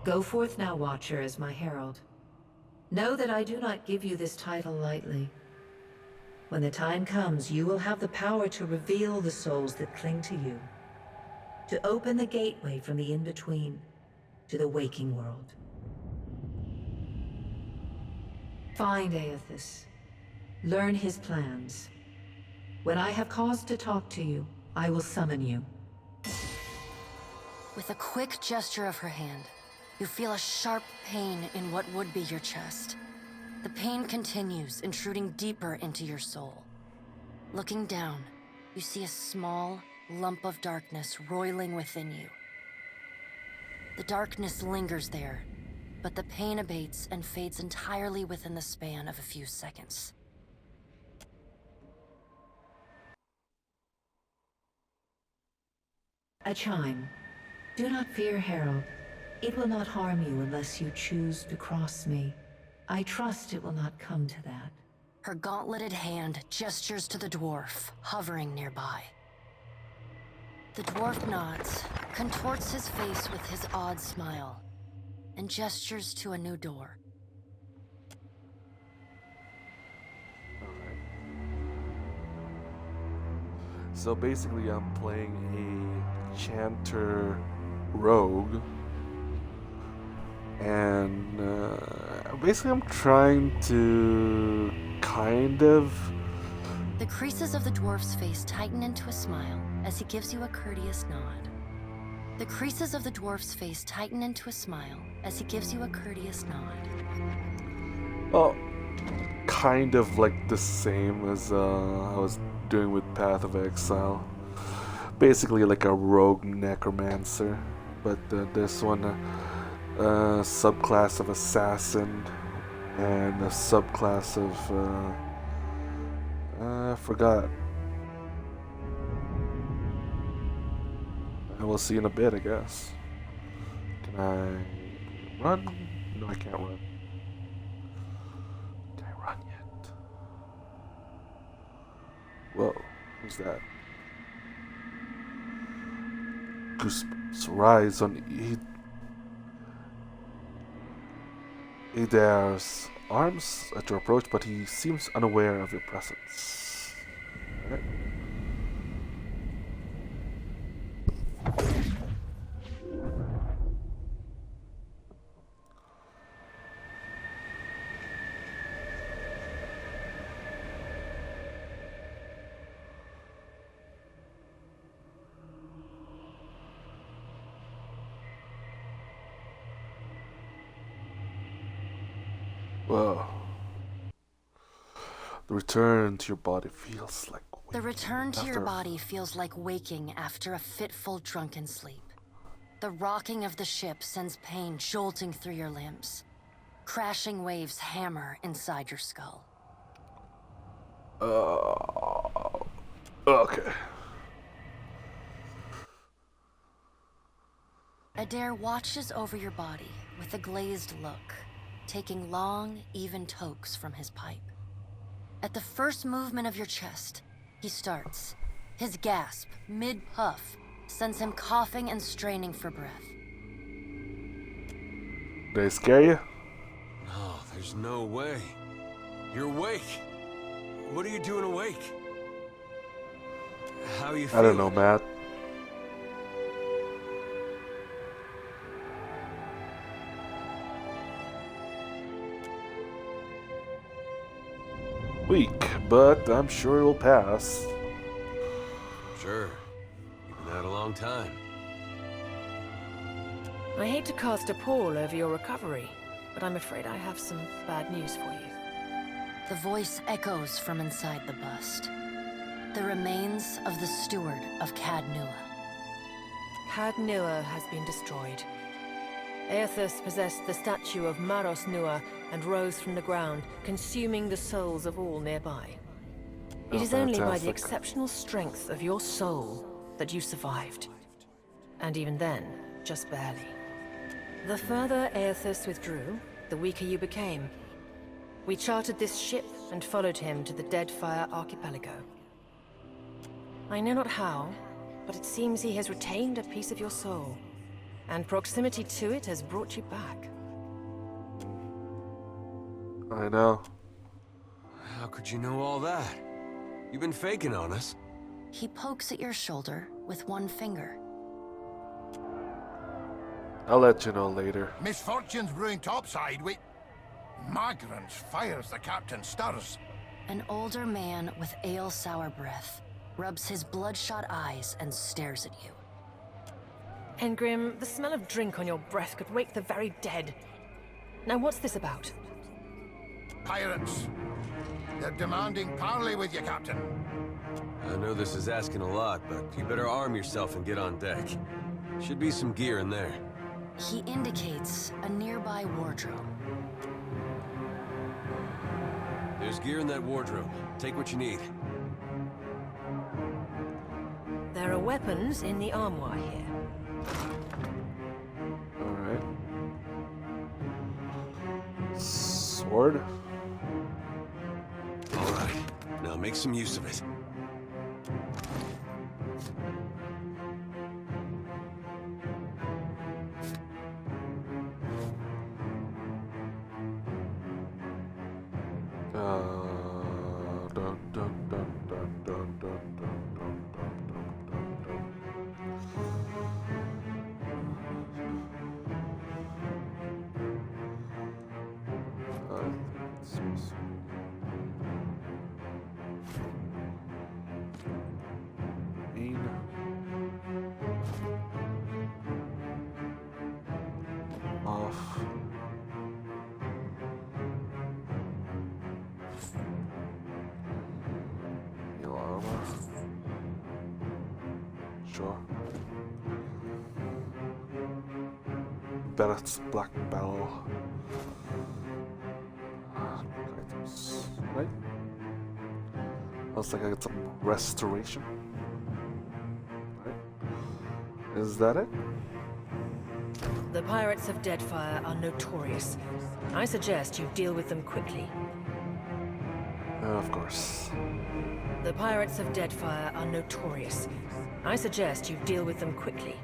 Go forth now, Watcher, as my herald. Know that I do not give you this title lightly. When the time comes, you will have the power to reveal the souls that cling to you, to open the gateway from the in-between to the waking world. Find Aethys. Learn his plans. When I have cause to talk to you, I will summon you. With a quick gesture of her hand, you feel a sharp pain in what would be your chest. The pain continues, intruding deeper into your soul. Looking down, you see a small lump of darkness roiling within you. The darkness lingers there, but the pain abates and fades entirely within the span of a few seconds. A chime. Do not fear, Herald. It will not harm you unless you choose to cross me. I trust it will not come to that. Her gauntleted hand gestures to the dwarf, hovering nearby. The dwarf nods, contorts his face with his odd smile, and gestures to a new door. So basically I'm playing a chanter rogue, and basically I'm trying to kind of... The creases of the dwarf's face tighten into a smile as he gives you a courteous nod. The creases of the dwarf's face tighten into a smile as he gives you a courteous nod. Well, kind of like the same as I was doing with Path of Exile. Basically like a rogue necromancer, but this one a subclass of assassin and a subclass of I forgot. And we'll see in a bit, I guess. Can I run? No, I can't run. Can I run yet? Whoa, who's that? Goosebumps rise on Idair's arms at your approach, but he seems unaware of your presence. Right. Whoa. The return to your body feels like waking. The return to your after... body feels like waking after a fitful drunken sleep. The rocking of the ship sends pain jolting through your limbs. Crashing waves hammer inside your skull. Okay. Adair watches over your body with a glazed look, taking long, even tokes from his pipe. At the first movement of your chest, he starts. His gasp, mid-puff, sends him coughing and straining for breath. Did I scare you? No, there's no way. You're awake. What are you doing awake? How are you feeling? I don't know, Matt. Weak, but I'm sure it will pass. Sure. You've been out a long time. I hate to cast a pall over your recovery, but I'm afraid I have some bad news for you. The voice echoes from inside the bust. The remains of the steward of Cad Nua. Cad Nua has been destroyed. Aethys possessed the statue of Maros Nua and rose from the ground, consuming the souls of all nearby. It is only by the fantastic. exceptional strength of your soul that you survived. And even then, just barely. The further Aethys withdrew, the weaker you became. We chartered this ship and followed him to the Deadfire archipelago. I know not how, but it seems he has retained a piece of your soul. And proximity to it has brought you back. I know. How could you know all that? You've been faking on us. He pokes at your shoulder with one finger. I'll let you know later. Misfortunes brewing topside, we... Migrants fires the captain stirs. An older man with ale-sour breath rubs his bloodshot eyes and stares at you. Engrim, the smell of drink on your breath could wake the very dead. Now what's this about? Pirates. They're demanding parley with you, Captain. I know this is asking a lot, but you better arm yourself and get on deck. Should be some gear in there. He indicates a nearby wardrobe. There's gear in that wardrobe. Take what you need. There are weapons in the armoire here. Alright. Sword? Alright, now make some use of it. Dun, dun, dun, dun, dun, dun, dun, dun, dun, dun, off. Heal armor. Sure. Bennett's Black Bell. Items. Right? Looks like I got some restoration. Right. Is that it? The pirates of Deadfire are notorious. I suggest you deal with them quickly. Of course. The pirates of Deadfire are notorious. I suggest you deal with them quickly.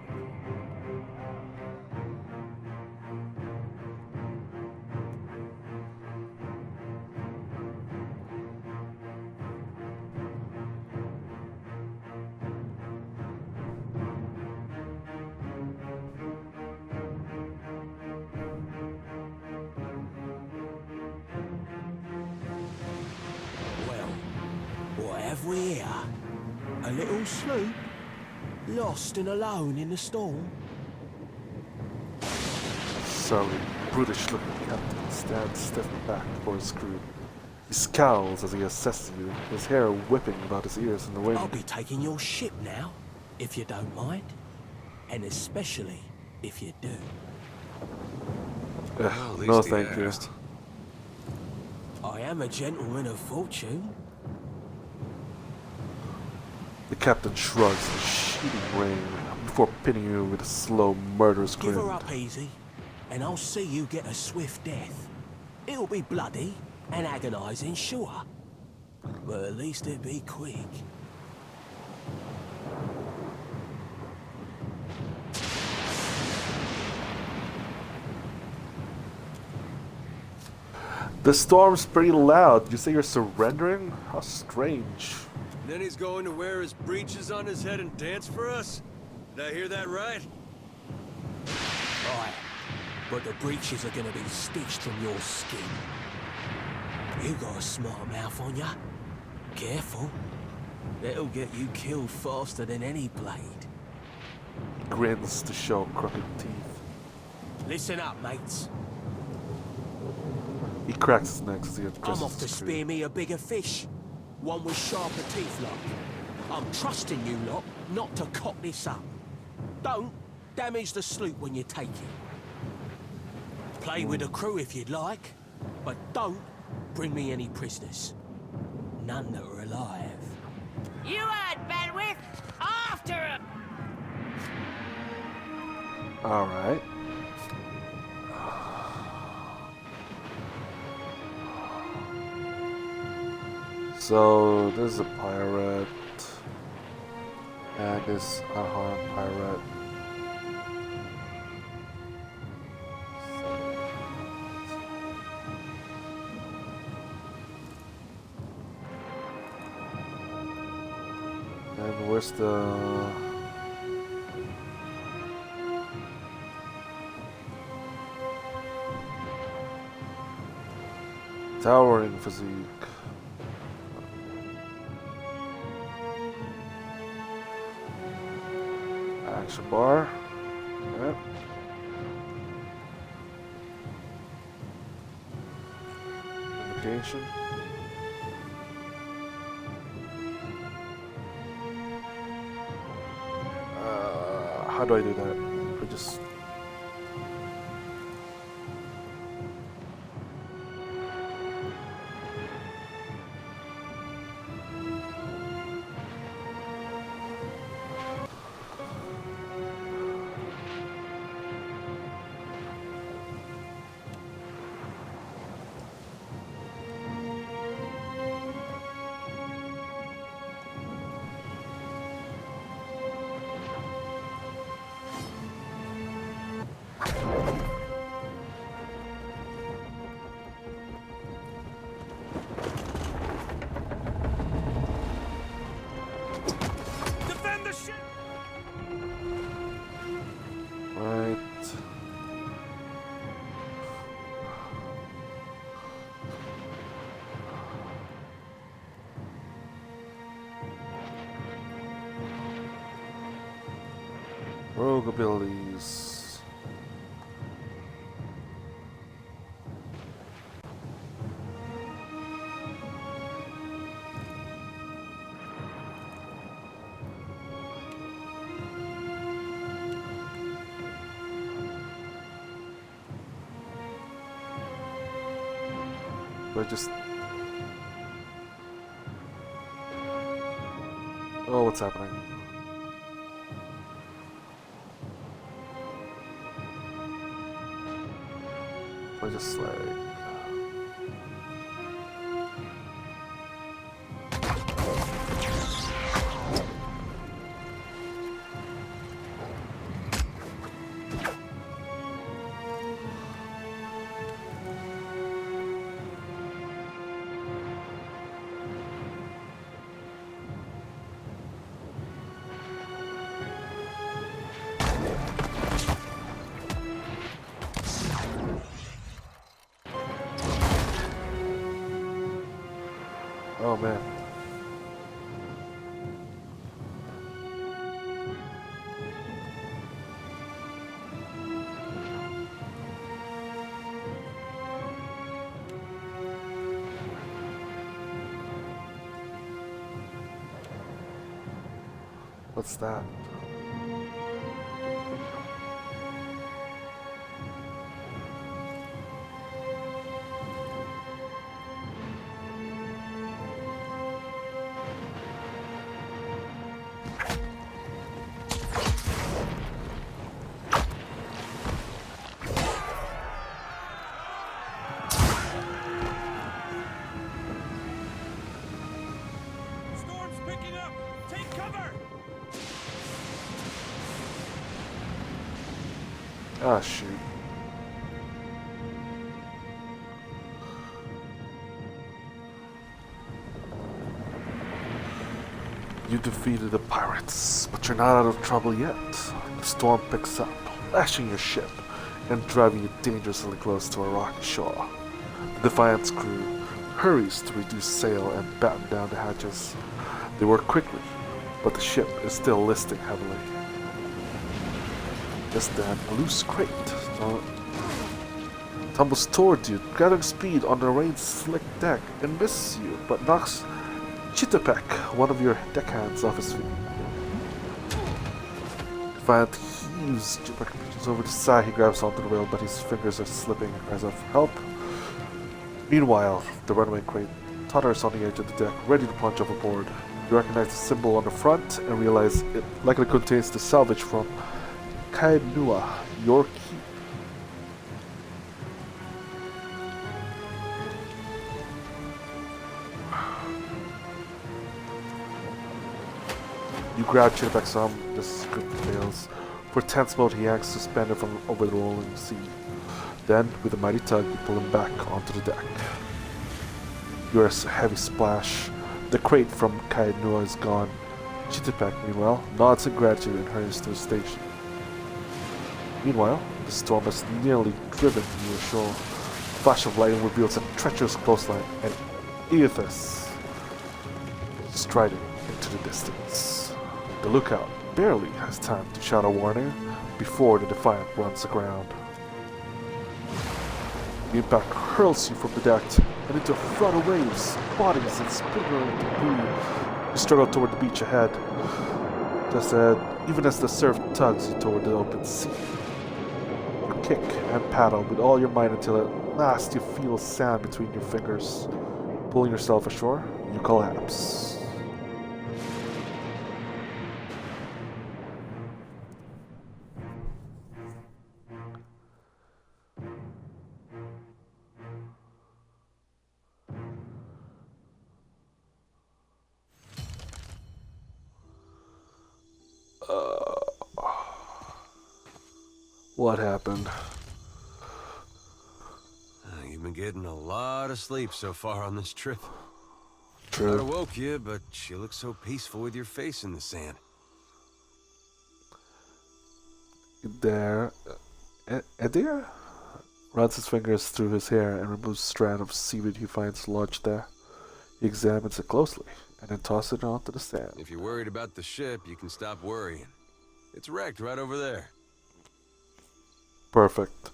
What have we here? A little sloop? Lost and alone in the storm? Surly, brutish-looking captain stands stiffly back before his crew. He scowls as he assesses you, his hair whipping about his ears in the wind. I'll be taking your ship now, if you don't mind. And especially if you do. Well, at No, least he thank you. asked. I am a gentleman of fortune. The captain shrugs his sheeting rain before pinning you with a slow, murderous Give grin. her up easy, and I'll see you get a swift death. It'll be bloody and agonizing, sure. But at least it'll be quick. The storm's pretty loud. You say you're surrendering? How strange. Then he's going to wear his breeches on his head and dance for us? Did I hear that right? Right, but the breeches are gonna be stitched from your skin. You got a smart mouth on ya. Careful. That'll get you killed faster than any blade. Grins to show crooked teeth. Listen up, mates. He cracks his neck as he I'm addresses off to his crew. spear me a bigger fish. One with sharper teeth, lot. I'm trusting you lot not to cock this up. Don't damage the sloop when you take it. Play with the crew if you'd like, but don't bring me any prisoners. None that are alive. You heard, Bandwidth! After him! Alright. So, this is a pirate. And this unharmed pirate. where's the... Towering physique. Action bar. Yep. Invitation. How do I do that? I just... Defend the ship! Right. Rogue abilities. Do I just... Oh, what's happening? I just like... Oh man. What's that? Storm's picking up! Take cover! Ah, shoot. You defeated the pirates, but you're not out of trouble yet. The storm picks up, lashing your ship and driving you dangerously close to a rocky shore. The Defiant's crew hurries to reduce sail and batten down the hatches. They work quickly, but the ship is still listing heavily. Just then, a loose crate tumbles toward you, gathering speed on the rain-slick deck and misses you, but knocks Chitapek, one of your deckhands, off his feet. Defiant heaves Chitapek over the side. He grabs onto the rail, but his fingers are slipping and cries out for help. Meanwhile, the runaway crate totters on the edge of the deck, ready to plunge overboard. You recognize the symbol on the front and realize it likely contains the salvage from Kainua, your keep. You grab Chitapek's arm, this script fails. For tense mode, he yanks suspended from over the rolling sea. Then, with a mighty tug, you pull him back onto the deck. You hear a heavy splash. The crate from Kainua is gone, Chittipak, meanwhile, nods in gratitude and hurries to his station. Meanwhile, the storm has nearly driven you ashore. A flash of lightning reveals a treacherous coastline, and Aethys striding into the distance. The lookout barely has time to shout a warning before the Defiant runs aground. The impact hurls you from the deck and into a flood of waves, bodies and splintering debris. You struggle toward the beach ahead, just ahead, even as the surf tugs you toward the open sea. You kick and paddle with all your might until at last you feel sand between your fingers. Pulling yourself ashore, you collapse. What happened? You've been getting a lot of sleep so far on this trip. True. I woke you, but you look so peaceful with your face in the sand. There. Edir runs his fingers through his hair and removes a strand of seaweed he finds lodged there. He examines it closely and then tosses it onto the sand. If you're worried about the ship, you can stop worrying. It's wrecked right over there. Perfect.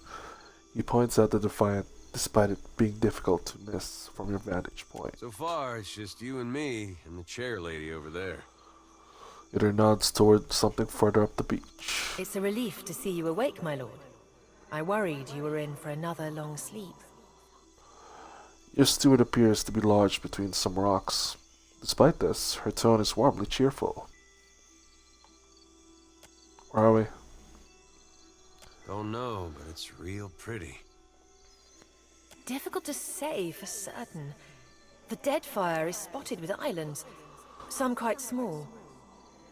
He points out the Defiant, despite it being difficult to miss from your vantage point. So far, it's just you and me and the chair lady over there. Edir nods toward something further up the beach. It's a relief to see you awake, my lord. I worried you were in for another long sleep. Your steward appears to be lodged between some rocks. Despite this, her tone is warmly cheerful. Where are we? Don't know, but it's real pretty. Difficult to say for certain. The Deadfire is spotted with islands, some quite small.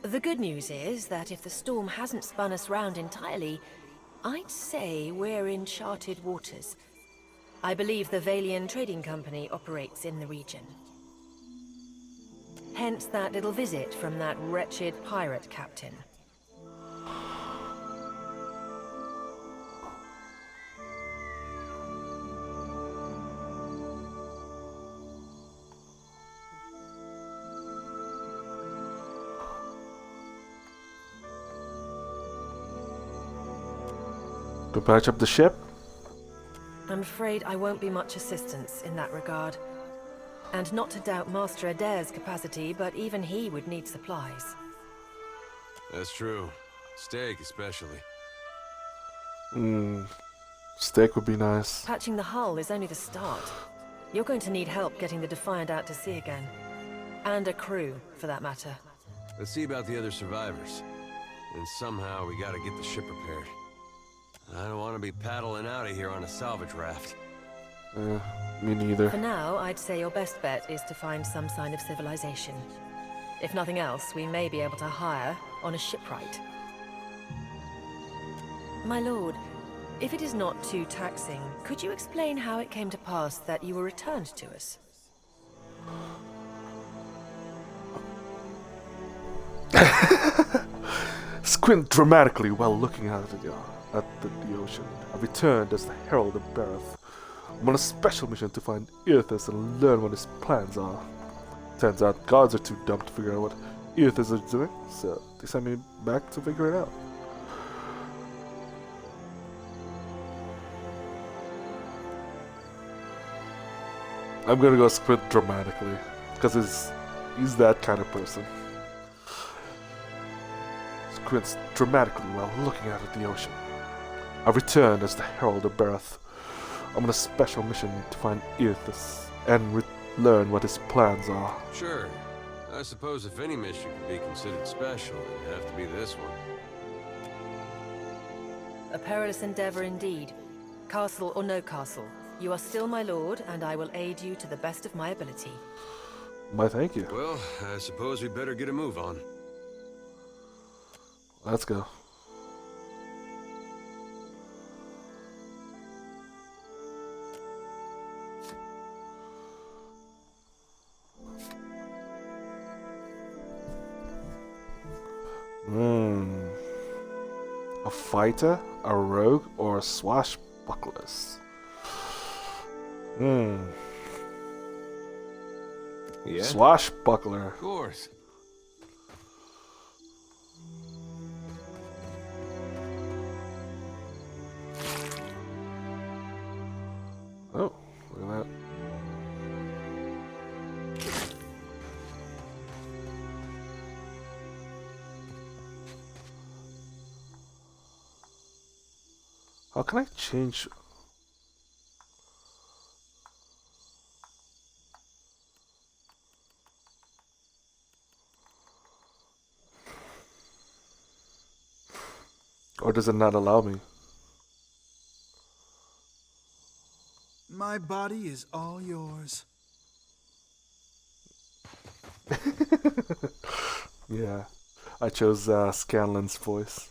The good news is that if the storm hasn't spun us round entirely, I'd say we're in charted waters. I believe the Valian Trading Company operates in the region. Hence that little visit from that wretched pirate captain. To patch up the ship? I'm afraid I won't be much assistance in that regard. And not to doubt Master Adair's capacity, but even he would need supplies. That's true. Steak, especially. Steak would be nice. Patching the hull is only the start. You're going to need help getting the Defiant out to sea again. And a crew, for that matter. Let's see about the other survivors. And somehow we gotta get the ship repaired. I don't want to be paddling out of here on a salvage raft. Me neither. For now, I'd say your best bet is to find some sign of civilization. If nothing else, we may be able to hire on a shipwright. My lord, if it is not too taxing, could you explain how it came to pass that you were returned to us? Squint dramatically while looking out at the ocean. I returned as the Herald of Bareth. I'm on a special mission to find Aethys and learn what his plans are. Turns out gods are too dumb to figure out what Aethys is doing, so they sent me back to figure it out. I'm gonna go Squint dramatically, because he's that kind of person. Squints dramatically while looking out at the ocean. I returned as the Herald of Bareth. I'm on a special mission to find Aethys and learn what his plans are. Sure. I suppose if any mission could be considered special, it'd have to be this one. A perilous endeavor indeed. Castle or no castle, you are still my lord, and I will aid you to the best of my ability. Why, thank you. Well, I suppose we better get a move on. Let's go. fighter, a rogue, or a swashbucklers? Yeah? Swashbuckler. Of course. Oh, look at that. How can I change? Or does it not allow me? My body is all yours. Yeah, I chose Scanlan's voice.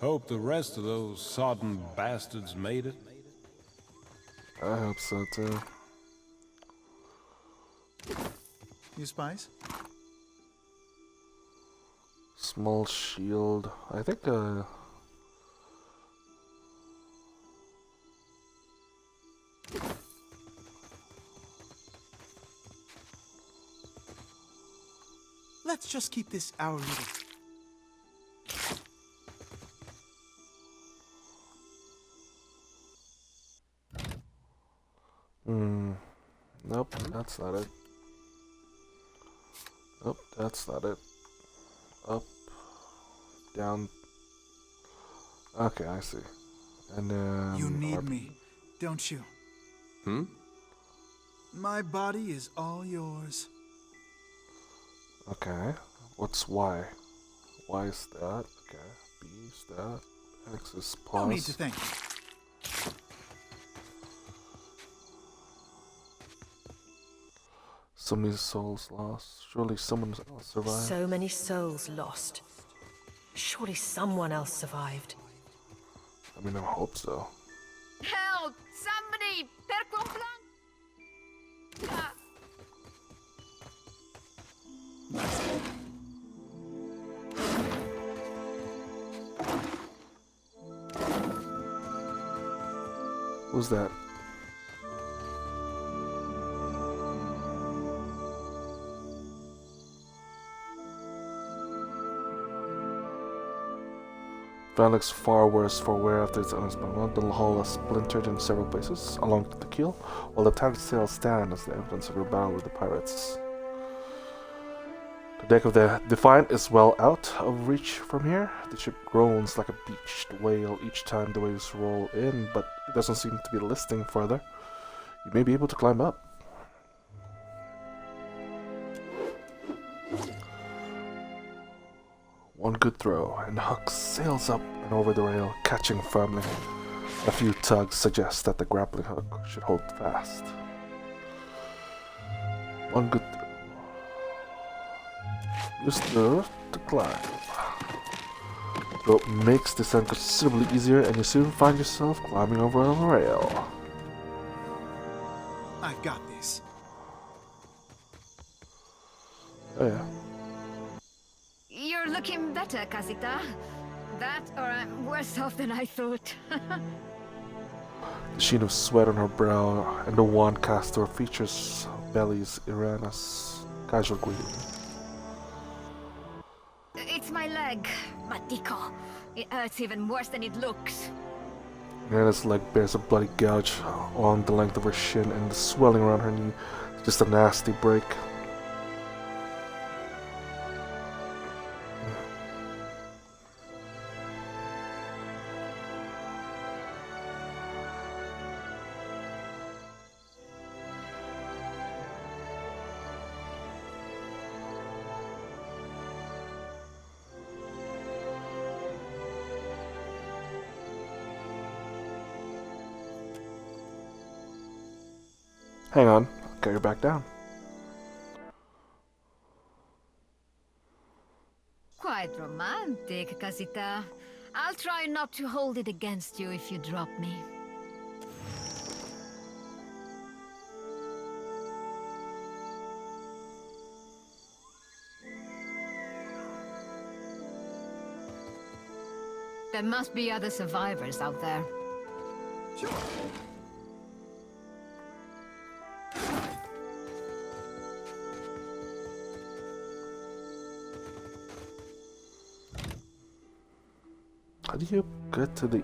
Hope the rest of those sodden bastards made it. I hope so too. You spies? Small shield. I think Let's just keep this our little. nope, that's not it. Nope, that's not it. Up, down. Okay, I see. And then You need me, don't you? Hmm? My body is all yours. Okay, what's Y? Y is that. Okay, B is that. X is pause. No need to thank you. So many souls lost. Surely someone else survived. So many souls lost. Surely someone else survived. I mean, I hope so. Help! Somebody! Per complan! Who's that? Van looks far worse for wear after its unexpected. The hull is splintered in several places along the keel, while the tattered sails stand as the evidence of her battle with the pirates. The deck of the Defiant is well out of reach from here. The ship groans like a beached whale each time the waves roll in, but it doesn't seem to be listing further. You may be able to climb up. One good throw, and the hook sails up and over the rail, catching firmly. A few tugs suggest that the grappling hook should hold fast. One good throw. Use the to climb. The rope makes descent considerably easier, and you soon find yourself climbing over on the rail. I've got this. Oh yeah. You're looking better, Casita. That, or I'm worse off than I thought. The sheen of sweat on her brow and the wand cast to her features bellies Irana's casual greeting. It's my leg, Matico. It hurts even worse than it looks. Irana's leg bears a bloody gouge on the length of her shin, and the swelling around her knee is just a nasty break. Hang on, I'll get her back down. Quite romantic, Casita. I'll try not to hold it against you if you drop me. There must be other survivors out there. How do you get to the...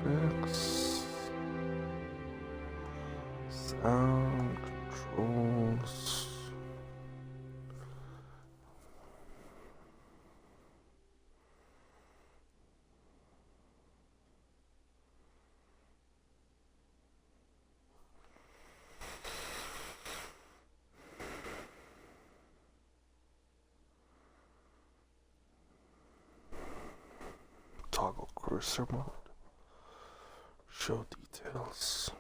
Fix... Sound controls... Toggle cursor mode. Show details.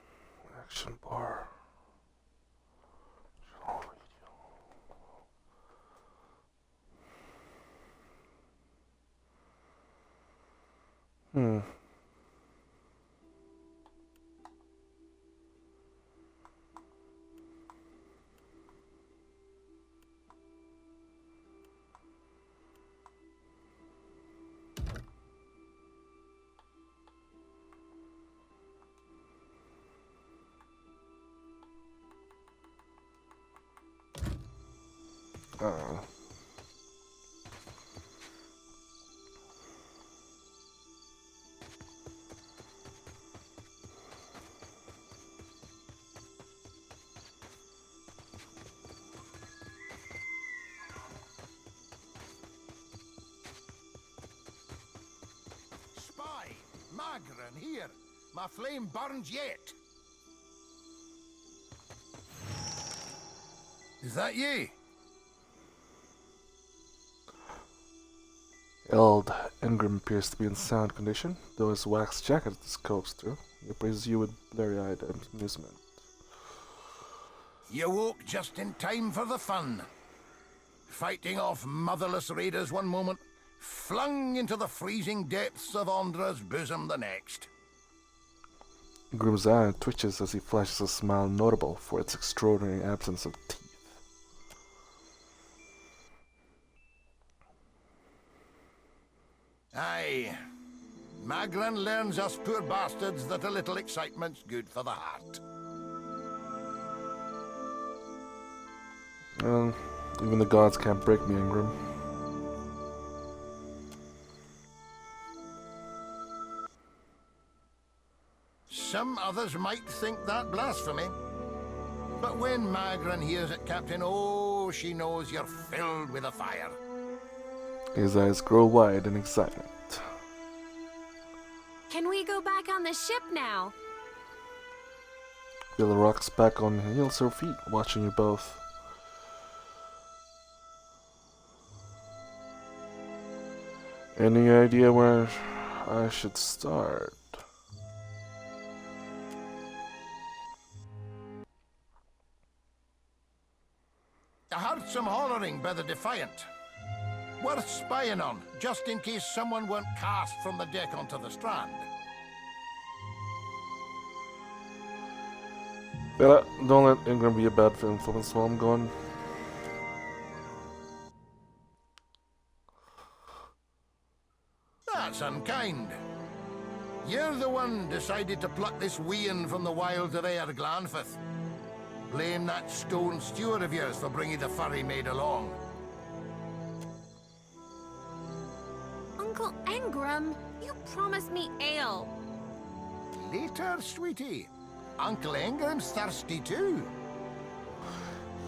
Action bar. Show video. Spy! Magran, here! My flame burns yet! Is that ye? Eld Ingram appears to be in sound condition, though his wax jacket scopes through. He appraises you with blurry-eyed amusement. You woke just in time for the fun. Fighting off motherless raiders one moment, flung into the freezing depths of Ondra's bosom the next. Ingram's eye twitches as he flashes a smile notable for its extraordinary absence of teeth. Aye. Magran learns us poor bastards that a little excitement's good for the heart. Well, even the gods can't break me, Ingram. Some others might think that blasphemy. But when Magran hears it, Captain, oh, she knows you're filled with a fire. His eyes grow wide in excitement. Can we go back on the ship now? Bill rocks back on heels her feet, watching you both. Any idea where I should start? I heard some hollering by the Defiant. Worth spying on, just in case someone weren't cast from the deck onto the strand. Bella, don't let Ingram be a bad influence while I'm gone. That's unkind. You're the one decided to pluck this wean from the wilds of Aer Glanfith. Blame that stone steward of yours for bringing the furry maid along. Uncle Ingram, you promised me ale. Later, sweetie. Uncle Ingram's thirsty too.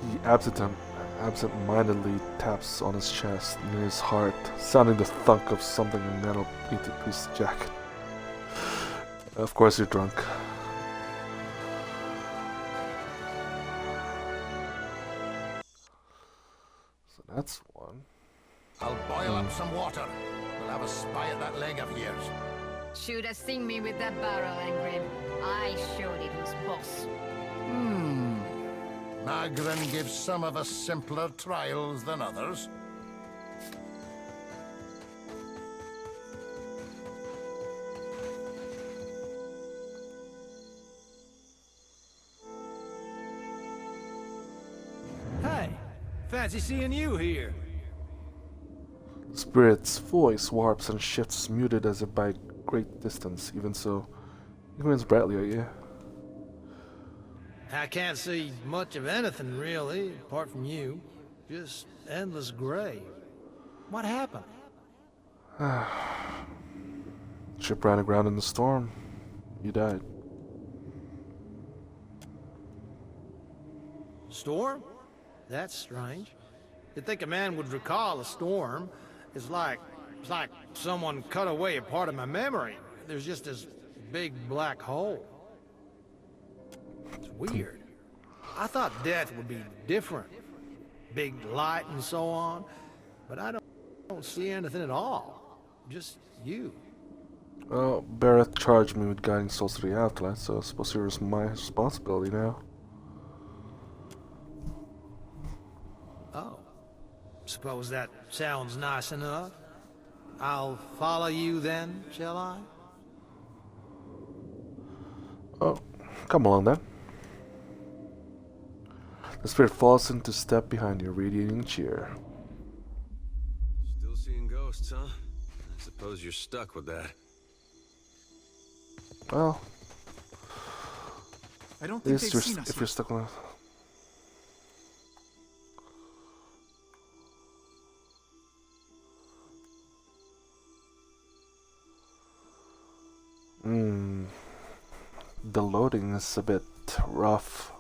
He absent-mindedly taps on his chest near his heart, sounding the thunk of something in metal beneath his jacket. Of course you're drunk. So that's one. I'll boil up some water. We'll have a spy at that leg of yours. Should have seen me with that barrel, Ingrid. I showed it who's boss. Magran gives some of us simpler trials than others. Hey, Fancy seeing you here. Spirit's voice warps and shifts, muted as if by great distance. Even so, he grins brightly at you. I can't see much of anything, really, apart from you. Just endless gray. What happened? Ship ran aground in the storm. You died. Storm? That's strange. You'd think a man would recall a storm. It's like someone cut away a part of my memory. There's just this big black hole. It's weird. I thought death would be different. Big light and so on. But I don't see anything at all. Just you. Well, Barrett charged me with guiding souls to the afterlife, so I suppose it was my responsibility now. Oh. Suppose that sounds nice enough. I'll follow you then, shall I? Oh, come along then. The spirit falls into step behind your radiating chair. Still seeing ghosts, huh? I suppose you're stuck with that. Well, I don't at think least they've seen us if yet. you're stuck with... The loading is a bit rough.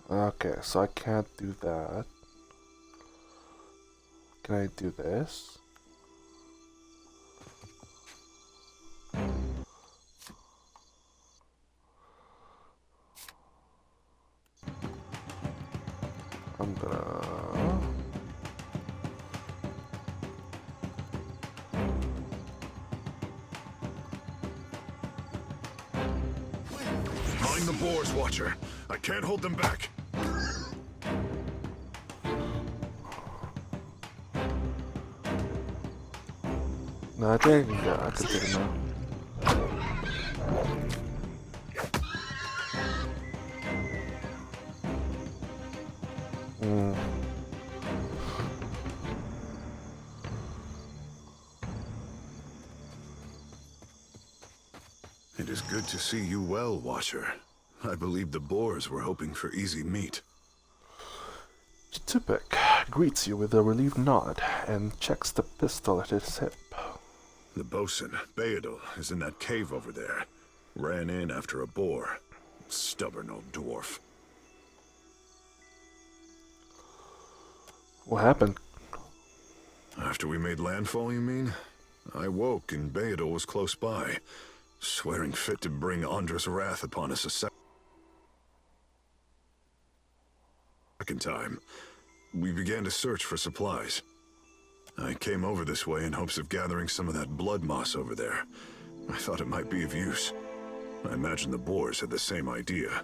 Okay, so I can't do that. Can I do this? I'm gonna... Mind the boars, Watcher. I can't hold them back. No, I think I can take it now. It is good to see you well, Watcher. I believe the boars were hoping for easy meat. Tupek greets you with a relieved nod and checks the pistol at his hip. The bosun, Beadle, is in that cave over there. Ran in after a boar. Stubborn old dwarf. What happened? After we made landfall, you mean? I woke and Beadle was close by, swearing fit to bring Andra's wrath upon us a second time. We began to search for supplies. I came over this way in hopes of gathering some of that blood moss over there. I thought it might be of use. I imagine the boars had the same idea.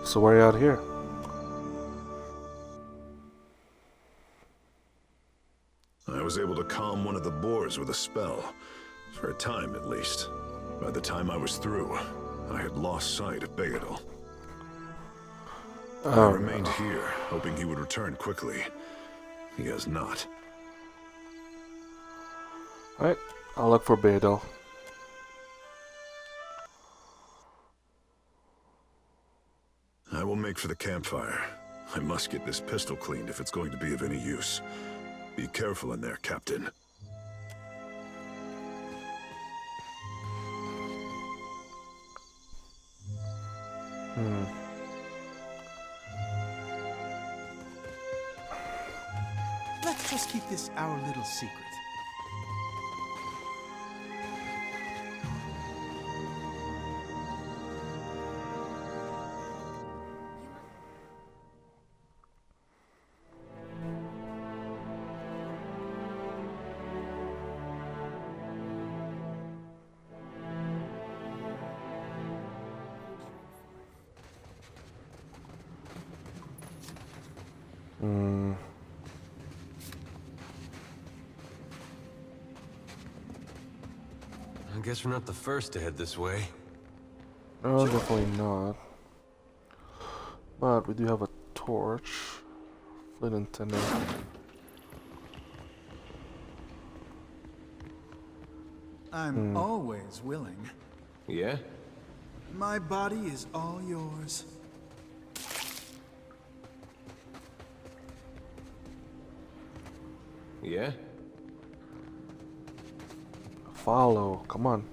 So why are you out here? I was able to calm one of the boars with a spell. For a time, at least. By the time I was through, I had lost sight of Beadle. I remained here, hoping he would return quickly. He has not. Alright, I'll look for Beadle. I will make for the campfire. I must get this pistol cleaned if it's going to be of any use. Be careful in there, Captain. Let's just keep this our little secret. guess we're not the first to head this way. No, definitely not. But we do have a torch. Flint and tinder. I'm always willing. Yeah? My body is all yours. Yeah? Follow, come on.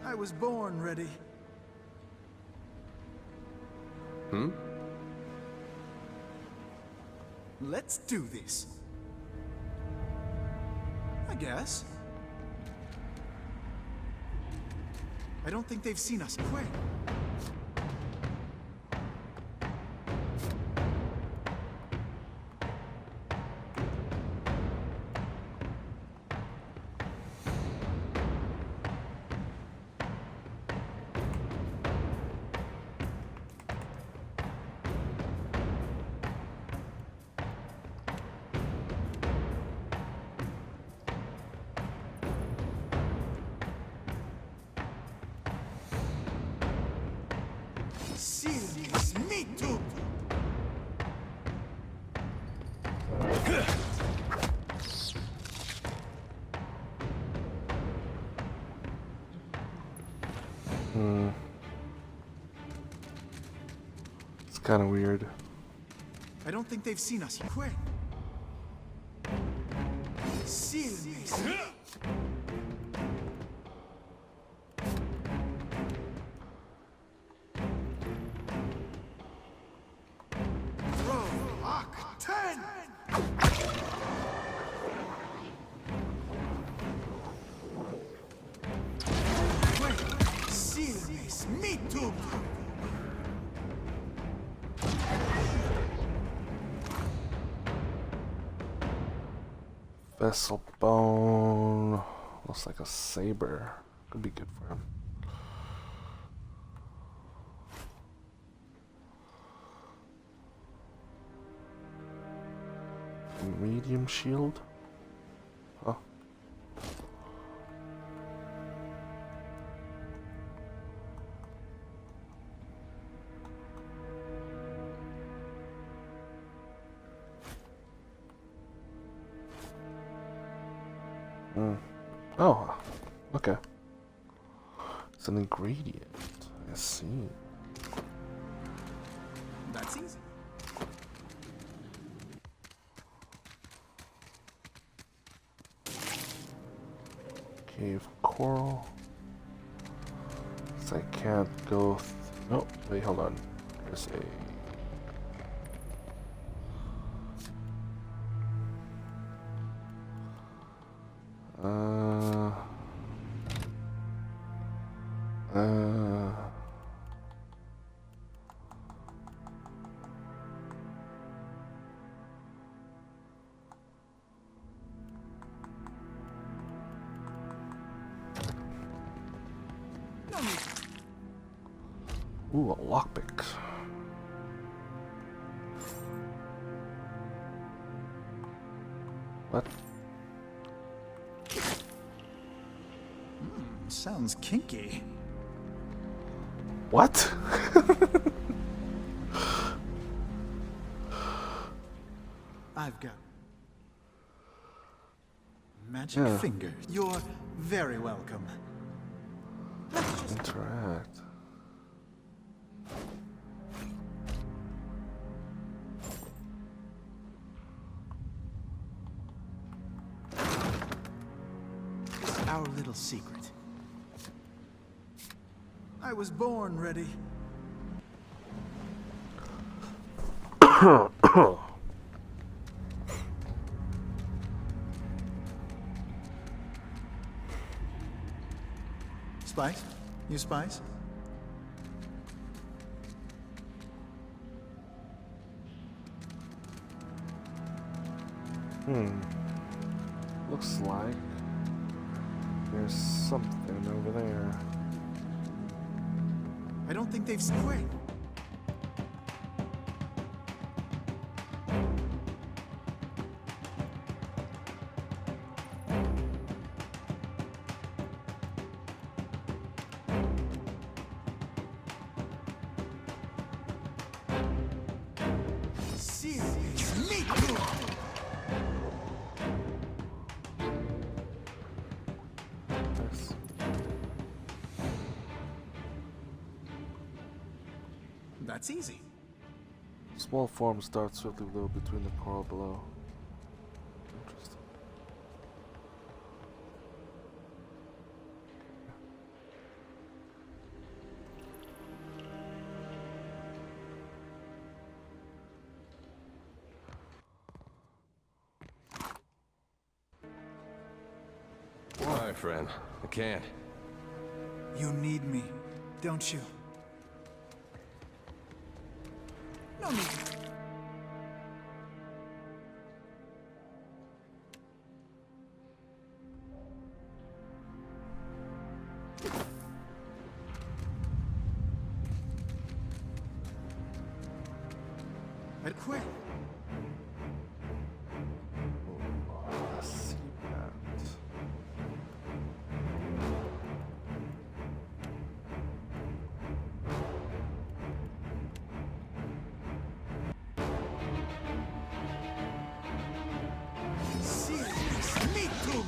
I was born ready. Hmm? Let's do this. I guess. I don't think they've seen us quit. Serious, me too. It's kind of weird. I don't think they've seen us quit. Serious. Me too. Vessel bone. Looks like a saber. Could be good for him. Medium shield. Huh. Oh, okay. It's an ingredient. I see. That's easy. Cave coral. So I can't go. No, wait, hold on. There's a. Ooh, a lockpick. What? Sounds kinky. What? I've got magic fingers. You're very welcome. Interact. Our little secret. I was born ready. Spice? You spice? Looks like there's something over there. I don't think they've... Wait! That's easy. Small form starts swiftly low between the coral below. Interesting. Hi, friend. I can't. You need me, don't you? No need. I'd quit. Let's see that. Me too.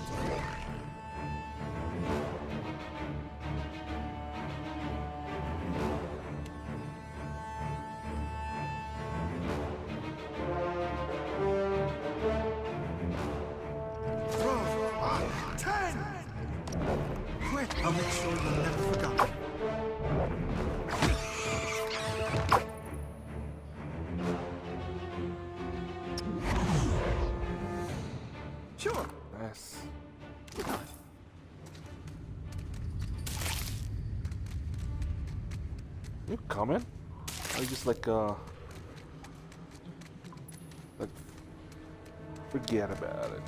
Quit. I'll make sure you're never forgotten. Sure. Nice. You coming? Or you just like forget about it.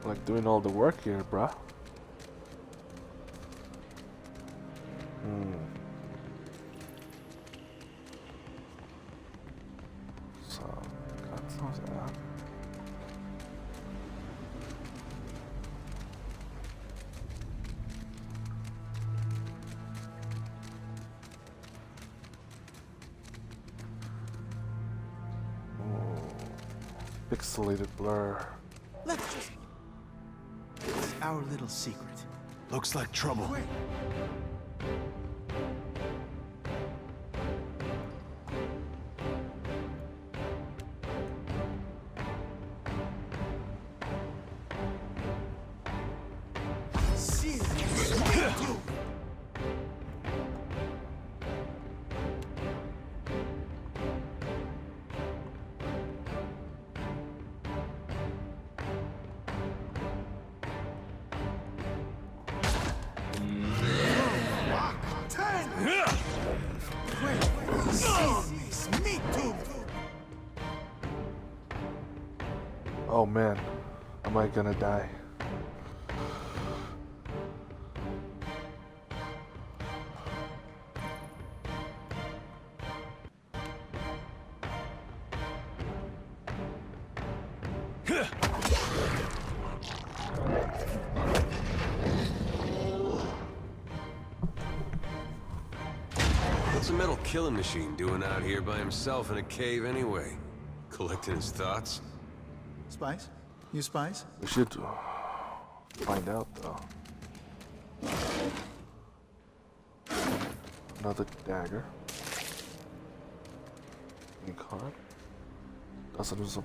Like doing all the work here, bruh. So, cut those out. Pixelated blur. Let's just... It's our little secret. Looks like trouble. Quit. Oh man, am I gonna die? What's a metal killing machine doing out here by himself in a cave anyway? Collecting his thoughts? Spies? You spies? We should find out though. Another dagger. Ink heart. Dozens of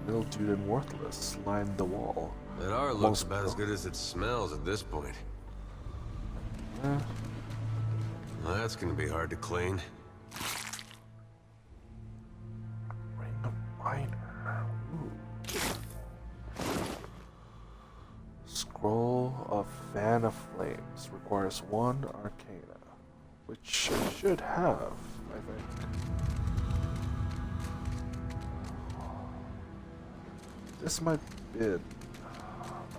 mildewed and worthless line the wall. That art looks about as good as it smells at this point. Yeah. Well, that's gonna be hard to clean. Ring of Miner. Scroll of Fan of Flames requires 1 Arcana, which I should have, I think. This might be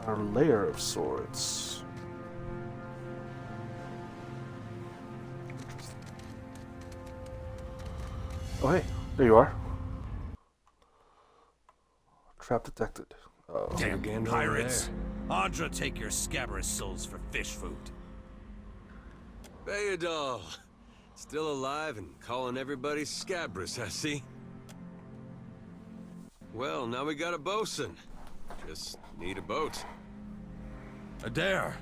our layer of swords. Interesting. Oh hey, there you are. Trap detected. Damn pirates! Andra, take your scabrous souls for fish food. Bayadol! Still alive and calling everybody scabrous, I see. Well, now we got a bosun. Just need a boat. Adair!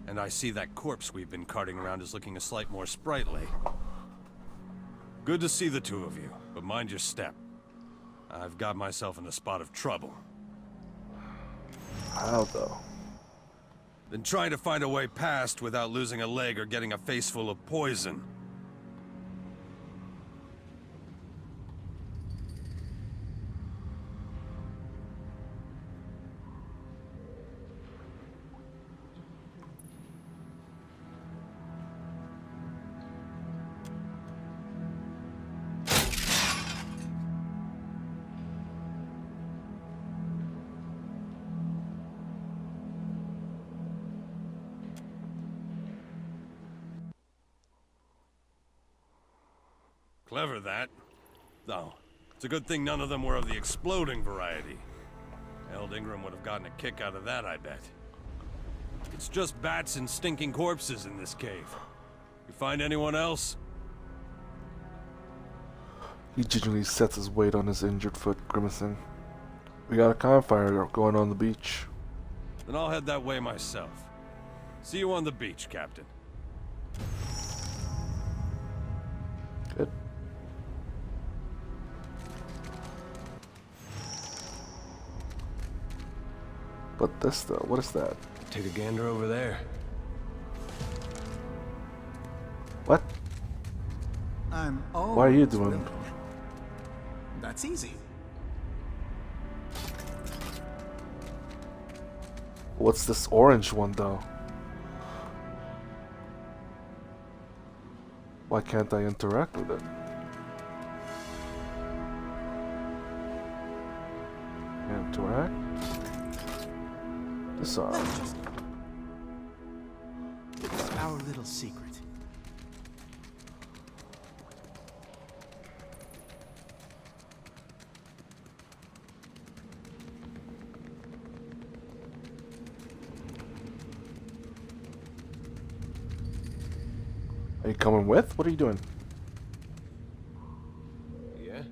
And I see that corpse we've been carting around is looking a slight more sprightly. Good to see the two of you, but mind your step. I've got myself in a spot of trouble. How though? Been trying to find a way past without losing a leg or getting a face full of poison. Clever, that. Though, it's a good thing none of them were of the exploding variety. Eld Ingram would have gotten a kick out of that, I bet. It's just bats and stinking corpses in this cave. You find anyone else? He gingerly sets his weight on his injured foot, grimacing. We got a campfire going on the beach. Then I'll head that way myself. See you on the beach, Captain. Good. But this though, what is that? Take a gander over there. What? I'm always Why are you doing? willing. That's easy. What's this orange one though? Why can't I interact with it? Interact? Disarm. It's our little secret. Are you coming with? What are you doing? Yeah?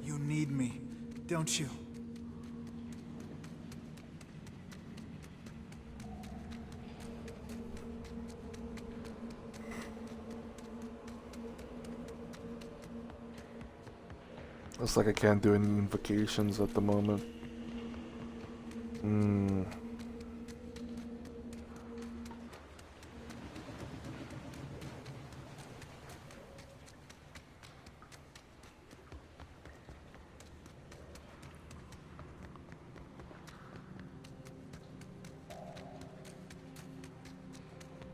You need me, don't you? Looks like I can't do any invocations at the moment.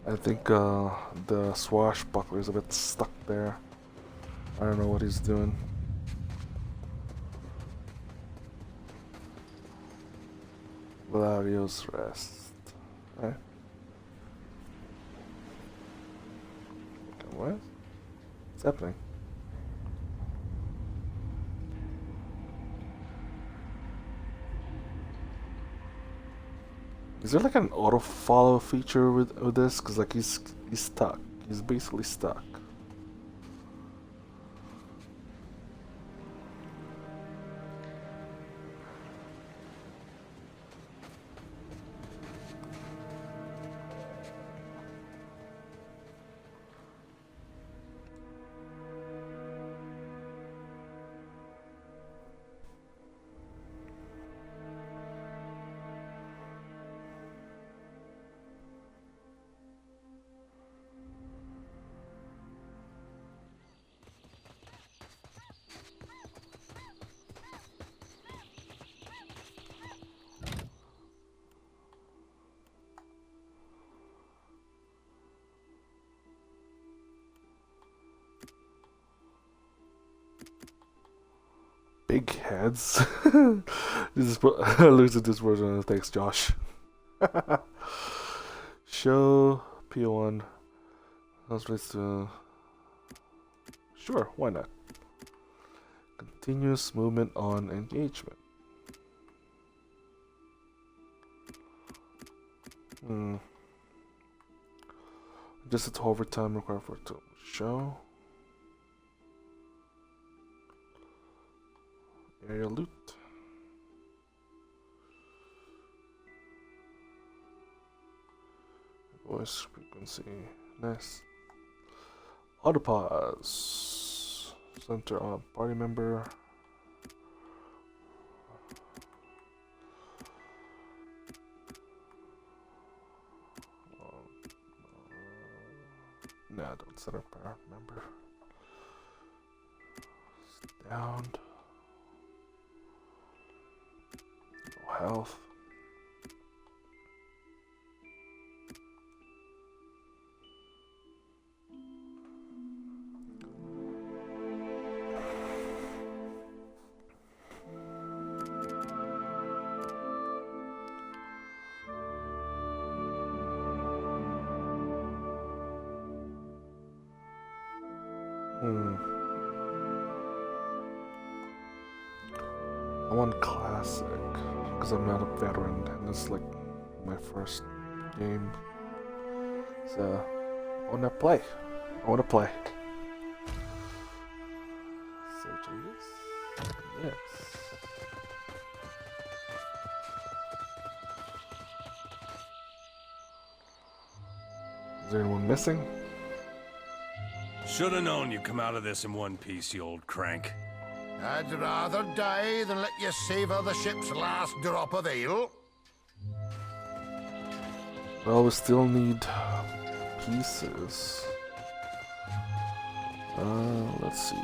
I think the swashbuckler is a bit stuck there. I don't know what he's doing. Valario's rest. Right? What? What's happening? Is there like an auto follow feature with this? Cause like he's stuck. He's basically stuck. Big heads. This is losing this version. Thanks, Josh. Show P1. Let's sure, why not? Continuous movement on engagement. Just a hover time required for it to show. Area loot. voice frequency. Nice. Autopause. Center on party member. Nah, don't center party member. Down. No health. I want classic because I'm not a veteran and it's like my first game. So I wanna play. So changes. Yes. Is there anyone missing? Shoulda known you'd come out of this in one piece, you old crank. I'd rather die than let you savor the ship's last drop of ale. Well, we still need pieces. Let's see.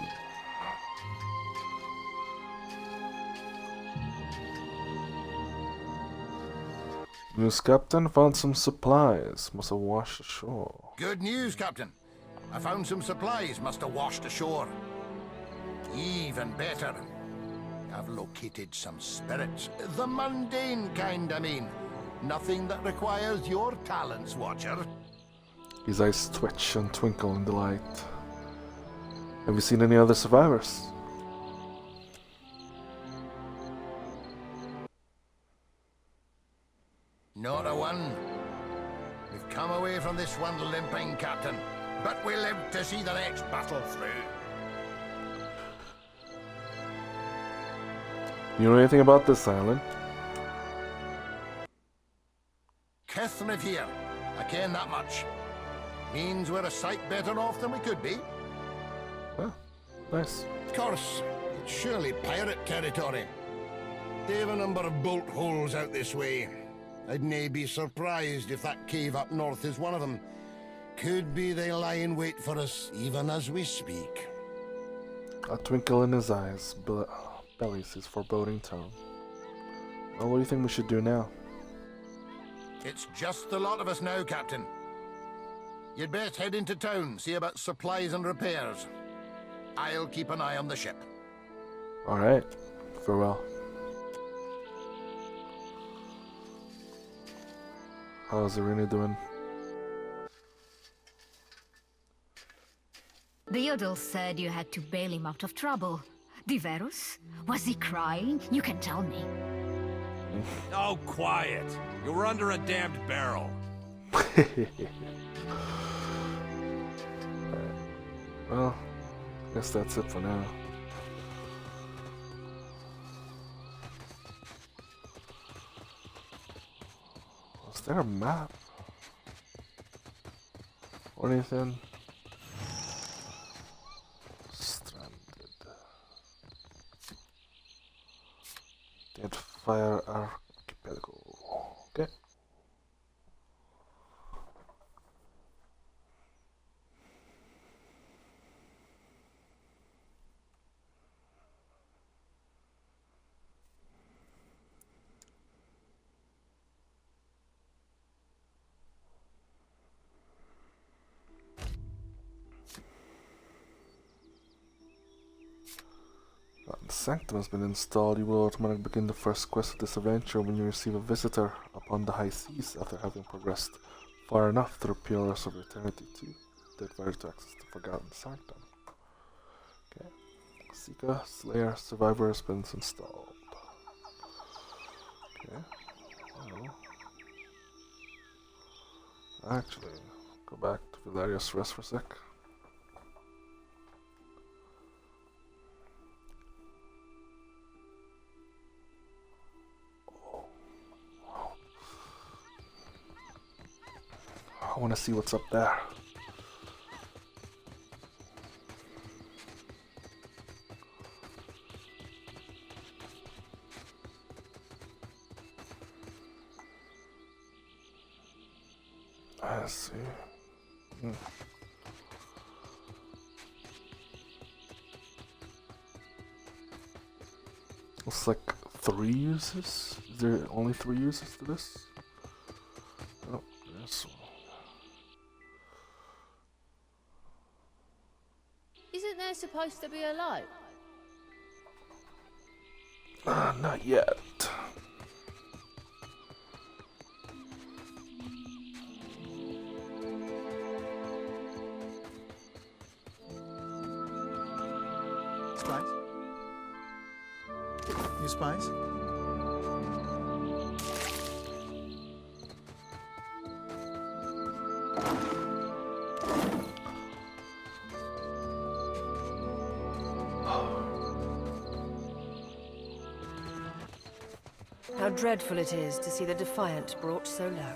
News Captain found some supplies. Must have washed ashore. Good news, Captain. I found some supplies must have washed ashore. Even better, I've located some spirits. The mundane kind, I mean. Nothing that requires your talents, Watcher. His eyes twitch and twinkle in delight. Have you seen any other survivors? Not a one. We've come away from this one limping, Captain. But we live to see the next battle through. You know anything about this island? Kithniv here. I ken that much. Means we're a sight better off than we could be. Huh, nice. Of course, it's surely pirate territory. They've a number of bolt holes out this way. I'd nae be surprised if that cave up north is one of them. Could be they lie in wait for us even as we speak. A twinkle in his eyes bellies his foreboding tone. Well, what do you think we should do now? It's just the lot of us now, Captain. You'd best head into town, see about supplies and repairs. I'll keep an eye on the ship. Alright, farewell. How's Irina doing? The Yodel said you had to bail him out of trouble. Diverus? Was he crying? You can tell me. Oh, quiet. You were under a damned barrel. Well, guess that's it for now. Was there a map? Or anything? Stranded. Deadfire Archipelago. Okay. The Sanctum has been installed. You will automatically begin the first quest of this adventure when you receive a visitor upon the high seas after having progressed far enough through Pillars of Eternity to Deadfire to access the Forgotten Sanctum. Okay. Seeker, Slayer, Survivor has been installed. Okay. Well, actually, go back to Valerius Rest for a sec. I want to see what's up there. I see. Looks like 3 uses. Is there only 3 uses to this? Oh, this one. Isn't there supposed to be a light? Not yet. Spies? You spies? How dreadful it is to see the Defiant brought so low.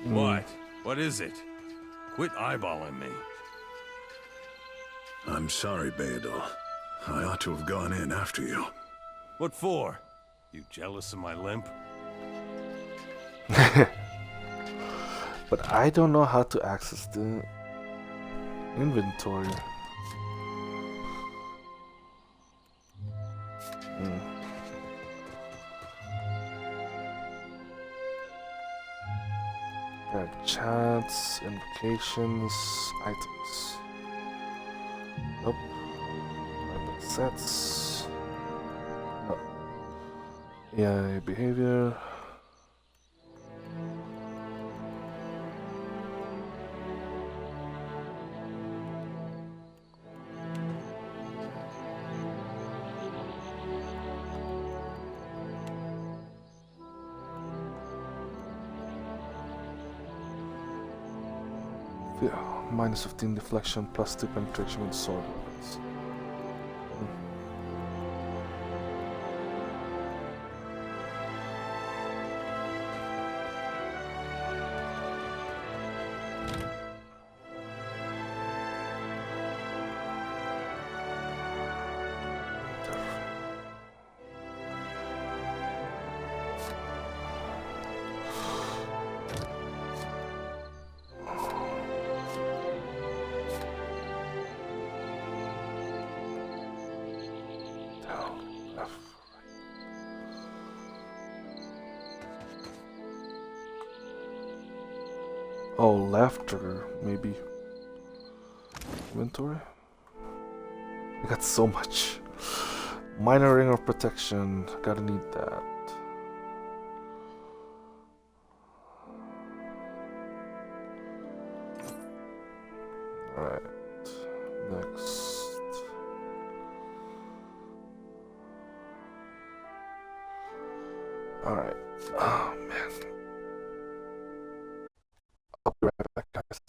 What? What is it? Quit eyeballing me. I'm sorry, Beedle. I ought to have gone in after you. What for? You jealous of my limp? But I don't know how to access the inventory. Chants, invocations, items. Nope. Weapon sets. No. AI behavior. Yeah, minus 15 deflection, plus 2 penetration with sword weapons. Oh, left trigger, maybe. Inventory? I got so much. Minor ring of protection, gotta need that. Alright, next. Alright, oh man. I'll be right back, guys.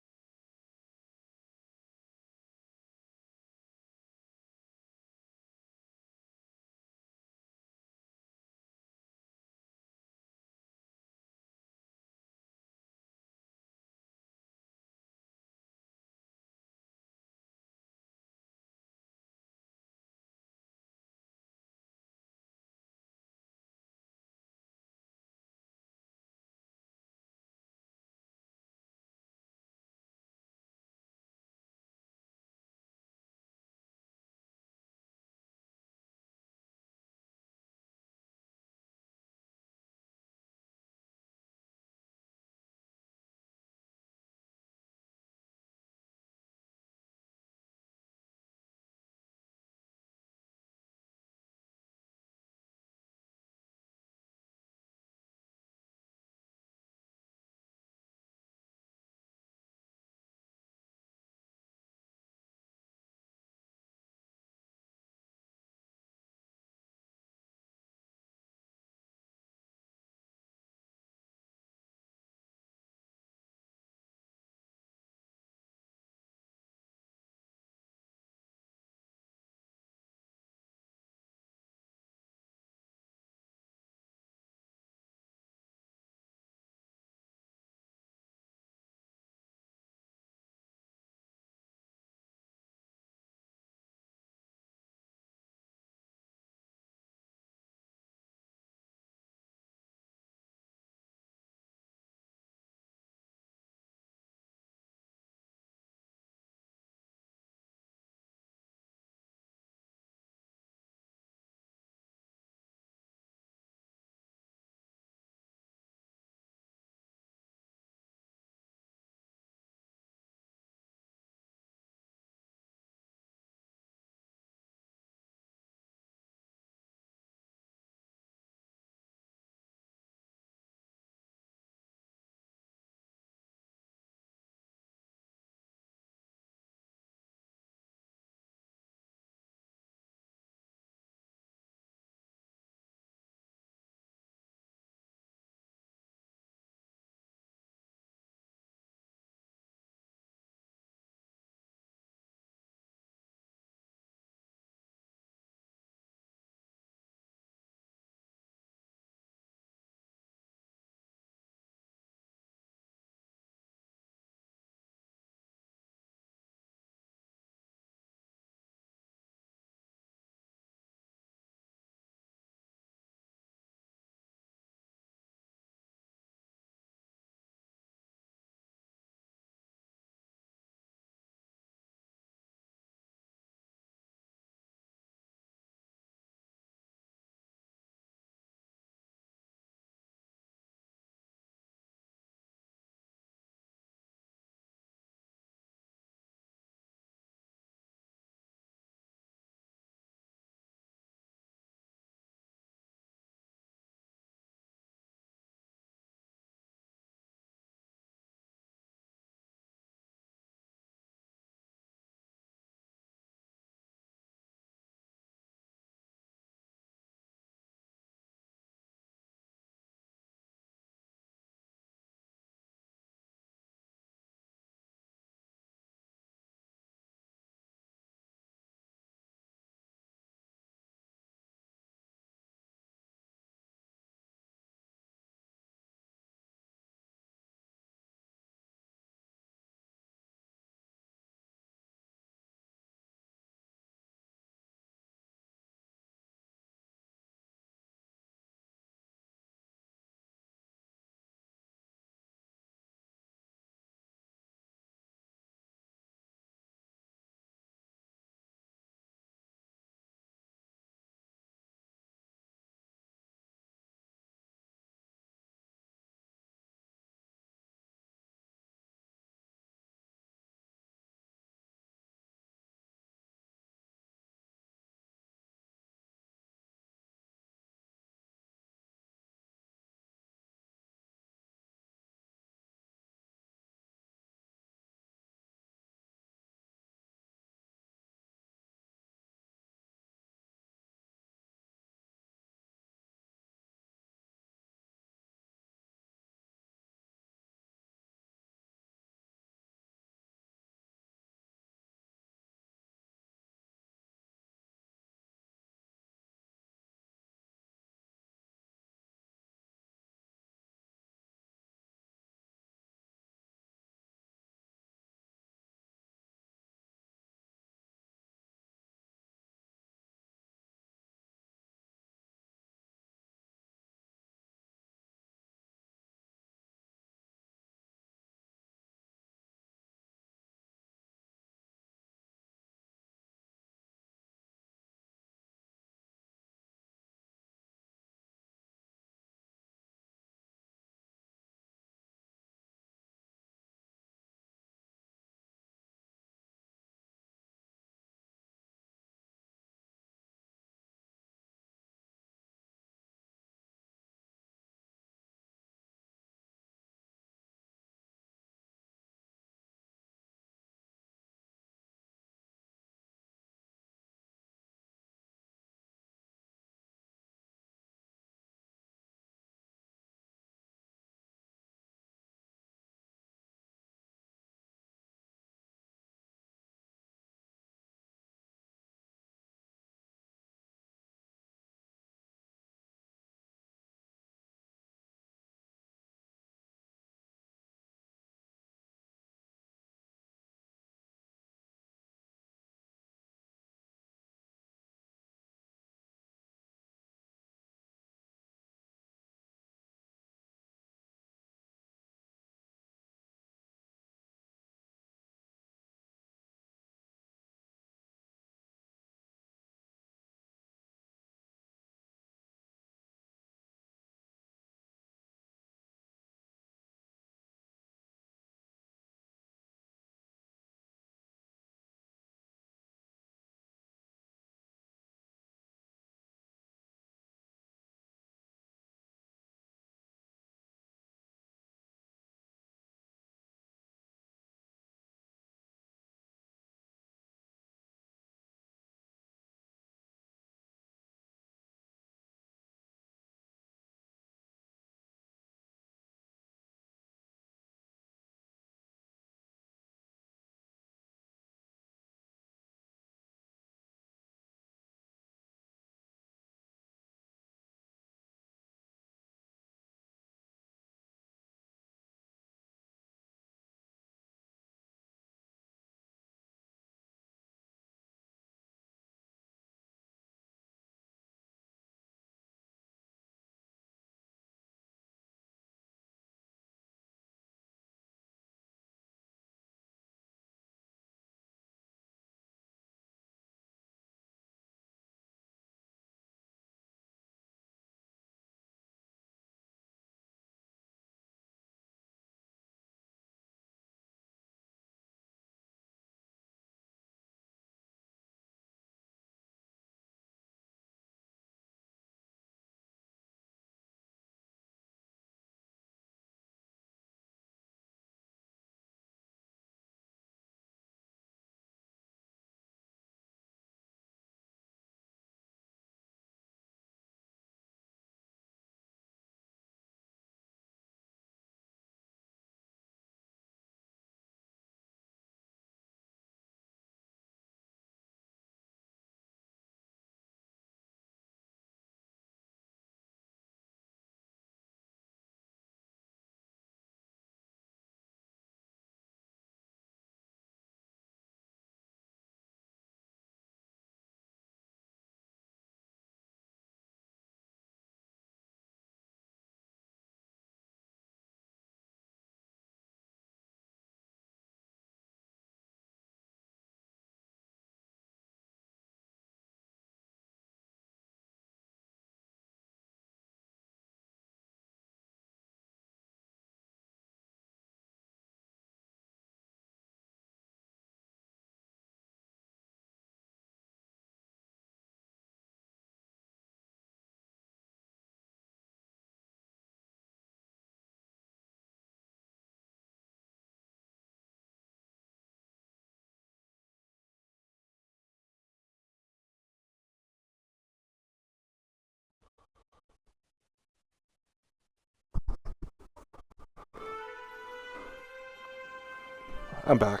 I'm back.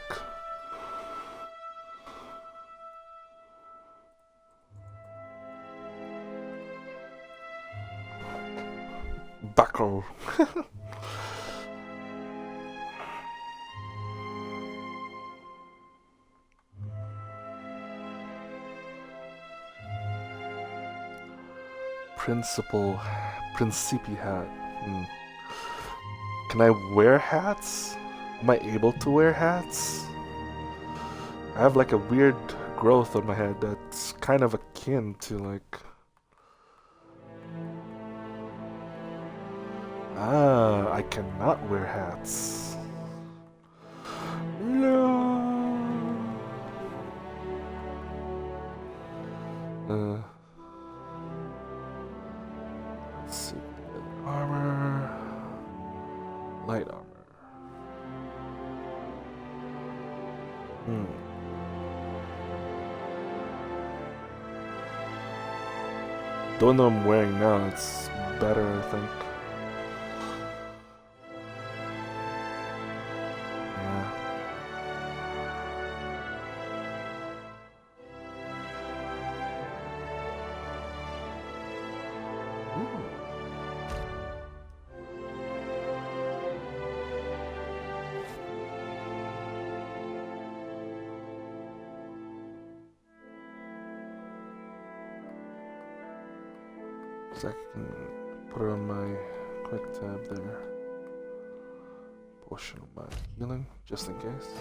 Buckle. Principi hat. Can I wear hats? Am I able to wear hats? I have like a weird growth on my head that's kind of akin to like... Ah, I cannot wear hats. No. Let's see. Armor. Light armor. The one that I'm wearing now, it's better, I think. Yeah. So I can put it on my quick tab there. Portion of my healing, just in case.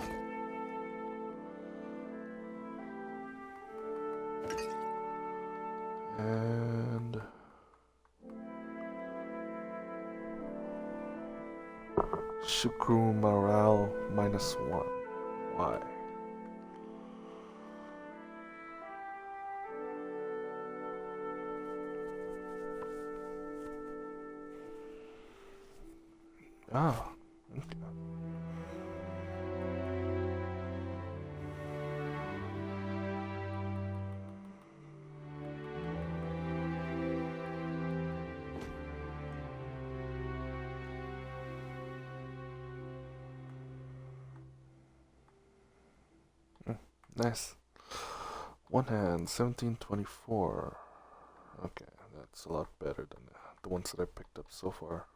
And Shukru morale -1. Why? Ah, okay. Nice. One hand, 1724. Okay, that's a lot better than the ones that I picked up so far.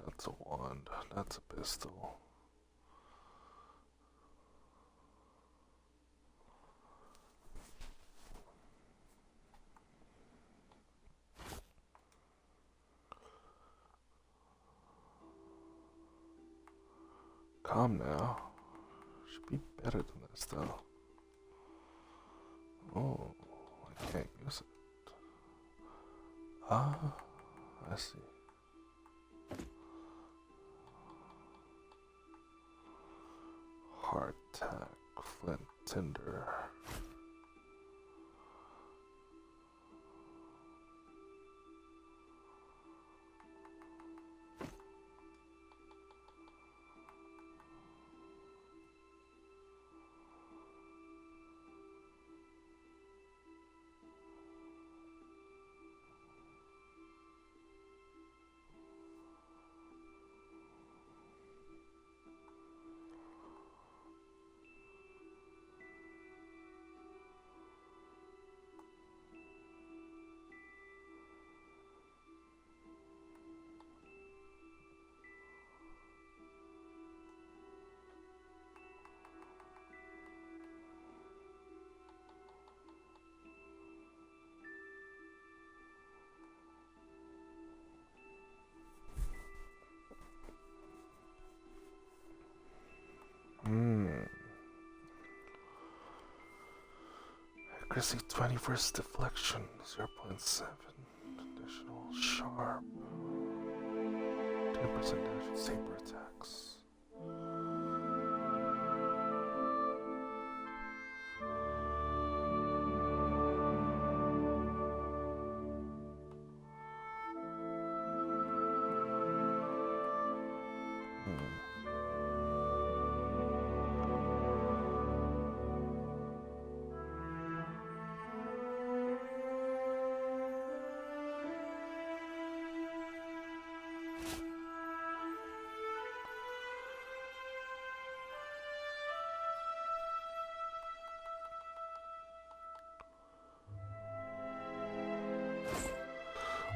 That's a wand. That's a pistol. Calm now. Should be better than this though. Oh, I can't use it. Ah, I see. Hardtack, flint, tinder. Accuracy 21st deflection 0.7. Additional sharp. 10% damage with saber attacks.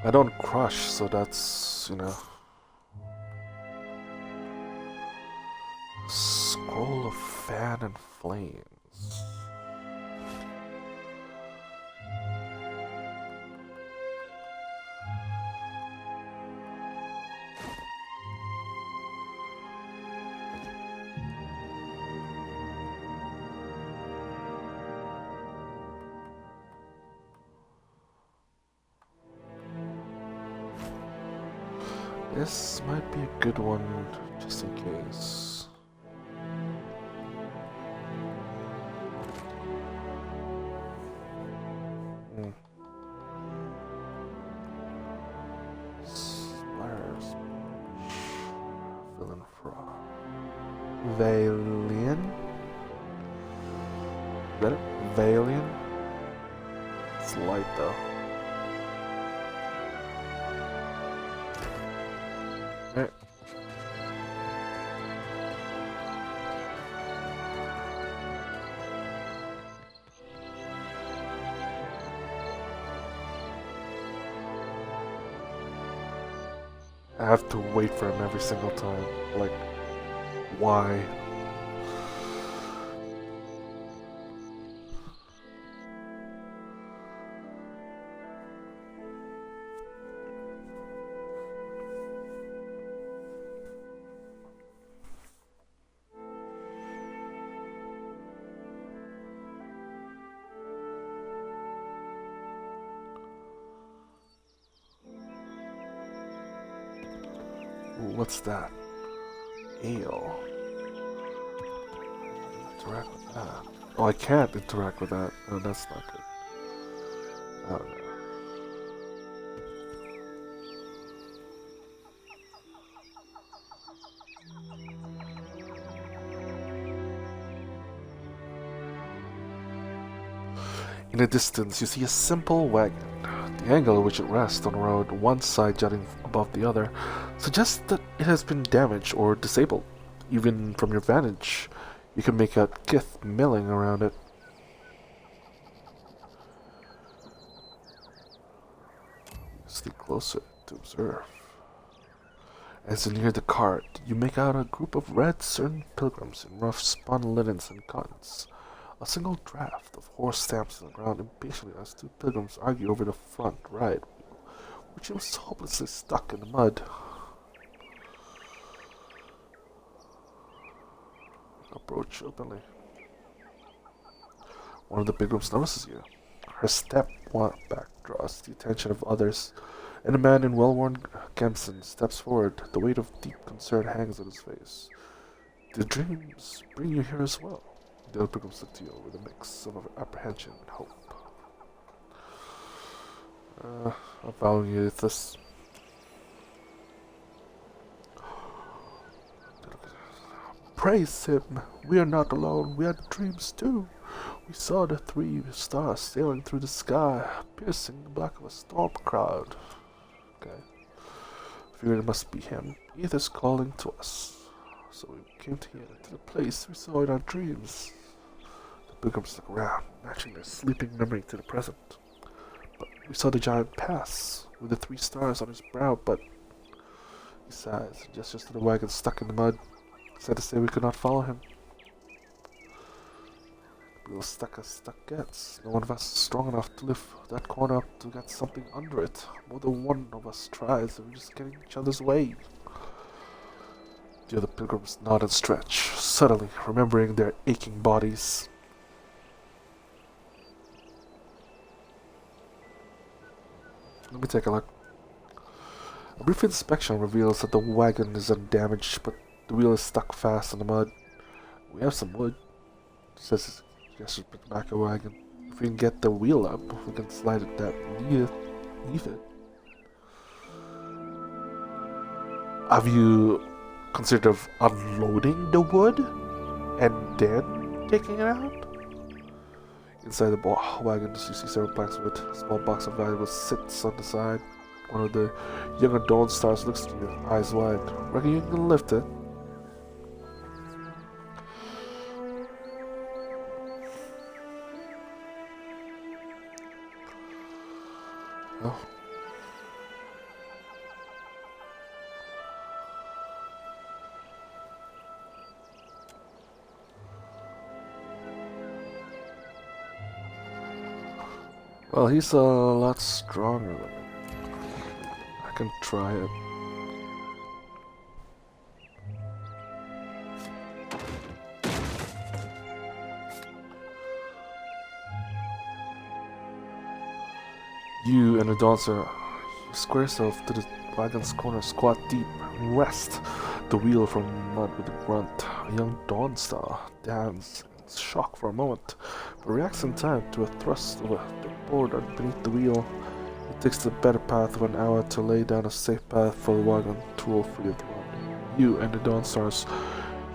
I don't crush, so that's, you know. Scroll of fan and flames. This might be a good one, just in case. Spires. Villain Frog. Valian? Is that it? Valian? It's light though. Alright. I have to wait for him every single time. Like, why? What's that? Ale. Interact with that. Oh, I can't interact with that. Oh, that's not good. I don't know. In the distance, you see a simple wagon. The angle at which it rests on the road, one side jutting above the other, suggests that it has been damaged or disabled. Even from your vantage, you can make out kith milling around it. Sneak closer to observe. As you near the cart, you make out a group of red-certain pilgrims in rough spun linens and cottons. A single draft of horse stamps on the ground impatiently as two pilgrims argue over the front right wheel, which seems hopelessly stuck in the mud. Approach openly. One of the pilgrims notices you. Her step back draws the attention of others, and a man in well-worn gamson steps forward. The weight of deep concern hangs on his face. The dreams bring you here as well. The other pilgrims look to you with a mix of apprehension and hope. I'll follow you with this. Praise him! We are not alone. We had dreams too. We saw the 3 stars sailing through the sky, piercing the black of a storm cloud. Okay. Figured it must be him. Ether's calling to us. So we came to here, to the place we saw in our dreams. The pilgrims look around, matching their sleeping memory to the present. But we saw the giant pass, with the 3 stars on his brow, but he sighs, gestures to the wagon stuck in the mud. Sad to say we could not follow him. We were stuck as stuck gets. No one of us is strong enough to lift that corner up to get something under it. More than one of us tries, and we're just getting each other's way. The other pilgrims nod and stretch, suddenly remembering their aching bodies. Let me take a look. A brief inspection reveals that the wagon is undamaged, but the wheel is stuck fast in the mud. We have some wood. Says gestures to the back of the wagon. If we can get the wheel up, we can slide it that leave it. Have you considered of unloading the wood and then taking it out? Inside the wagon, you see several planks of wood. A small box of valuables sits on the side. One of the younger Dawn Stars looks at you, eyes wide. Reckon you can lift it? Oh. Well, he's a lot stronger than me. I can try it. You and the dancer, you square yourself to the wagon's corner, squat deep, and rest the wheel from mud with a grunt. A young Dawn Star stands in shock for a moment, but reacts in time to a thrust of a thick board beneath the wheel. It takes the better path of an hour to lay down a safe path for the wagon to roll free of the run. You and the Dawn Stars,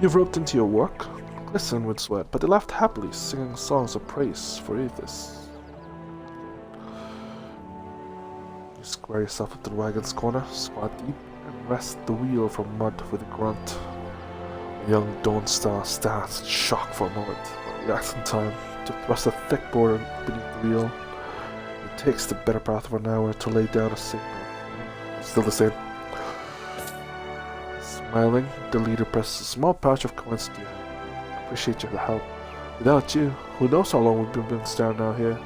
you've roped into your work, glisten with sweat, but they laughed happily, singing songs of praise for Aethys. Square yourself up to the wagon's corner, squat deep, and rest the wheel from mud with a grunt. The young Dawn Star stands in shock for a moment, but reacts in time to thrust a thick board beneath the wheel. It takes the better path of an hour to lay down a safe path. Still the same. Smiling, the leader presses a small pouch of coins to you. Appreciate your help. Without you, who knows how long we've been staring out here.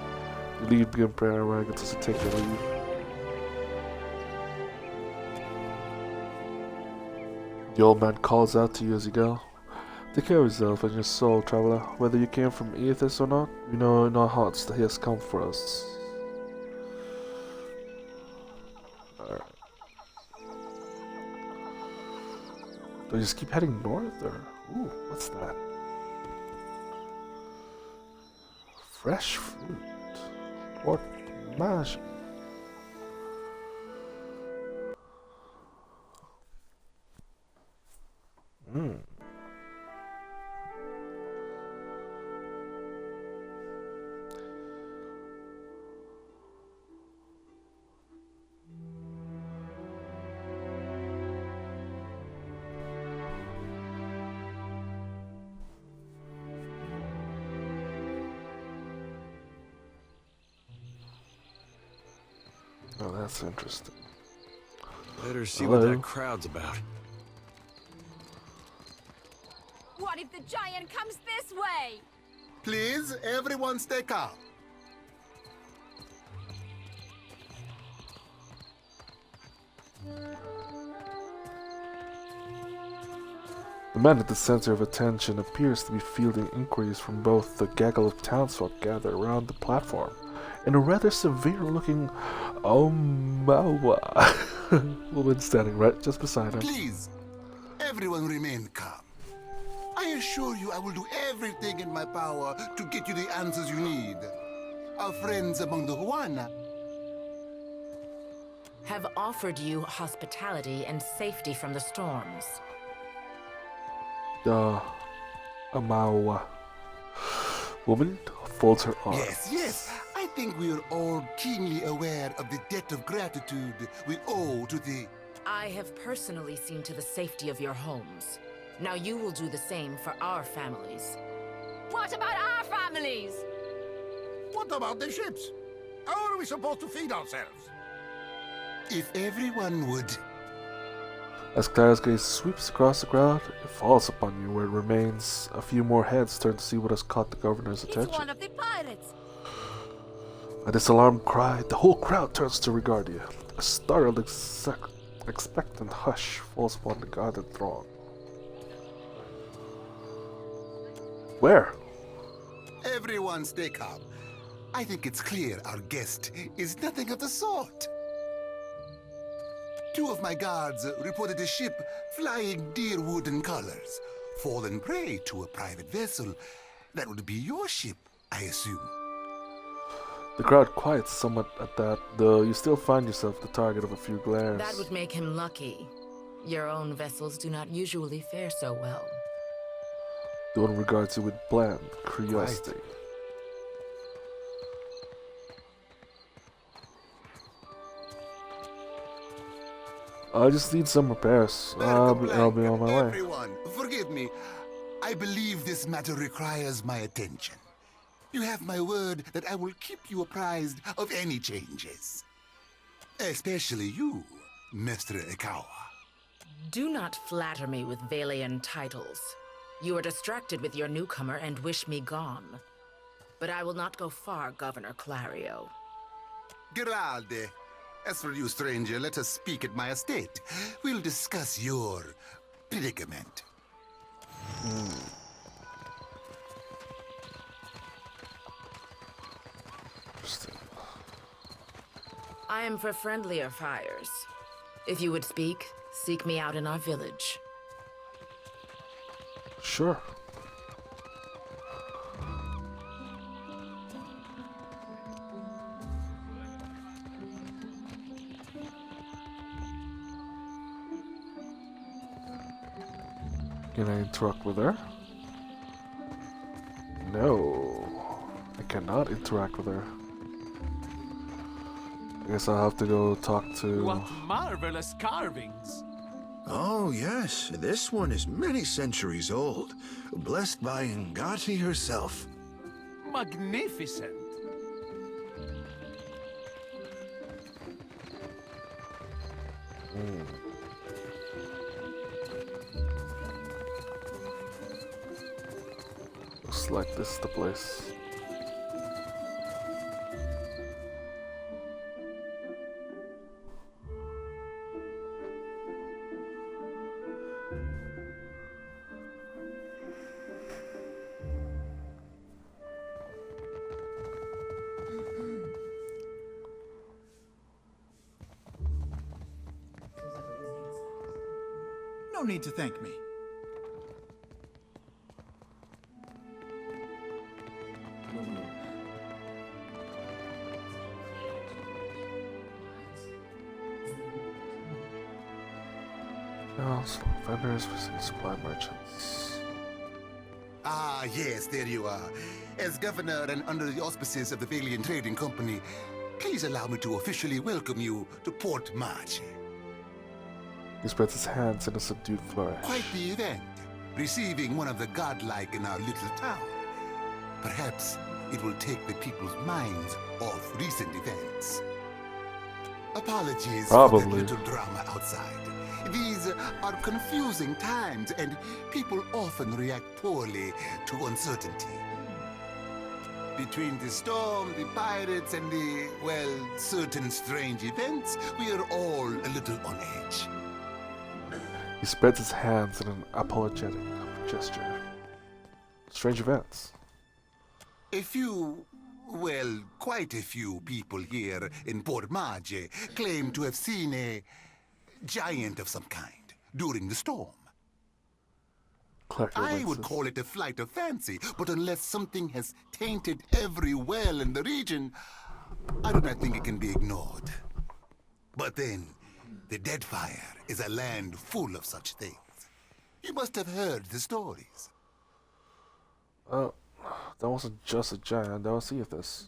You leave begin prayer wagons as you take your leave. The old man calls out to you as you go. Take care of yourself and your soul, traveler. Whether you came from Aethys or not, we know in our hearts that he has come for us. Alright. Do we just keep heading north, or... Ooh, what's that? Fresh fruit. Port mash. Oh, that's interesting. Better see what that crowd's about. What if the giant comes this way? Please, everyone stay calm. The man at the center of attention appears to be fielding inquiries from both the gaggle of townsfolk gathered around the platform and a rather severe-looking woman standing right just beside him. Please, everyone remain calm. I assure you I will do everything in my power to get you the answers you need. Our friends among the Huana have offered you hospitality and safety from the storms. The Amawa woman folds her arms. Yes. I think we are all keenly aware of the debt of gratitude we owe to the... I have personally seen to the safety of your homes. Now you will do the same for our families. What about our families? What about the ships? How are we supposed to feed ourselves? If everyone would... As Clara's gaze sweeps across the crowd, it falls upon you where it remains. A few more heads turn to see what has caught the governor's attention. It's one of the pirates. At this alarmed cry, the whole crowd turns to regard you. A startled, expectant hush falls upon the gathered throng. Where? Everyone stay calm. I think it's clear our guest is nothing of the sort. Two of my guards reported a ship flying deer wooden colors, fallen prey to a private vessel. That would be your ship, I assume. The crowd quiets somewhat at that, though you still find yourself the target of a few glares. That would make him lucky. Your own vessels do not usually fare so well. The one regards you with bland curiosity. Right. I just need some repairs. I'll be on my way. Everyone, forgive me. I believe this matter requires my attention. You have my word that I will keep you apprised of any changes. Especially you, Mr. Ikawa. Do not flatter me with Valian titles. You are distracted with your newcomer and wish me gone. But I will not go far, Governor Clario. Geralde. As for you, stranger, let us speak at my estate. We'll discuss your predicament. I am for friendlier fires. If you would speak, seek me out in our village. Sure. Can I interact with her? No, I cannot interact with her. I guess I'll have to go talk to... What marvelous carvings! Oh, yes. This one is many centuries old. Blessed by Ngati herself. Magnificent! Looks like this is the place. No need to thank me. Vendors, supply merchants. Ah, yes, there you are. As governor and under the auspices of the Valiant Trading Company, please allow me to officially welcome you to Port March. He spreads his hands in a subdued flourish. Quite the event, receiving one of the godlike in our little town. Perhaps it will take the people's minds off recent events. Apologies for the little drama outside. These are confusing times, and people often react poorly to uncertainty. Between the storm, the pirates, and the, well, certain strange events, we are all a little on edge. He spreads his hands in an apologetic gesture. Strange events. A few, well, quite a few people here in Port Marge claim to have seen a giant of some kind during the storm. I would call it a flight of fancy, but unless something has tainted every well in the region, I do not think it can be ignored. But then, the Deadfire is a land full of such things. You must have heard the stories. Oh, that wasn't just a giant, that was Aethys.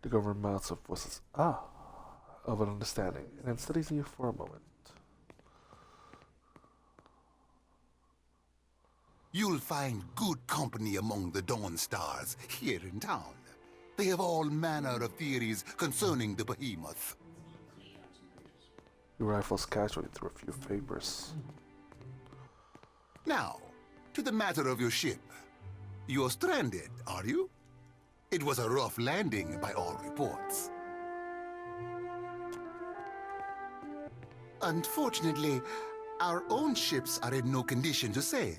The government mouths of voices of an understanding, and then studies you for a moment. You'll find good company among the Dawn Stars here in town. They have all manner of theories concerning the behemoth. He rifles casually through a few papers. Now, to the matter of your ship. You're stranded, are you? It was a rough landing by all reports. Unfortunately, our own ships are in no condition to sail.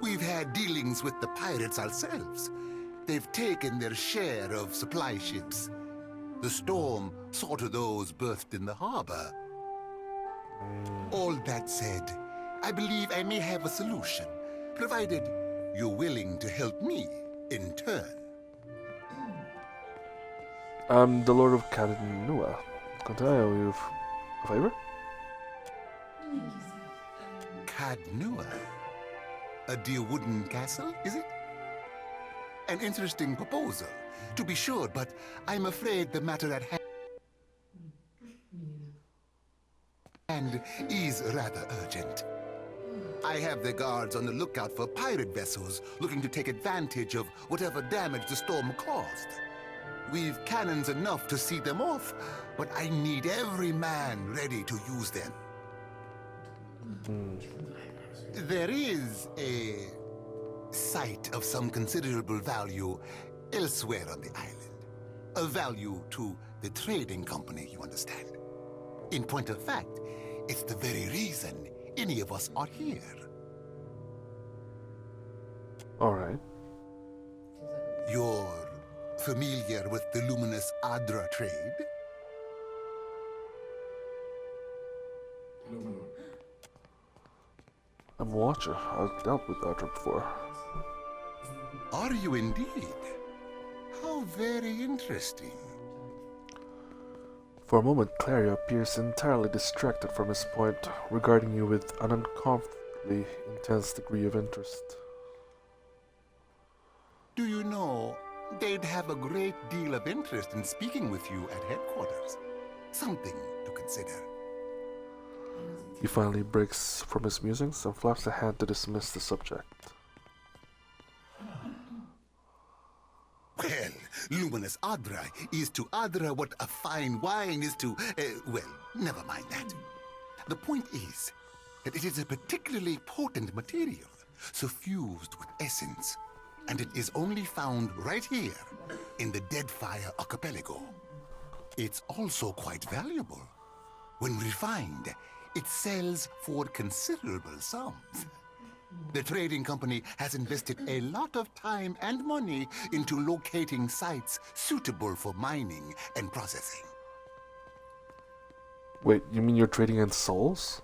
We've had dealings with the pirates ourselves. They've taken their share of supply ships. The storm saw to those berthed in the harbor. All that said, I believe I may have a solution, provided you're willing to help me in turn. I'm the Lord of Cadnua. Can I owe you a favor? Cadnua? A dear wooden castle, is it? An interesting proposal, to be sure, but I'm afraid the matter at hand is rather urgent. I have the guards on the lookout for pirate vessels looking to take advantage of whatever damage the storm caused. We've cannons enough to see them off, but I need every man ready to use them. There is a site of some considerable value elsewhere on the island. A value to the trading company, you understand. In point of fact, it's the very reason any of us are here. All right. You're familiar with the luminous Adra trade? I'm a watcher. I've dealt with Adra before. Are you indeed? How very interesting. For a moment, Clario appears entirely distracted from his point, regarding you with an uncomfortably intense degree of interest. Do you know, they'd have a great deal of interest in speaking with you at headquarters. Something to consider. He finally breaks from his musings and flaps a hand to dismiss the subject. Well, luminous Adra is to Adra what a fine wine is to... well, never mind that. The point is that it is a particularly potent material, suffused with essence, and it is only found right here in the Deadfire archipelago. It's also quite valuable. When refined, it sells for considerable sums. The trading company has invested a lot of time and money into locating sites suitable for mining and processing. Wait, you mean you're trading in souls?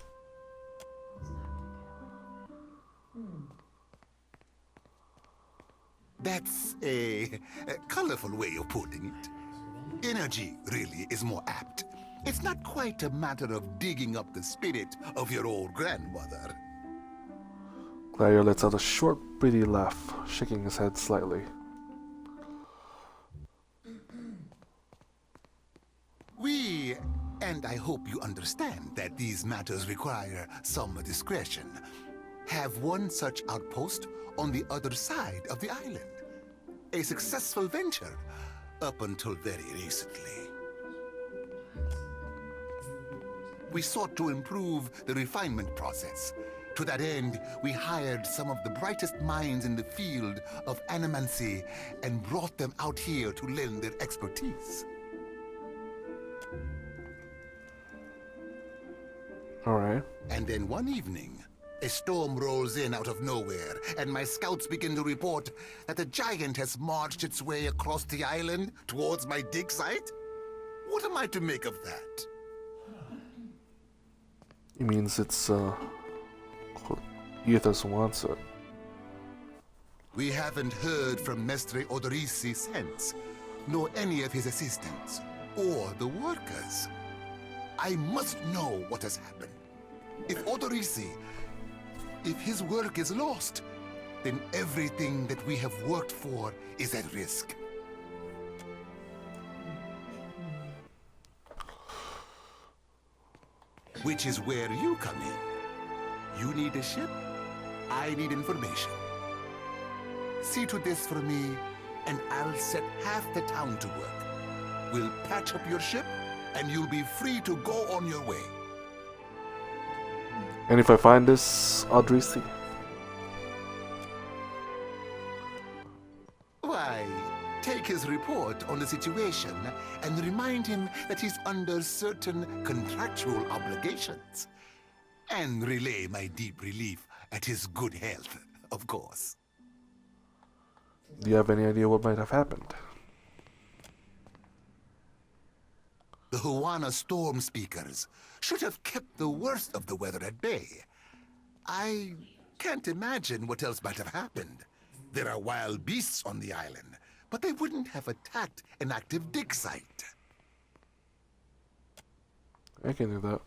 That's a colorful way of putting it. Energy, really, is more apt. It's not quite a matter of digging up the spirit of your old grandmother. Clario lets out a short, pretty laugh, shaking his head slightly. We, and I hope you understand that these matters require some discretion, have one such outpost on the other side of the island. A successful venture, up until very recently. We sought to improve the refinement process. To that end, we hired some of the brightest minds in the field of animancy and brought them out here to lend their expertise. All right. And then one evening, a storm rolls in out of nowhere, and my scouts begin to report that a giant has marched its way across the island towards my dig site. What am I to make of that? He means it's, Ethos wants it. We haven't heard from Mestre Odorisi since, nor any of his assistants, or the workers. I must know what has happened. If Odorisi, if his work is lost, then everything that we have worked for is at risk. Which is where you come in. You need a ship, I need information. See to this for me, and I'll set half the town to work. We'll patch up your ship, and you'll be free to go on your way. And if I find this Odrisi? Why, take his report on the situation and remind him that he's under certain contractual obligations. And relay my deep relief at his good health, of course. Do you have any idea what might have happened? The Huana storm speakers should have kept the worst of the weather at bay. I can't imagine what else might have happened. There are wild beasts on the island, but they wouldn't have attacked an active dig site. I can do that.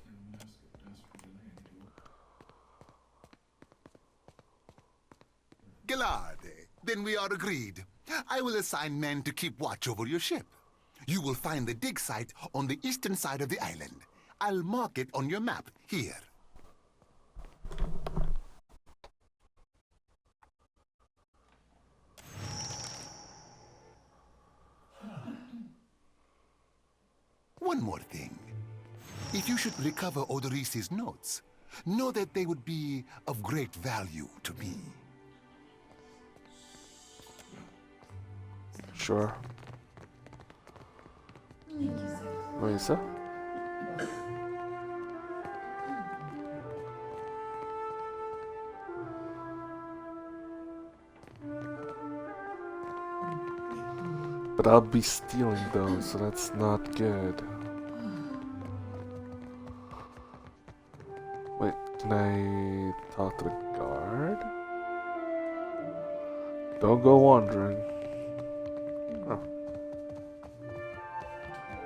Gelade, then we are agreed. I will assign men to keep watch over your ship. You will find the dig site on the eastern side of the island. I'll mark it on your map here. One more thing. If you should recover Odorisi's notes, know that they would be of great value to me. Sure. What is that? But I'll be stealing those, so that's not good. Wait, can I talk to the guard? Don't go wandering. Oh.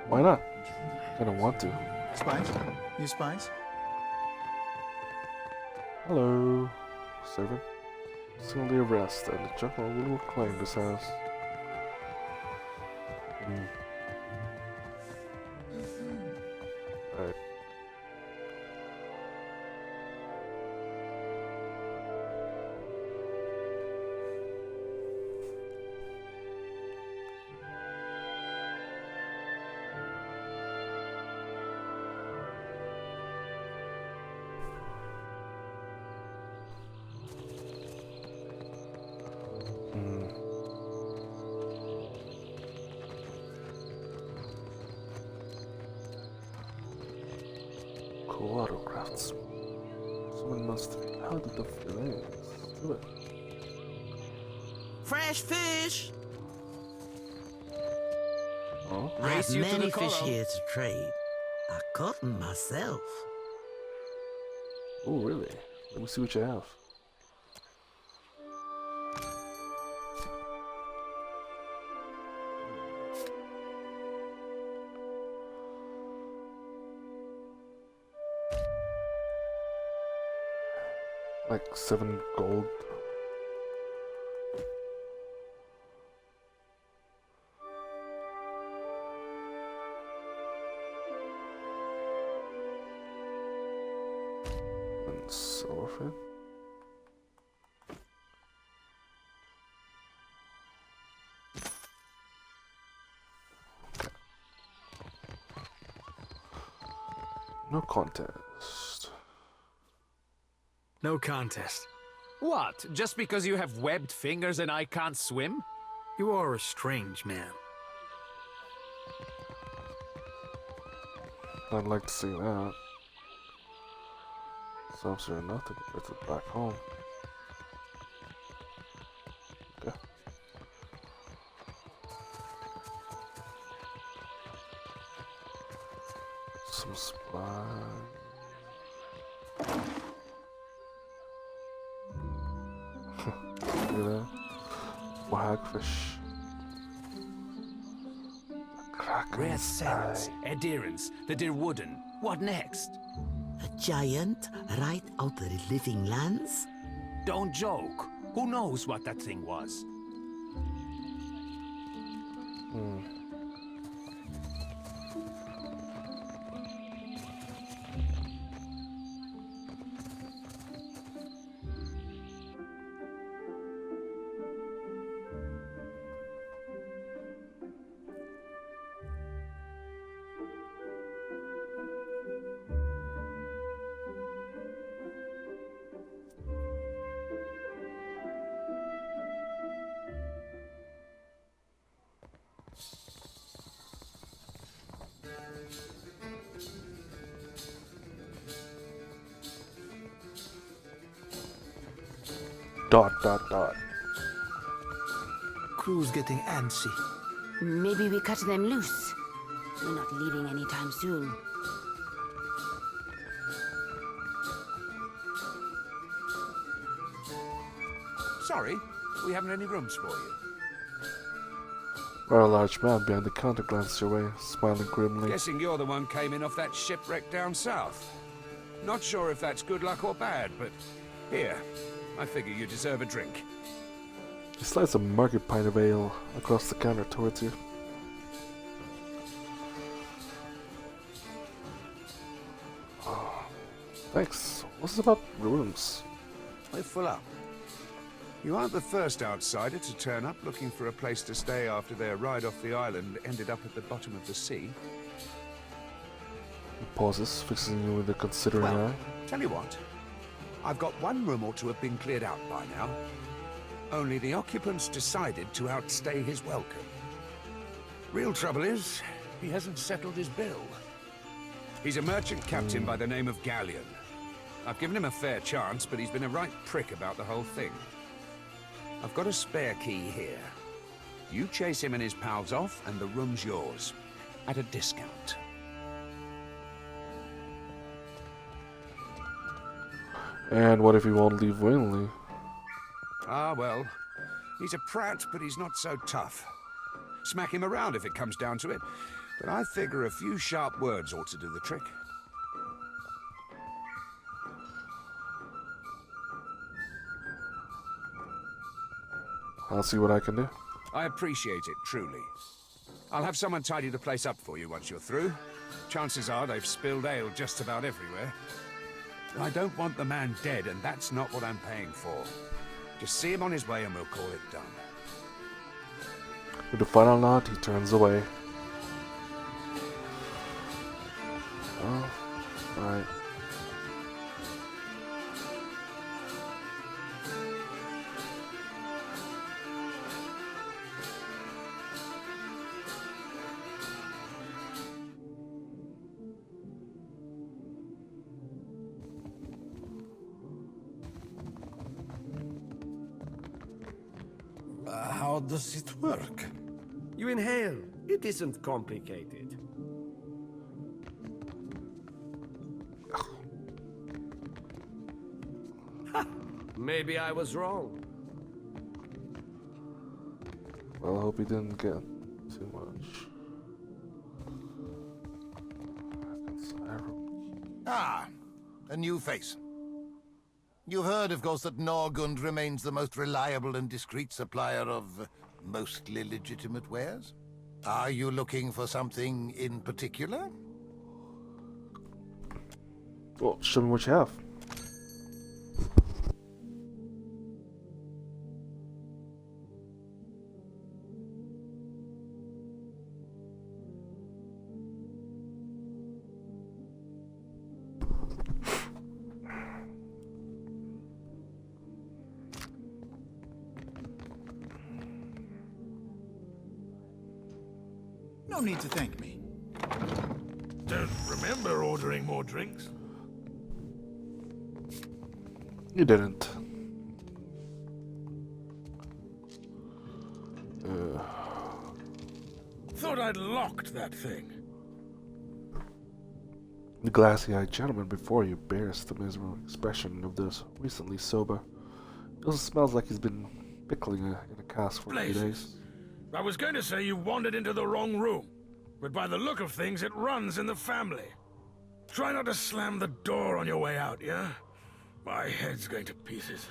Why not? I don't want to. Spice? You spice? Hello, servant. Simply arrest, and the jungle will claim this house. Alright. Cool autographs. Someone must have held the feelings. Do it. Fresh fish! Oh? I have many fish here to trade. I caught them myself. Oh, really? Let me see what you have. Like 7 gold. And silverfin. Okay. No contest. No contest. What? Just because you have webbed fingers and I can't swim? You are a strange man. I'd like to see that. It's absolutely nothing compared to back home. Okay. Some supplies. Look at that. Wagfish. Rare scents, adherents that are wooden. What next? A giant right out of the living lands? Don't joke. Who knows what that thing was? Dot. Crew's getting antsy. Maybe we cut them loose. We're not leaving anytime soon. Sorry, we haven't any rooms for you. Or a large man behind the counter glanced your way, smiling grimly. Guessing you're the one came in off that shipwreck down south. Not sure if that's good luck or bad, but here, I figure you deserve a drink. He slides a market pint of ale across the counter towards you. Oh, thanks. What's it about rooms? We're full up. You aren't the first outsider to turn up looking for a place to stay after their ride off the island ended up at the bottom of the sea. He pauses, fixing you with a considering eye. Tell you what, I've got one room or to have been cleared out by now. Only the occupants decided to outstay his welcome. Real trouble is, he hasn't settled his bill. He's a merchant captain by the name of Galleon. I've given him a fair chance, but he's been a right prick about the whole thing. I've got a spare key here. You chase him and his pals off, and the room's yours. At a discount. And what if he won't leave willingly? Ah, well. He's a prat, but he's not so tough. Smack him around if it comes down to it. But I figure a few sharp words ought to do the trick. I'll see what I can do. I appreciate it, truly. I'll have someone tidy the place up for you once you're through. Chances are they've spilled ale just about everywhere. I don't want the man dead, and that's not what I'm paying for. Just see him on his way and we'll call it done. With the final nod, he turns away. Oh, alright. How does it work? You inhale. It isn't complicated. Ha! Maybe I was wrong. Well, I hope he didn't get too much. Ah, a new face. You've heard, of course, that Norgund remains the most reliable and discreet supplier of mostly legitimate wares. Are you looking for something in particular? Well, show me what you have. No need to thank me. Don't remember ordering more drinks. You didn't. Thought I'd locked that thing. The glassy-eyed gentleman before you bears the miserable expression of this recently sober. It also smells like he's been pickling in a cask for a few days. I was going to say you wandered into the wrong room, but by the look of things, it runs in the family. Try not to slam the door on your way out, yeah? My head's going to pieces.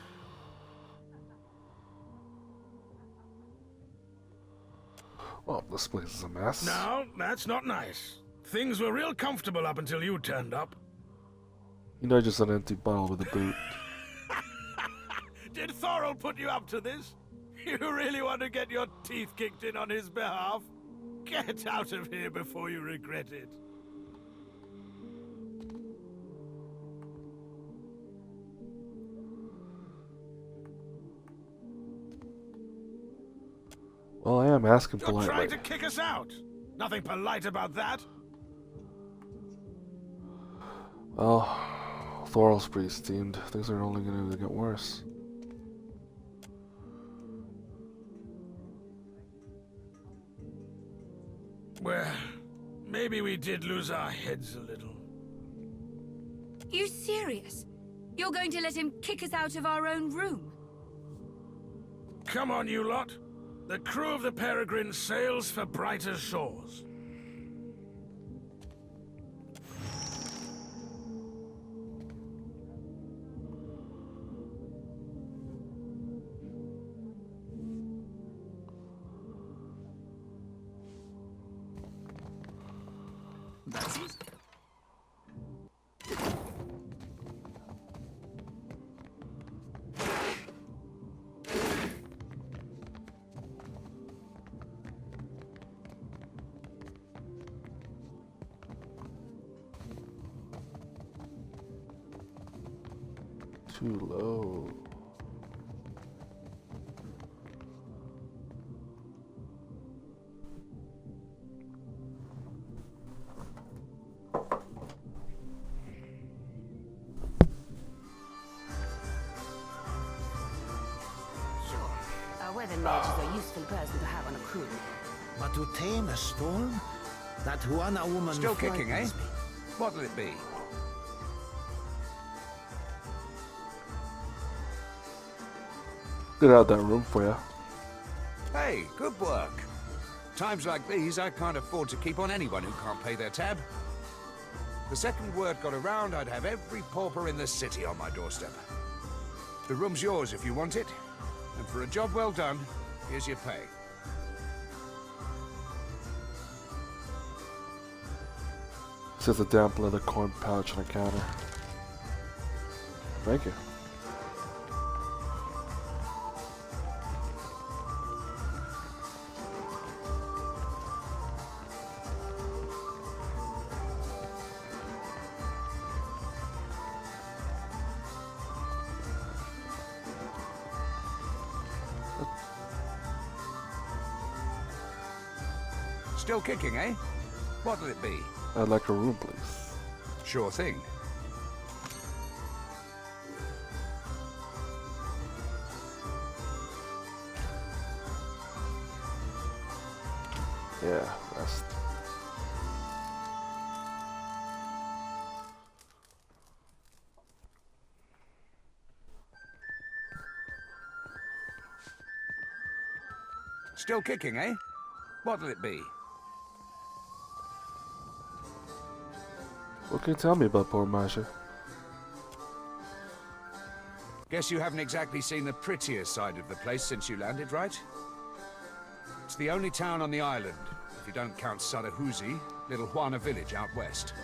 Well, this place is a mess. No, that's not nice. Things were real comfortable up until you turned up. You know, just an empty bottle with a boot. Did Thorol put you up to this? You really want to get your teeth kicked in on his behalf? Get out of here before you regret it. Well, I am asking You're politely. trying to kick us out. Nothing polite about that. Well, Thorol's pretty steamed. Things are only going to get worse. Well, maybe we did lose our heads a little. You serious? You're going to let him kick us out of our own room? Come on, you lot. The crew of the Peregrine sails for brighter shores. That's easy. Too low. Mage is a useful person to have on a crew. But to tame a storm? That Juana woman Still kicking, eh? frightens me. What'll it be? Get out that room for ya. Hey, good work. Times like these, I can't afford to keep on anyone who can't pay their tab. The second word got around, I'd have every pauper in the city on my doorstep. The room's yours if you want it, and for a job well done, here's your pay. This is a damp leather coin pouch on a counter. Thank you. Still kicking, eh? What'll it be? I'd like a room, please. Sure thing. Yeah, rest. Still kicking, eh? What'll it be? What can you tell me about poor Masha? Guess you haven't exactly seen the prettier side of the place since you landed, right? It's the only town on the island, if you don't count Sarahuzi, little Juana village out west.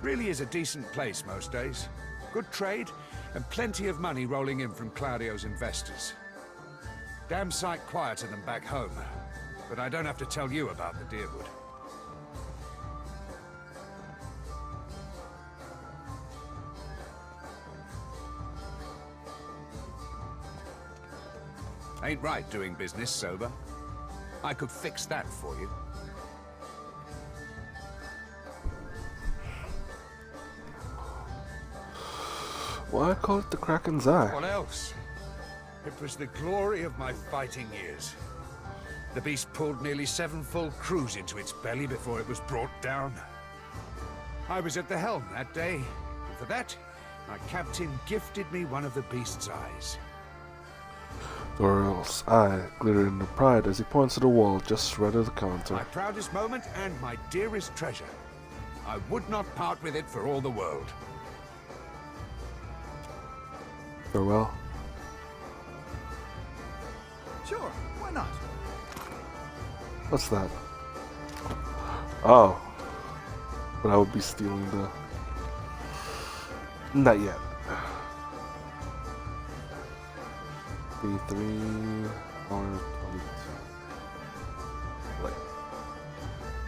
Really is a decent place most days. Good trade, and plenty of money rolling in from Claudio's investors. Damn sight quieter than back home, but I don't have to tell you about the Deerwood. Ain't right doing business sober. I could fix that for you. Why call it the Kraken's Eye? What else? It was the glory of my fighting years. The beast pulled nearly 7 full crews into its belly before it was brought down. I was at the helm that day, and for that, my captain gifted me one of the beast's eyes. Thorel's eye glittered in pride as he points to the wall just right of the counter. My proudest moment and my dearest treasure. I would not part with it for all the world. Farewell. Sure, why not? What's that? Oh. But I would be stealing the... Not yet. B3 or 22. Like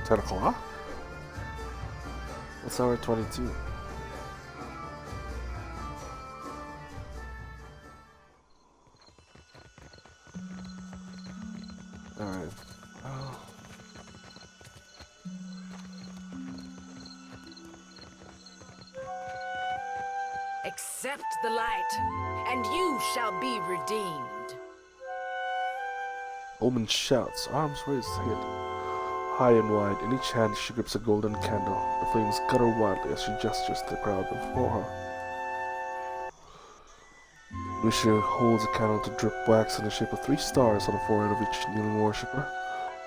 10 o'clock? What's hour 22? Alright. Accept the light, and you shall be redeemed. Omen shouts, arms raised hid, high and wide. In each hand she grips a golden candle. The flames gutter wildly as she gestures to the crowd before her. Lucia holds a candle to drip wax in the shape of 3 stars on the forehead of each kneeling worshipper.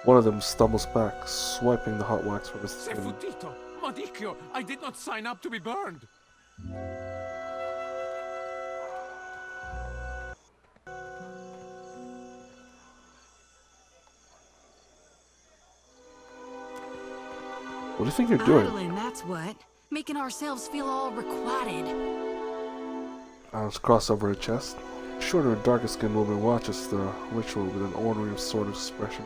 One of them stumbles back, swiping the hot wax from his skin. Sefudito, Madicchio, I did not sign up to be burned. What do you think you're doing? Idling, that's what. Making ourselves feel all requited. Arms crossed over her chest. A shorter and darker skinned woman watches the ritual with an ornery sort of expression.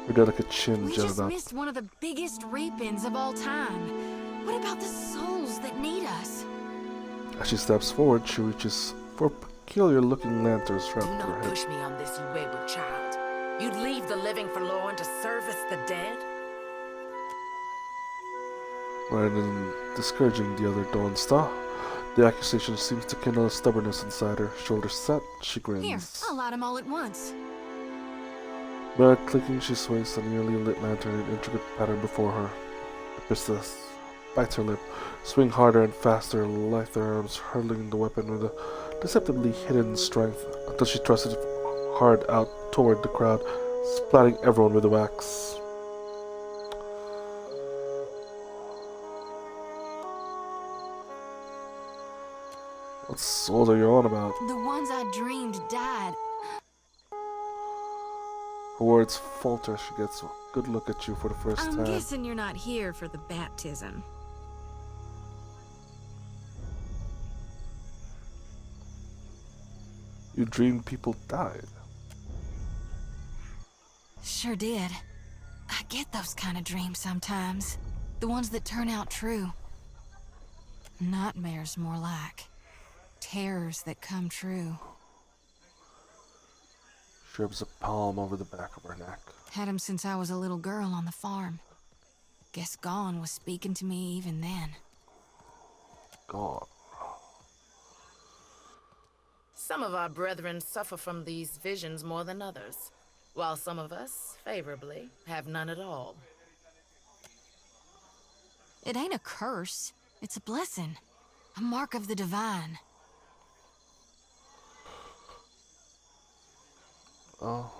Her delicate chin We jutted just up. missed one of the biggest reap-ins of all time. What about the souls that need us? As she steps forward, she reaches for peculiar-looking lanterns wrapped Do around her not head. push me on this, you wayward child. You'd leave the living forlorn to service the dead? Rather than discouraging the other Dawn Star, The accusation seems to kindle a stubbornness inside her. Shoulders set, she grins. Here, I'll light them all at once. Without clicking, she swings the nearly lit lantern in intricate pattern before her. The priestess bites her lip, swing harder and faster, lithe arms hurling the weapon with a deceptively hidden strength until she thrusts it hard out toward the crowd, splatting everyone with the wax. What souls are you on about? The ones I dreamed died. Her words falter. She gets a good look at you for the first time. I'm guessing you're not here for the baptism. You dreamed people died. Sure did. I get those kind of dreams sometimes. The ones that turn out true. Nightmares, more like. Terrors that come true. She rubs a palm over the back of her neck. Had him since I was a little girl on the farm. Guess Gone was speaking to me even then. Gone. Some of our brethren suffer from these visions more than others, while some of us, favorably, have none at all. It ain't a curse. It's a blessing. A mark of the divine. Oh,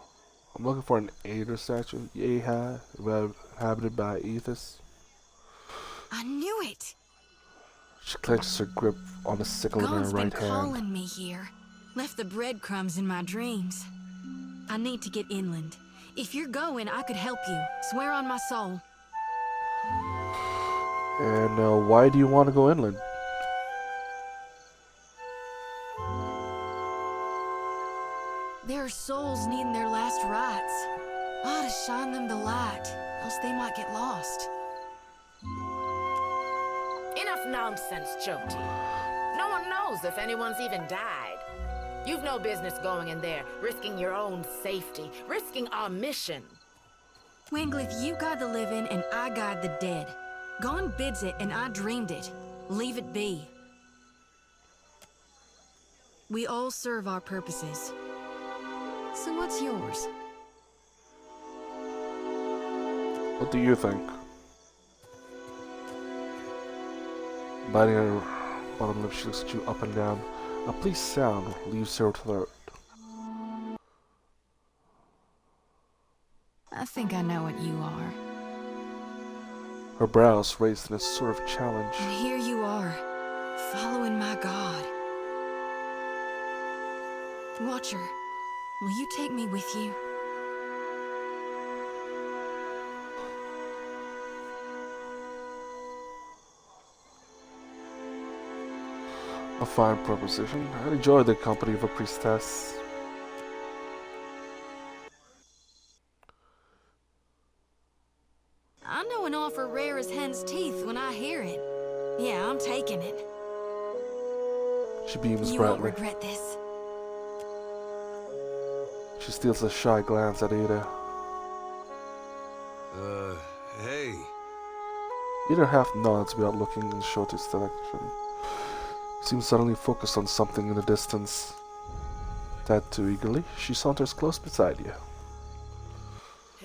I'm looking for an Aether statue. Yeha, inhabited by Ethos. I knew it! She clenches her grip on the sickle in her God's right been hand. calling me here. Left the breadcrumbs in my dreams. I need to get inland. If you're going, I could help you. Swear on my soul. And why do you want to go inland? There are souls needing their last rites. I ought to shine them the light, else they might get lost. Enough nonsense, Joti. No one knows if anyone's even died. You've no business going in there, risking your own safety, risking our mission. Wingleth, you guide the living and I guide the dead. Gone bids it and I dreamed it. Leave it be. We all serve our purposes. So what's yours? What do you think? Biting her bottom lip, she looks at you up and down. A pleased sound leaves her throat. I think I know what you are. Her brows raised in a sort of challenge. And here you are, following my God. Watcher, will you take me with you? A fine proposition. I'd enjoy the company of a priestess. I know an offer rare as hen's teeth when I hear it. Yeah, I'm taking it. She beams You brightly. won't regret this. She steals a shy glance at Ada. Hey. Ada half nods without looking in Shoti's direction. He seems suddenly focused on something in the distance. Tad too eagerly, she saunters close beside you.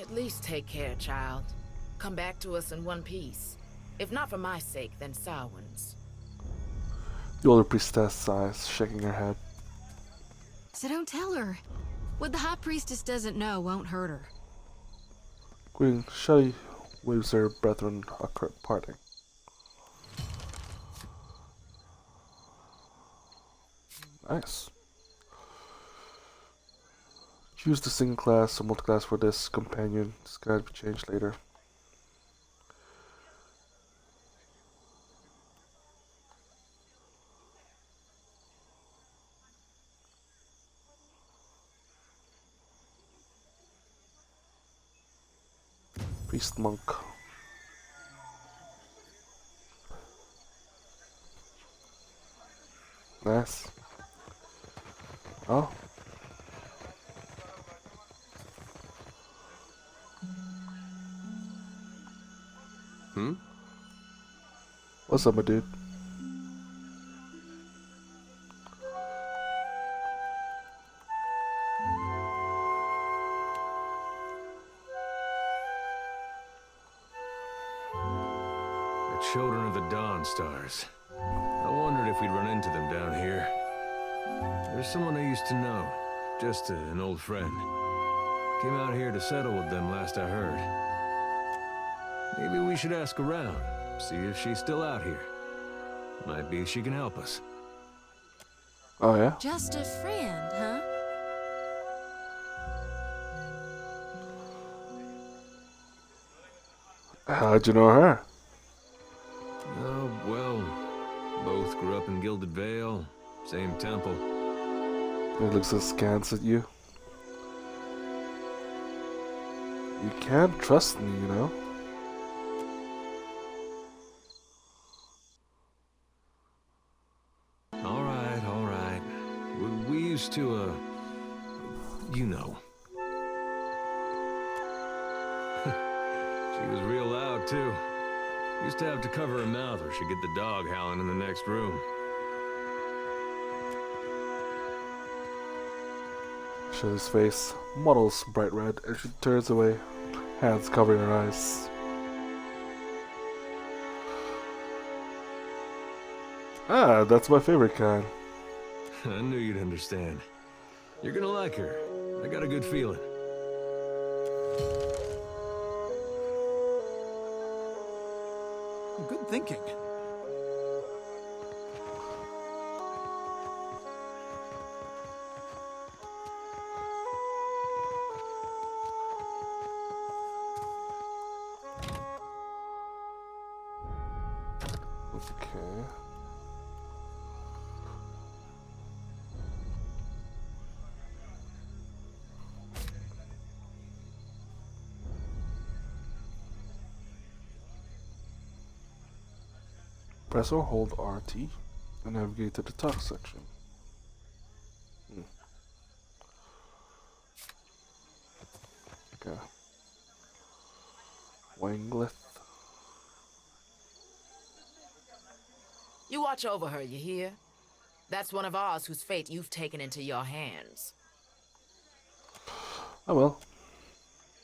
At least take care, child. Come back to us in one piece. If not for my sake, then Samhain's. The older priestess sighs, shaking her head. So don't tell her. What the High Priestess doesn't know won't hurt her. Queen Shelley waves her brethren a curt parting. Nice. Choose the single class or multi-class for this companion. This can be changed later. Priest monk. Nice. Oh. Hmm? What's up, my dude? children of the Dawn Stars. I wondered if we'd run into them down here. There's someone I used to know, just an old friend. Came out here to settle with them last I heard. Maybe we should ask around, see if she's still out here. Might be she can help us. Oh yeah? Just a friend, huh? How'd you know her? Oh, well, both grew up in Gilded Vale, same temple. He looks askance at you. You can't trust me, you know? All right. We used to, you know. She was real loud, too. Used to have to cover her mouth or she'd get the dog howling in the next room. Shows his face, muddles bright red, and she turns away, hands covering her eyes. Ah, that's my favorite kind. I knew you'd understand. You're gonna like her. I got a good feeling. Good thinking. Okay. Press or hold RT and navigate to the talk section. Okay. Wanglith. You watch over her, you hear? That's one of ours whose fate you've taken into your hands. Oh well.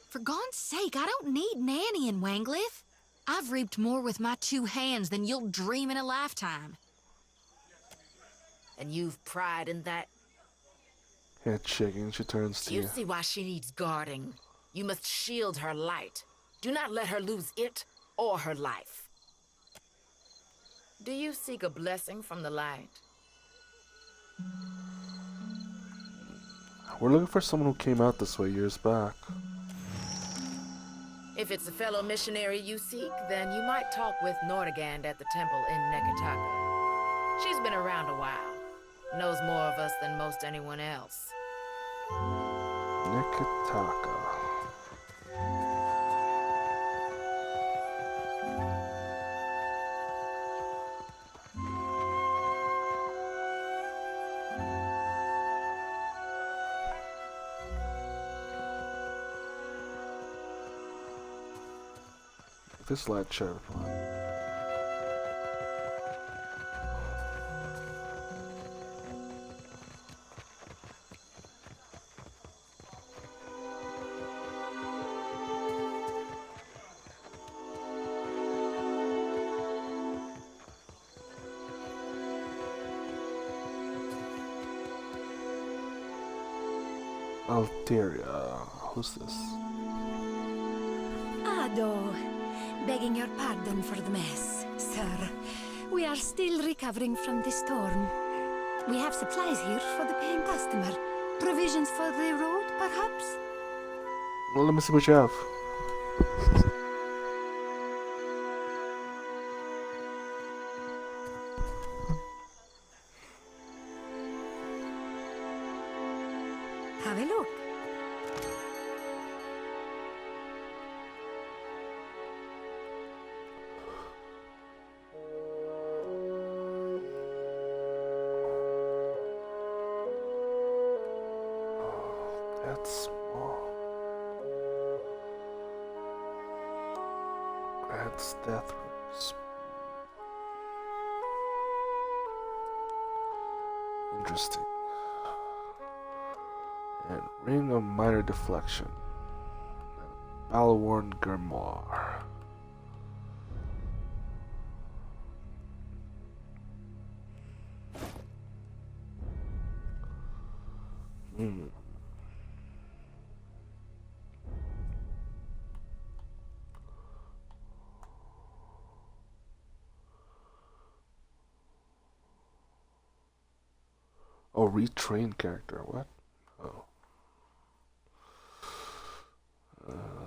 For God's sake, I don't need Nanny in Wanglith. I've reaped more with my 2 hands than you'll dream in a lifetime. And you've pride in that? Head shaking, she turns to You you. see why she needs guarding. You must shield her light. Do not let her lose it or her life. Do you seek a blessing from the light? We're looking for someone who came out this way years back. If it's a fellow missionary you seek, then you might talk with Nordegand at the temple in Nekataka. She's been around a while. Knows more of us than most anyone else. Nekataka. This light share reply. Alteria. Who's this? Ado. Begging your pardon for the mess, sir. We are still recovering from the storm. We have supplies here for the paying customer. Provisions for the road, perhaps? Well, let me see what you have. Have a look. That's small. That's death roots. Interesting. And ring of minor deflection. Balworn grimoire. Hmm. Oh, retrain character. What? Oh.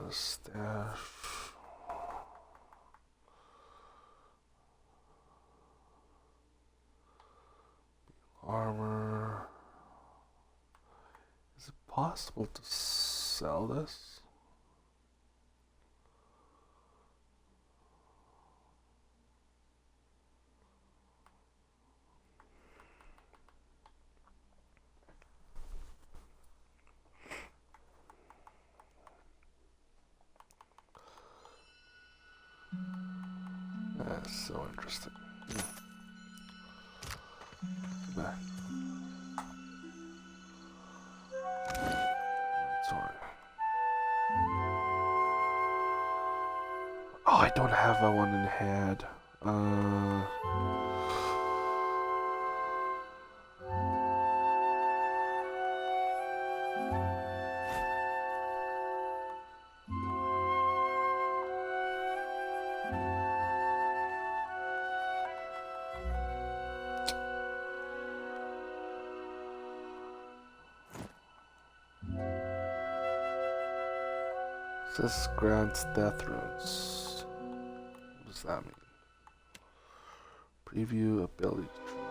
Staff. Armor. Is it possible to sell this? That's so interesting. Back. Sorry. Oh, I don't have that one in hand. This grants death runes. What does that mean? Preview ability tree.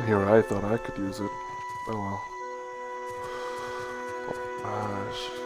Here, I thought I could use it. Oh well. Oh, shit.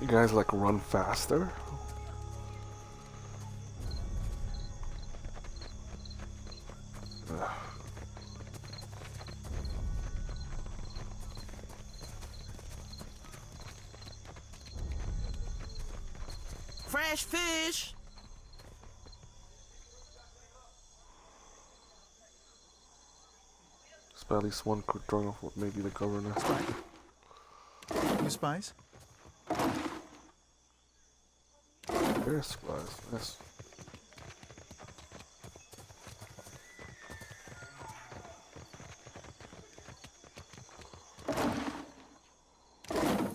You guys like run faster? Ugh. Fresh fish. There's at least one quick draw of maybe the governor. Any spies? There's spies. Yes.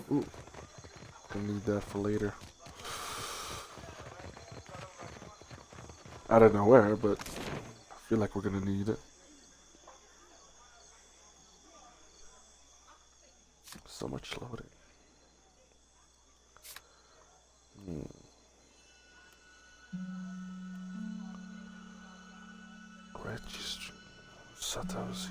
Ooh. Gonna need that for later. I don't know where, but I feel like we're gonna need it. So much loading. Registry. Satoshi.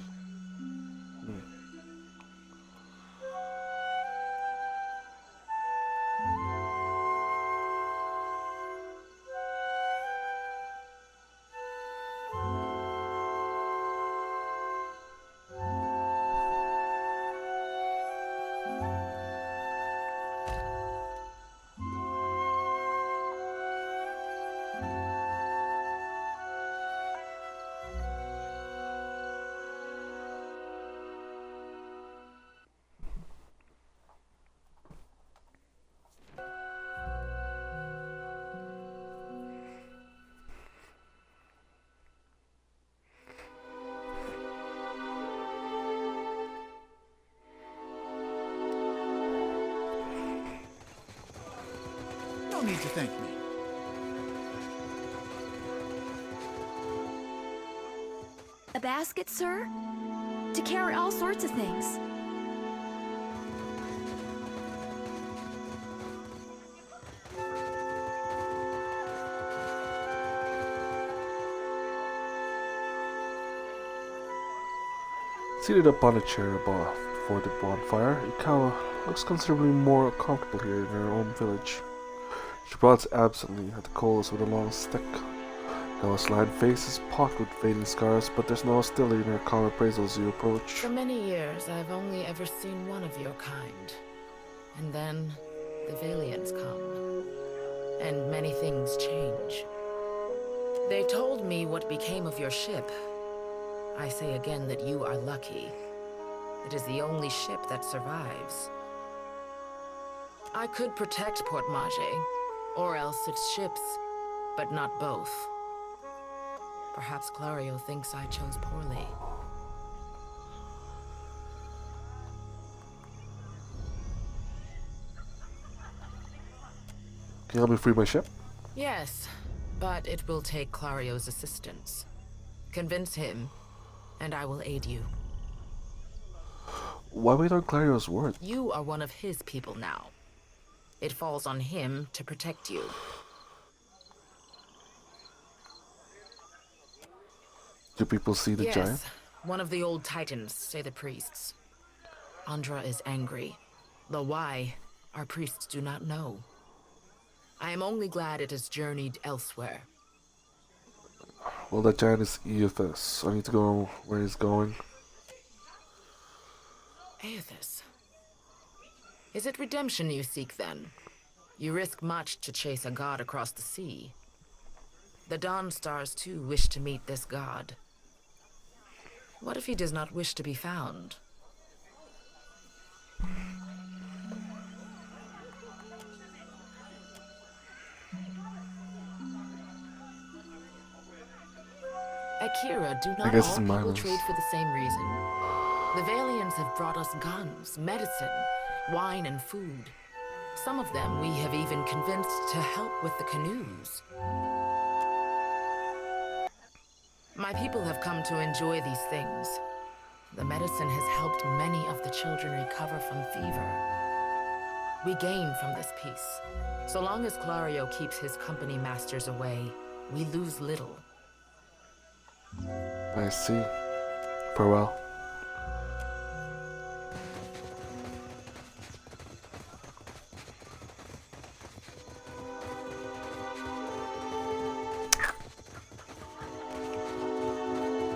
No need to thank me. basket, sir? To carry all sorts of things. Seated up on a chair above before the bonfire, Ikawa looks considerably more comfortable here in her own village. She plods absently at the coals with a long stick. Ikawa's lined face is pocked with fading scars, but there's no hostility in her calm appraisal as you approach. For many years, I've only ever seen one of your kind. And then, the Valiants come. And many things change. They told me what became of your ship. I say again that you are lucky. It is the only ship that survives. I could protect Port Mage, or else its ships, but not both. Perhaps Clario thinks I chose poorly. Can you help me free my ship? Yes, but it will take Clario's assistance. Convince him, and I will aid you. Why wait on Clario's word? You are one of his people now. It falls on him to protect you. Do people see the giant? Yes, one of the old titans, say the priests. Andra is angry. The why, our priests do not know. I am only glad it has journeyed elsewhere. Well, that giant is Eothas. I need to go where he's going. Aethys. Is it redemption you seek then? You risk much to chase a god across the sea. The Dawn Stars too wish to meet this god. What if he does not wish to be found? Akira, do not all people trade for the same reason? The Valiants have brought us guns, medicine, wine, and food. Some of them we have even convinced to help with the canoes. My people have come to enjoy these things. The medicine has helped many of the children recover from fever. We gain from this peace. So long as Clario keeps his company masters away, we lose little. I see. Farewell.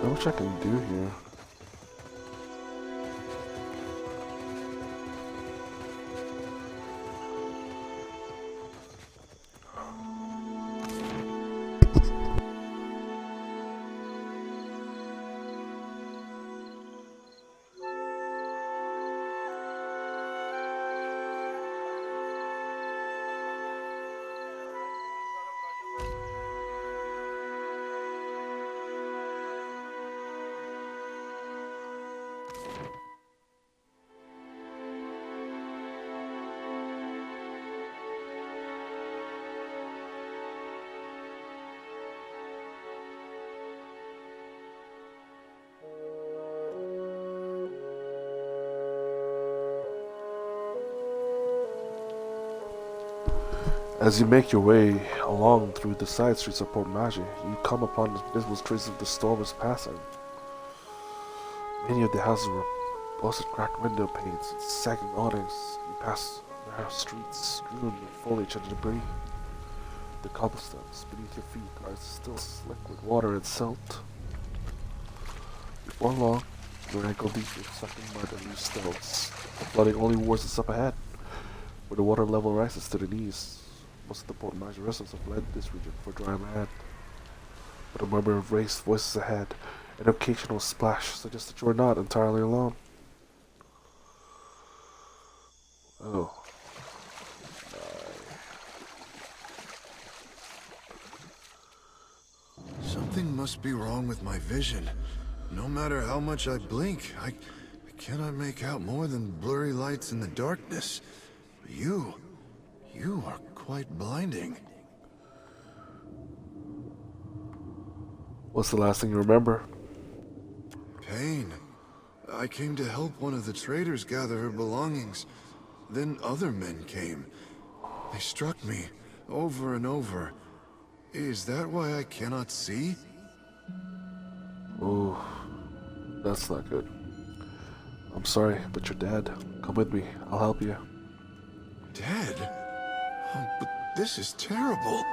Not much I can do here. As you make your way along through the side streets of Port Mage, you come upon the visible traces of the storm is passing. Many of the houses were boasted cracked window panes and sagging awnings. You pass narrow streets strewn with foliage and debris. The cobblestones beneath your feet are still slick with water and silt. Before long, you're ankle deep in sucking mud and loose stones. The flooding only worsens up ahead, where the water level rises to the knees. Most of the Port Mage residents have fled this region for dry land. But a murmur of raised voices ahead, an occasional splash suggests that you are not entirely alone. Oh. Something must be wrong with my vision. No matter how much I blink, I cannot make out more than blurry lights in the darkness. You are quite blinding. What's the last thing you remember? pain. I came to help one of the traders gather her belongings. Then other men came. They struck me over and over. Is that why I cannot see? Ooh, that's not good. I'm sorry, but you're dead. Come with me. I'll help you. Dead? Oh, but this is terrible.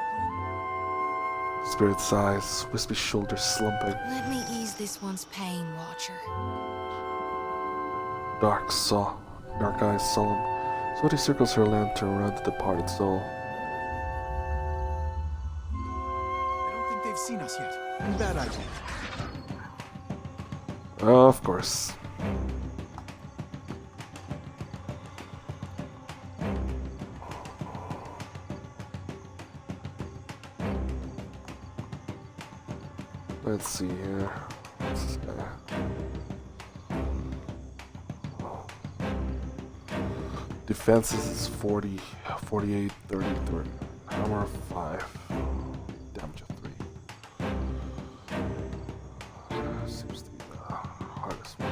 Spirit sighs, wispy shoulders slumping. Let me ease this one's pain, Watcher. Dark eyes sullen. Sweaty circles her lantern around the departed soul. I don't think they've seen us yet. Bad idea. Of course. Let's see here. What's this guy? Defenses is 40, 48, 30, 30. Armor of 5. Damage of 3. Seems to be the hardest one.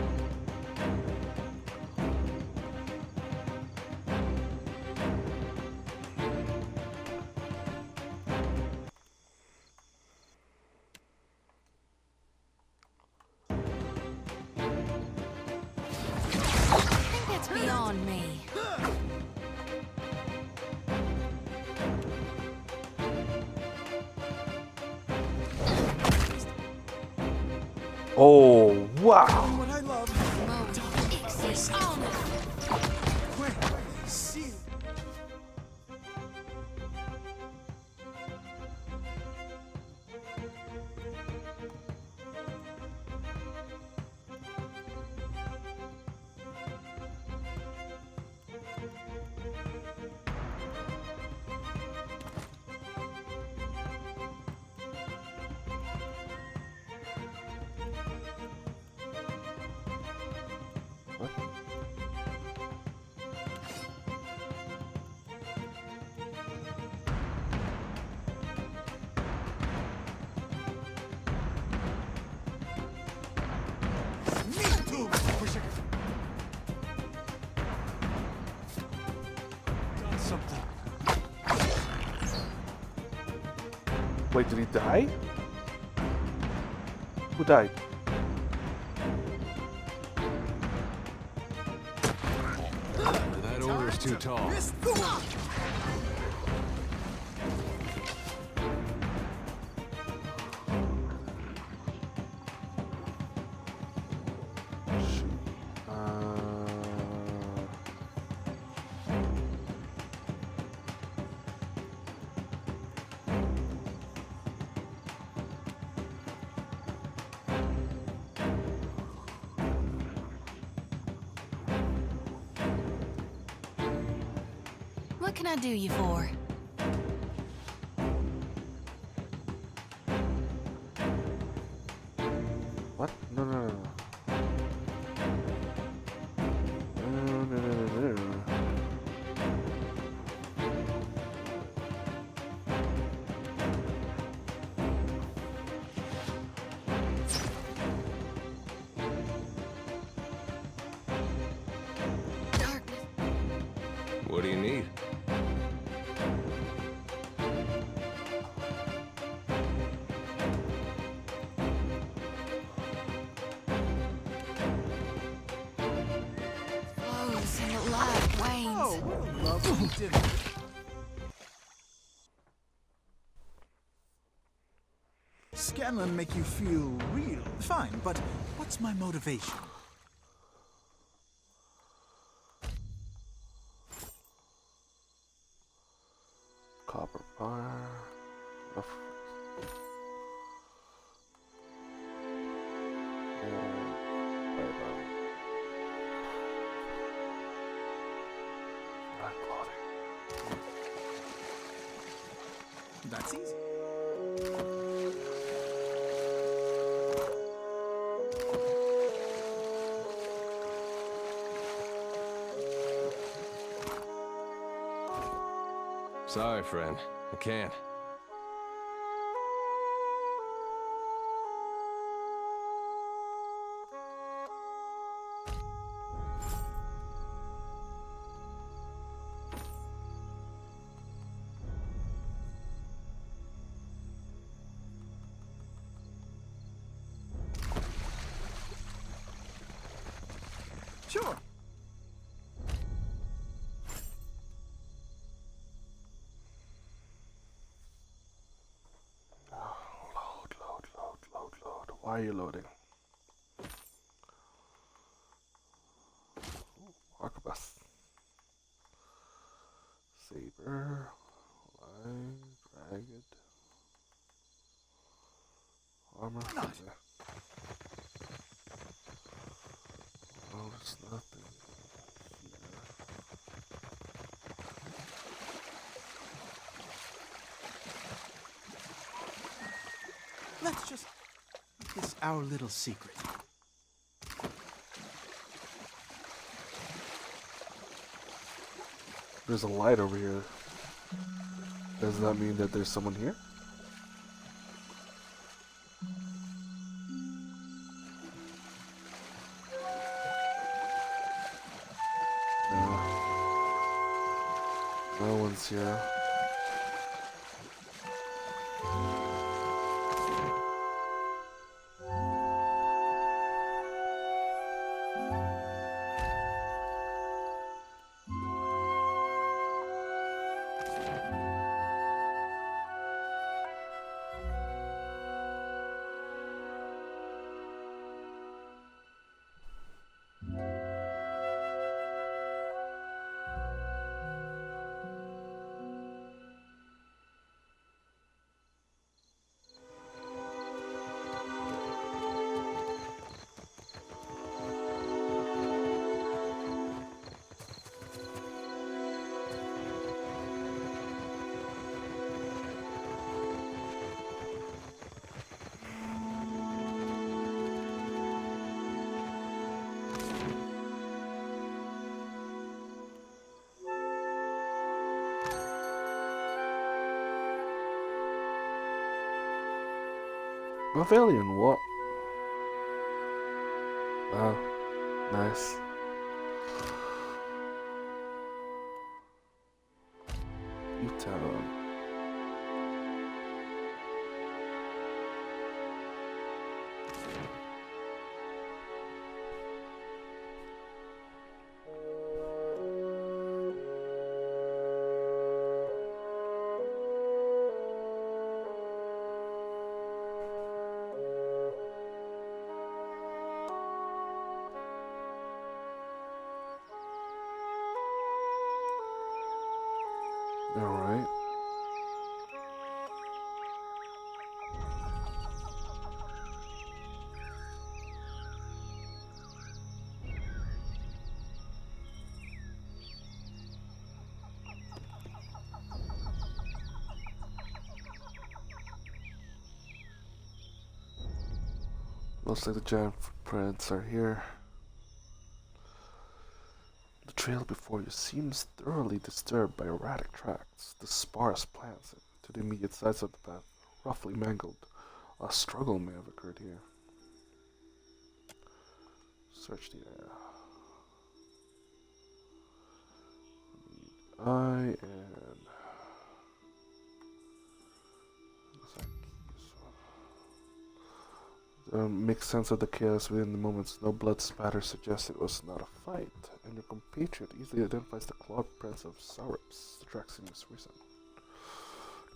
I think that's beyond me. Oh, wow! What I love. Wait, see. Wait, did he die? Who died? That order's too tall. What can I do you for? What? No, no, no, no. No, no, no, no, no. What do you need? Flows and the light wanes. Oh, what a lovely dinner. Scanlan make you feel real. Fine, but what's my motivation? Copper bar. That's easy. Sorry, friend. I can't. Sure. Load. Why are you loading? Arquebus. Saber. Light. Ragged. Armor. Yeah. Oh, there's nothing here. Let's just make this our little secret. There's a light over here. Does that mean that there's someone here? No one's here. Pavilion, what? Wow, nice. U-Town. Alright. Looks like the giant footprints are here. The trail before you seems thoroughly disturbed by erratic tracks. The sparse plants to the immediate sides of the path, roughly mangled. A struggle may have occurred here. Search the area. Need eye and makes sense of the chaos within the moments. No blood spatter suggests it was not a fight, and your compatriot easily identifies the clawed prints of saurops. The track seems recent.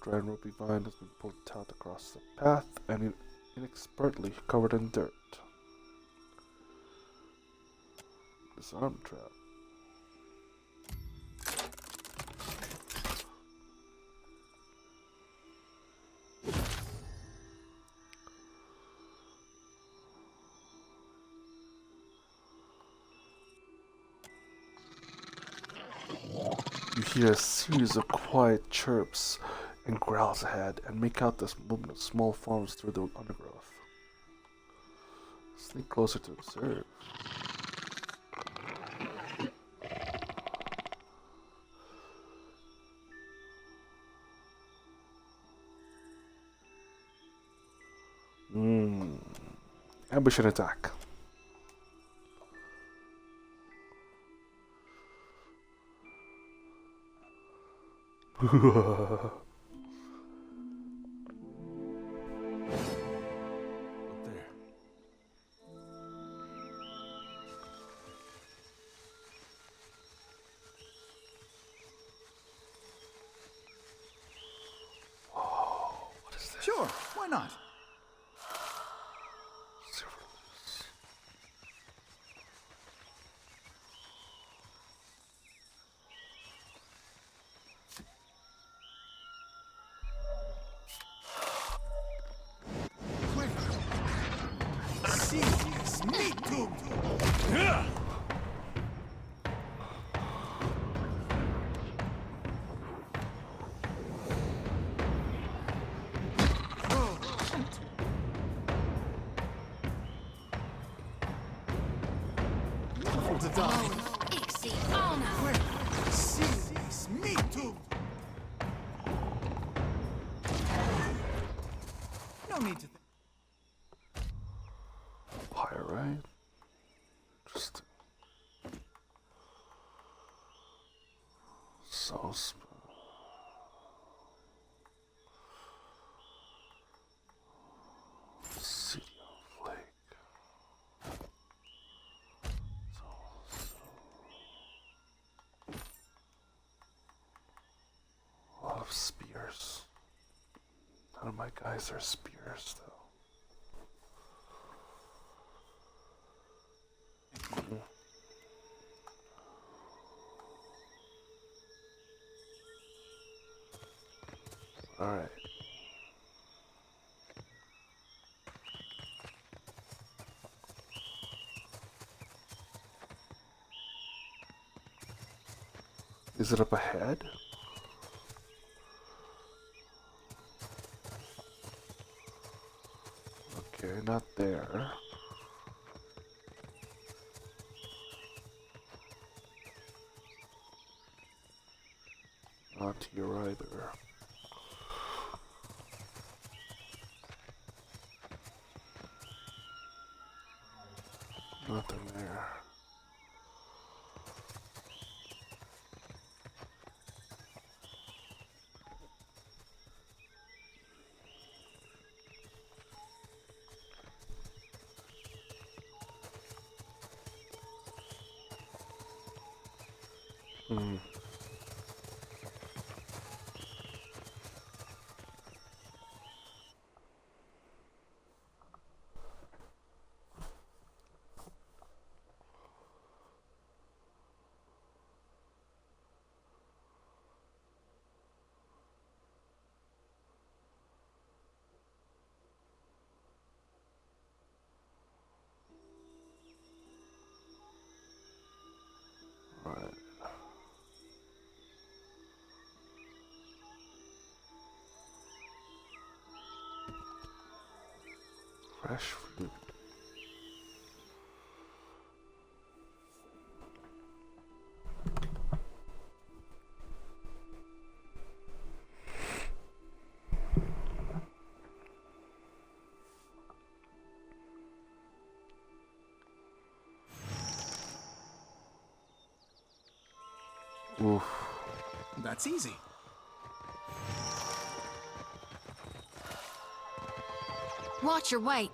Dry and ropey vine has been pulled taut across the path and inexpertly covered in dirt. Disarm trap. You hear a series of quiet chirps and growls ahead, and make out this movement of small forms through the undergrowth. Sneak closer to observe. Ambush and attack. Sure, why not? Seize me too. To die. Ixie honor. Seize me too. No need to think. Pyrite. Just so City of Lake. A lot of spears. None of my guys are spears though. All right. Is it up ahead? Okay, not there. Not here either. Nothing there. Right. Fresh fruit. Oof. That's easy. Watch your weight.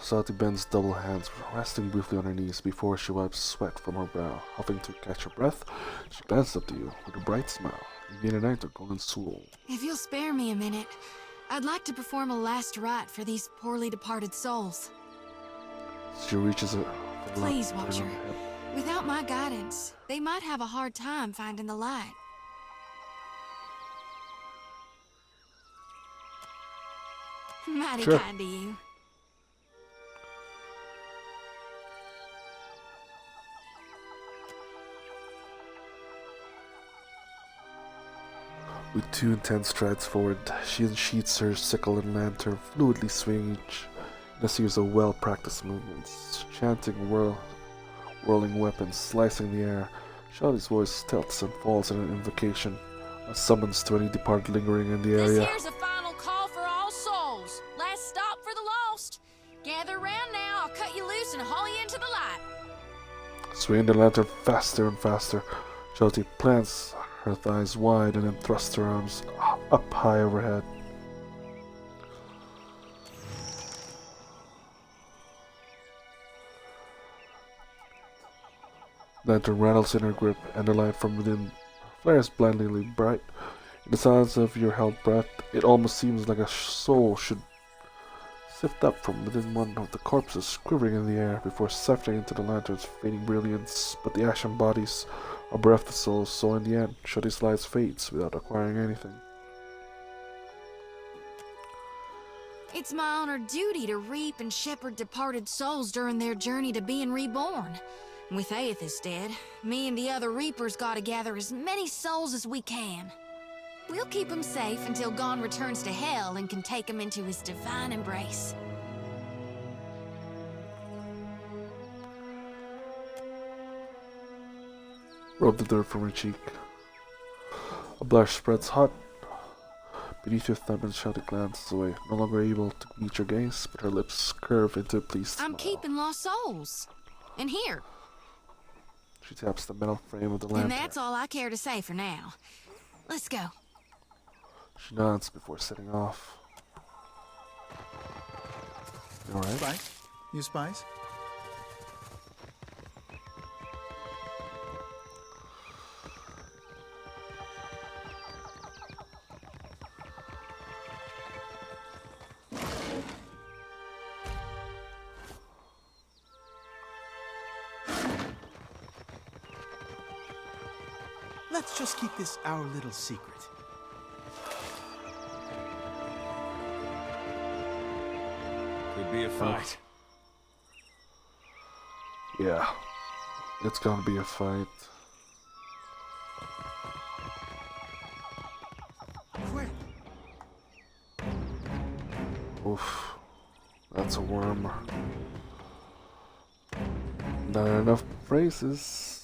Salty bends double hands, resting briefly on her knees before she wipes sweat from her brow. Huffing to catch her breath, she glances up to you with a bright smile. You gain a night of golden soul. If you'll spare me a minute, I'd like to perform a last rite for these poorly departed souls. She reaches her. Please, Watcher. Without my guidance, they might have a hard time finding the light. Mighty Sure. kind of you. With two intense strides forward, she unsheaths her sickle and lantern, fluidly swinging each in a series of well-practiced movements, chanting whirling weapons, slicing the air. Shawty's voice tilts and falls in an invocation, a summons to any departed lingering in the area. This here's a final call for all souls. Last stop for the lost. Gather round now, I'll cut you loose and haul you into the light. Swinging the lantern faster and faster, Shawty plants her thighs wide and then thrusts her arms up high overhead. Lantern rattles in her grip, and the light from within flare is blindingly bright. In the silence of your held breath, it almost seems like a soul should sift up from within one of the corpses, quivering in the air before sifting into the lantern's fading brilliance. But the ashen bodies are bereft of souls, so in the end, Shuddy's light fades without acquiring anything. It's my honored duty to reap and shepherd departed souls during their journey to being reborn. With Aethys dead, me and the other Reapers gotta gather as many souls as we can. We'll keep him safe until Gon returns to Hell and can take him into his divine embrace. Rub the dirt from her cheek. A blush spreads hot beneath your thumb, and Shuddy glances away, no longer able to meet your gaze, but her lips curve into a pleased smile. I'm keeping lost souls. And here. She taps the metal frame of the lantern. And that's all I care to say for now. Let's go. She nods before setting off. You alright? Spice? You Spice? Let's just keep this our little secret. Could be a fight. Yeah. It's gonna be a fight. Oof. That's a worm. Not enough phrases.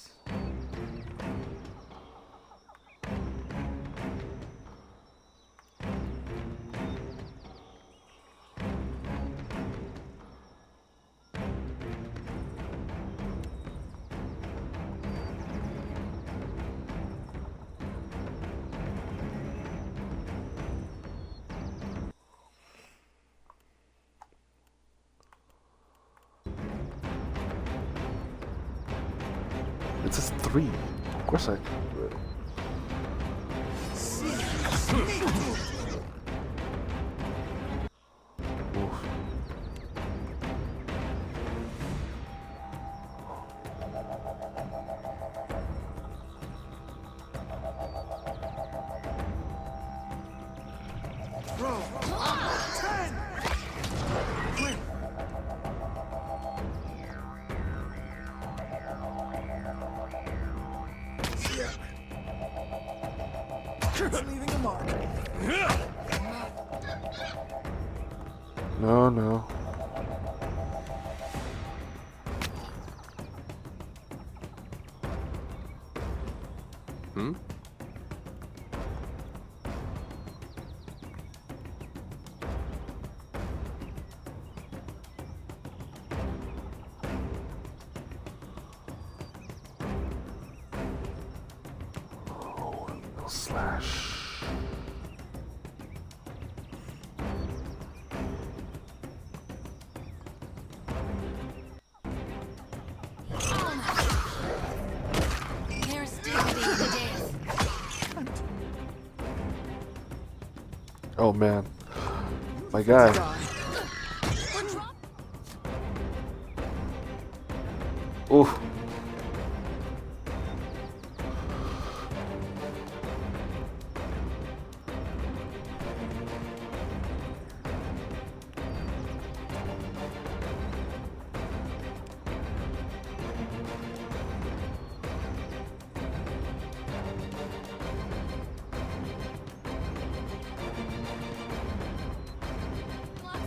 It says 3. Of course I can do it. Oof. Bro, 10! It's leaving a mark. No, no. Hmm? Slash. There's dignity in death. Oh man. My guy. Oof.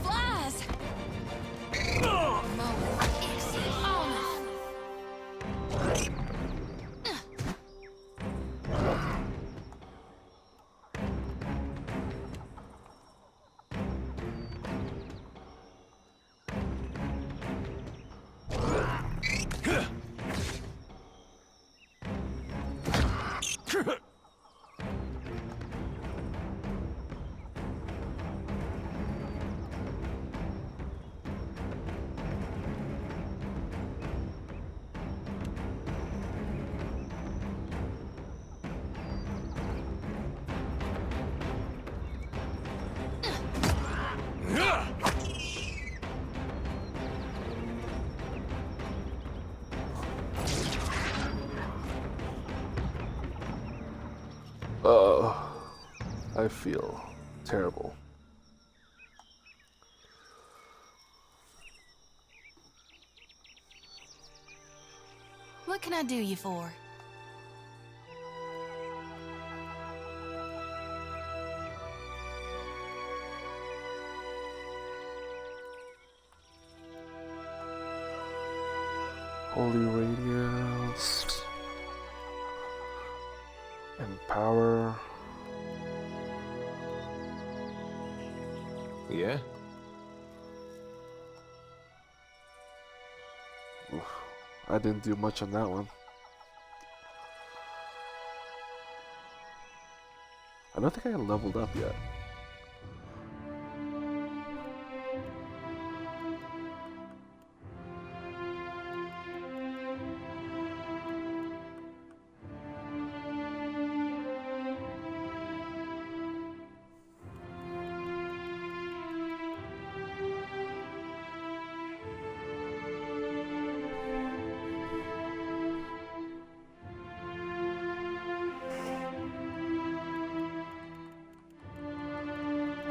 Flies! I feel terrible. What can I do you for? Holy radiance. Empower. Yeah? Oof, I didn't do much on that one. I don't think I leveled up yet.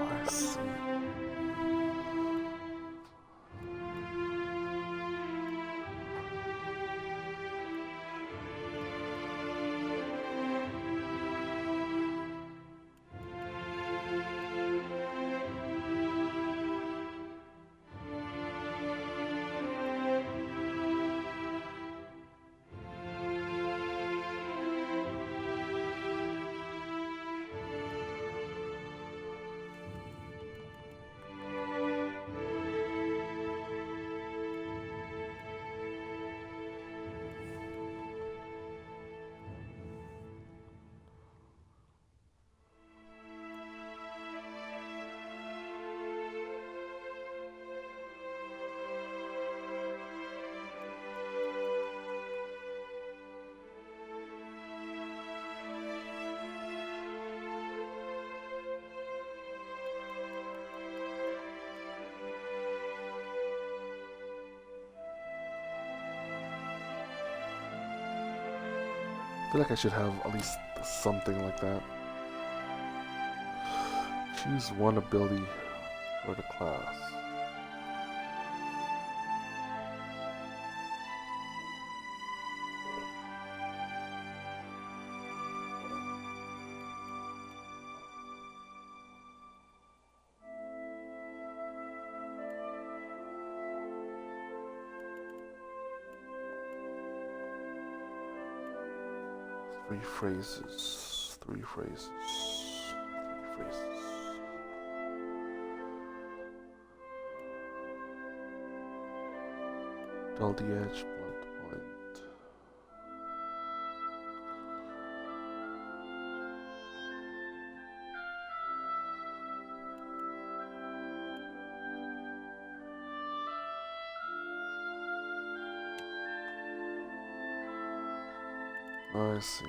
I see. I feel like I should have at least something like that. Choose one ability for the class. Three phrases, three phrases, three phrases. Dull the edge, blunt the point. I see.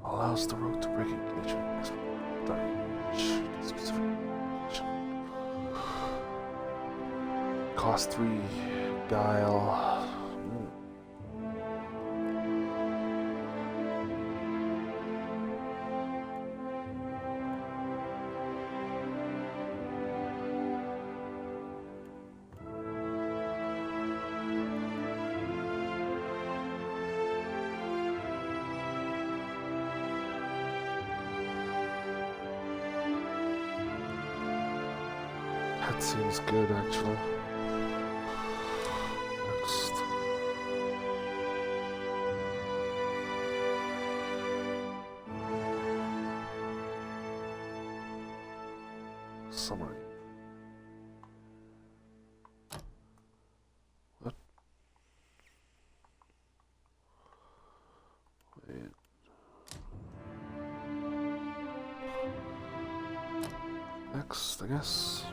Allows the road to break engagement. Cost 3 guile. That seems good, actually. Next. Summary. What? Wait. Next, I guess.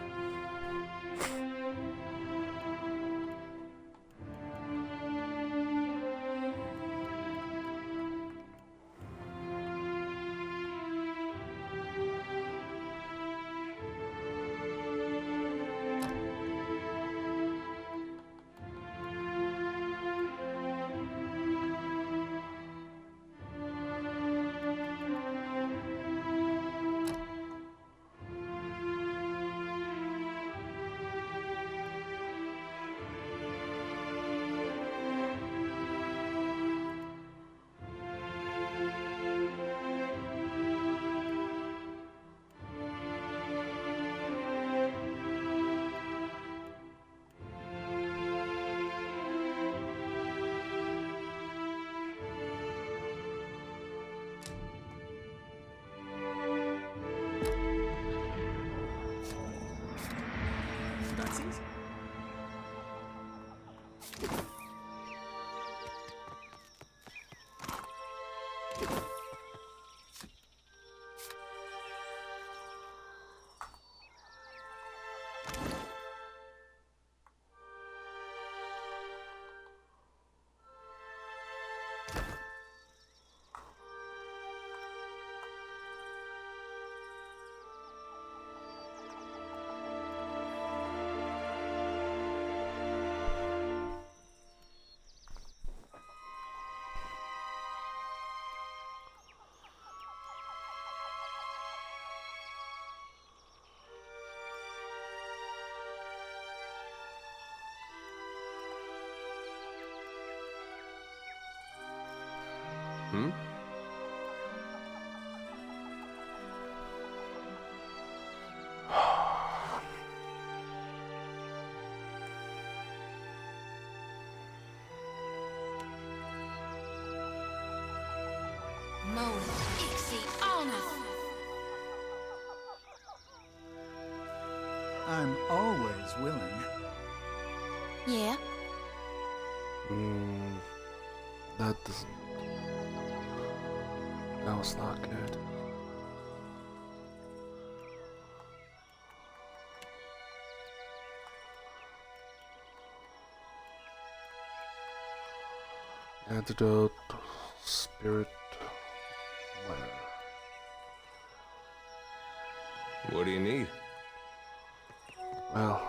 Hmm? I'm always willing. Yeah? That doesn't... That was not good. Antidote, spirit, letter. What do you need? Well...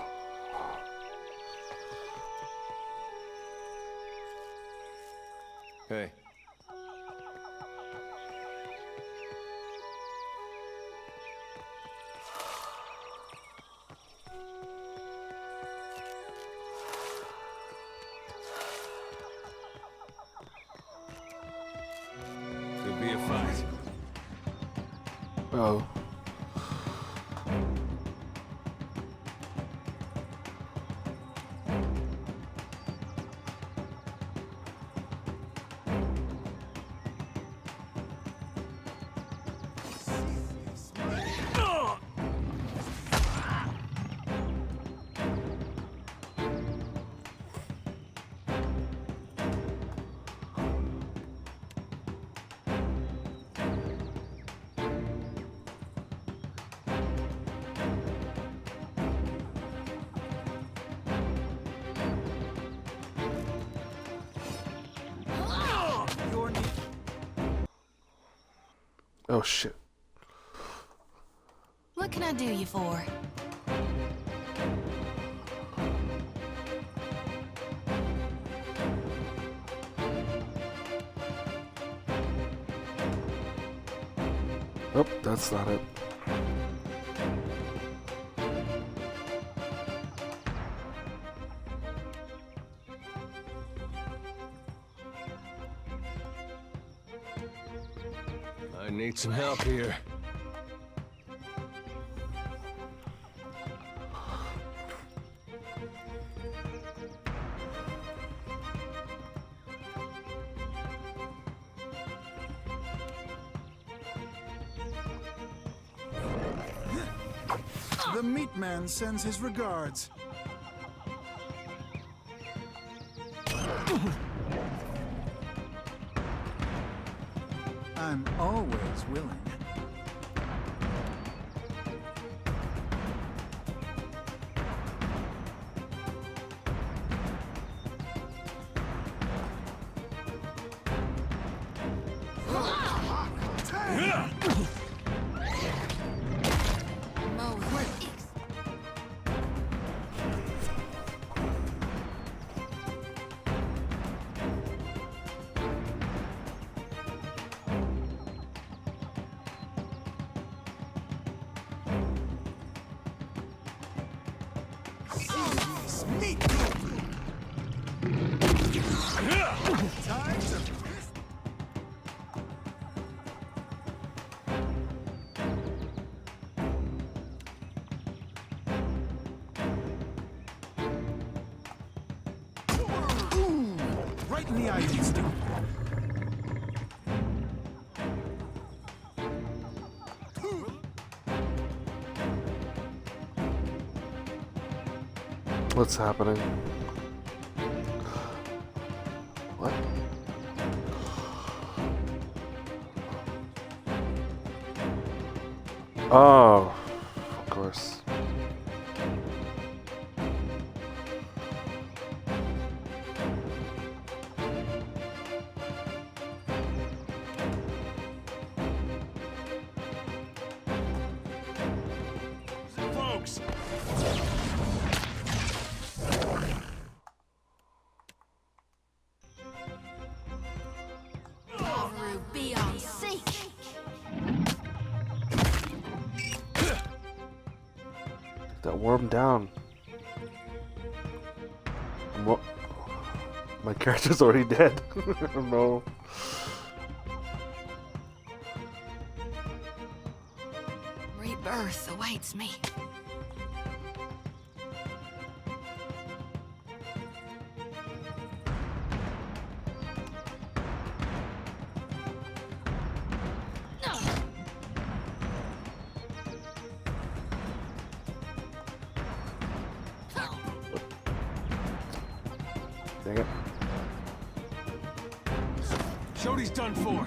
Hey. Could be a fight. Oh. Oh shit. What can I do you for? Oh, that's not it. I need some help here. The meat man sends his regards. I'm always willing. Right in the eye, Easton. What's happening? What? Oh, of course. Folks! Be on seek. That wore him down. What? My character's already dead. No. earth awaits me. Dang it. Shorty's done for.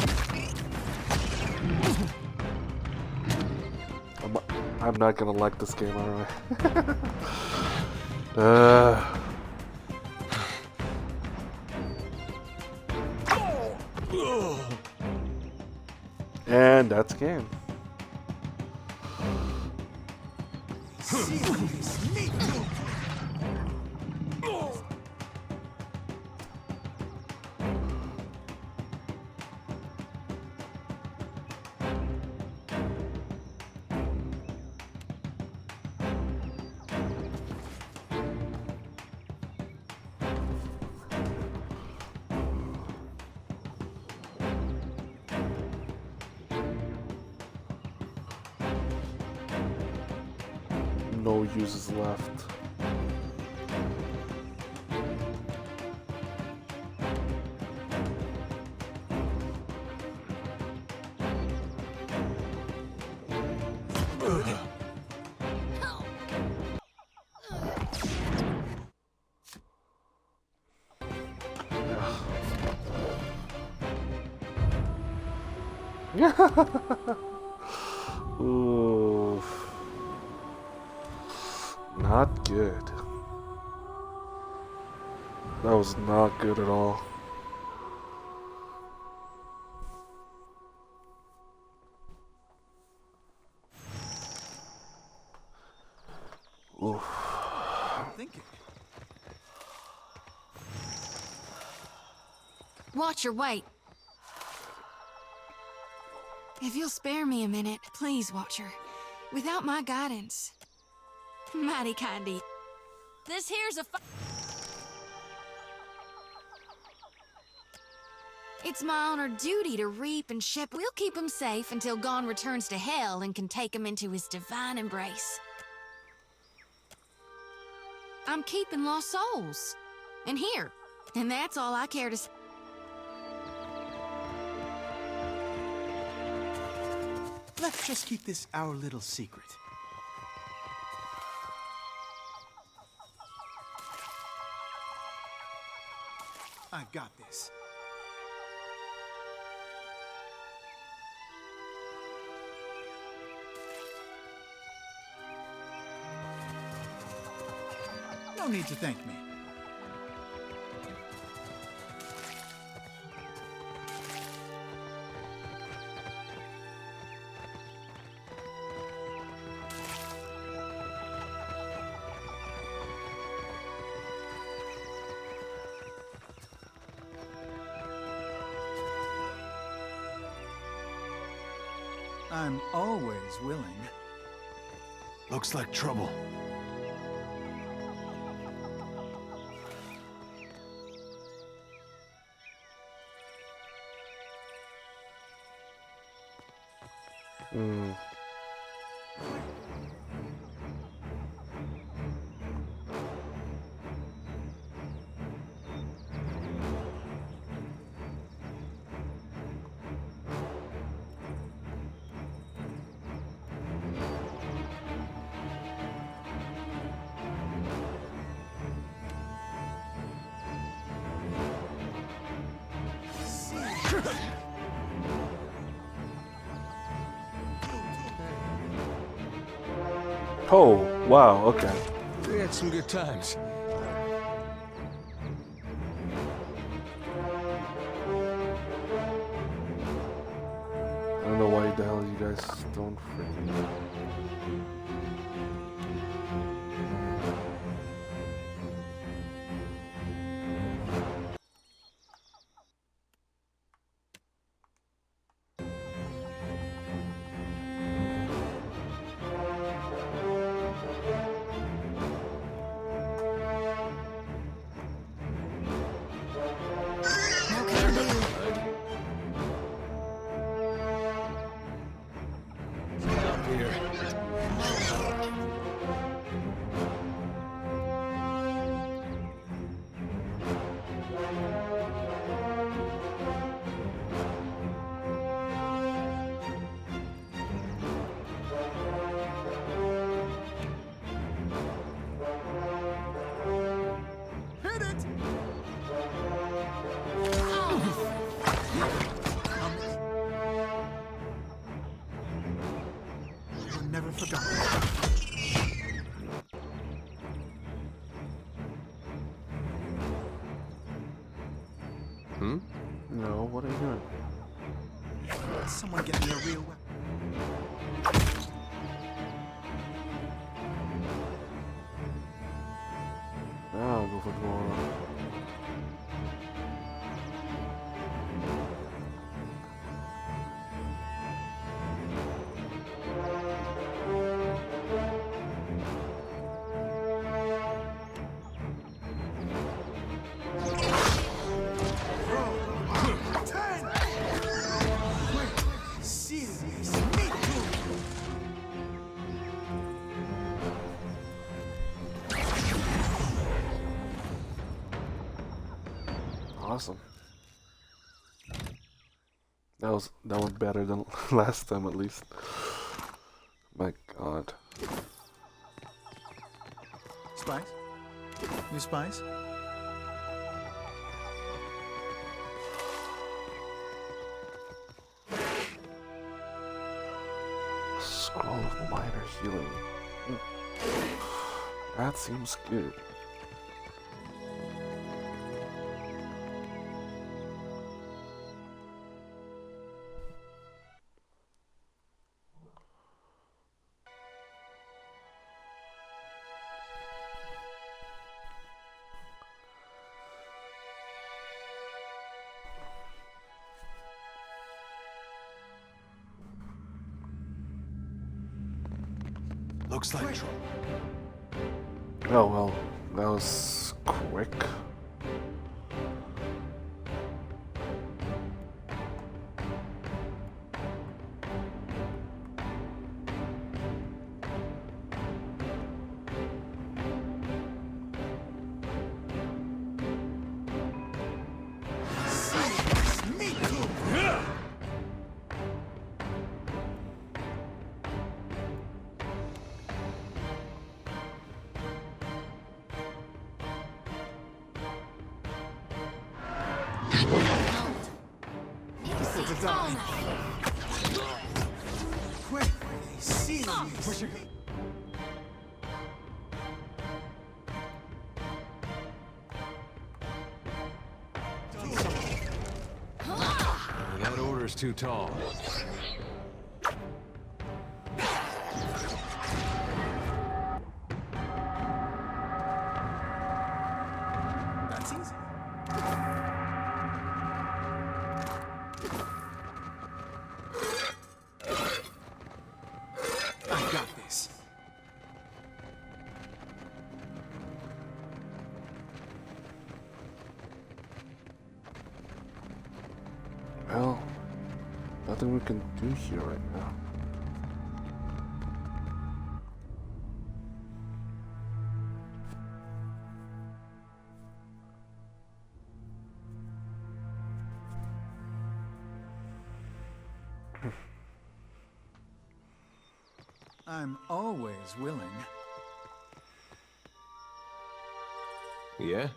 I'm not gonna like this game, alright. And that's game. No uses left. Ooh. Not good. That was not good at all. Oof. I'm thinking. Watch your weight. If you'll spare me a minute, please, Watcher. Without my guidance. Mighty kindy. This here's a It's my honored duty to reap and shepherd. We'll keep him safe until Gon returns to hell and can take him into his divine embrace. I'm keeping lost souls. And here. And that's all I care to say. Let's just keep this our little secret. I've got this. No need to thank me. I'm always willing. Looks like trouble. Oh, wow, okay. We had some good times. I don't know why the hell you guys don't freaking... Here. did it! You're never forgotten. Hmm? No, what are you doing? Someone get me a real weapon. Now I'll go for more. Awesome. That went better than last time, at least. My God. Spies? New spies? Scroll of minor healing. That seems good. Looks like trouble. Oh well, that was quick. Quick, they see me. Push it. That order's too tall. That's easy. I got this. Well, nothing we can do here right now. I'm always willing. Yeah?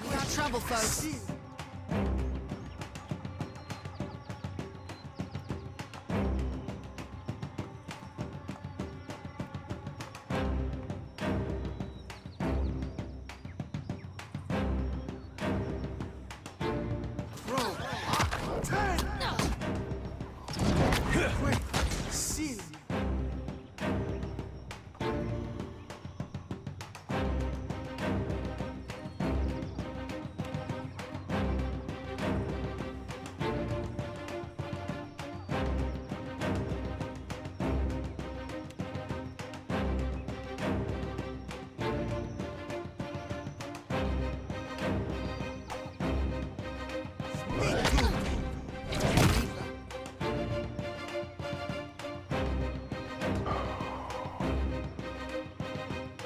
We got trouble, folks.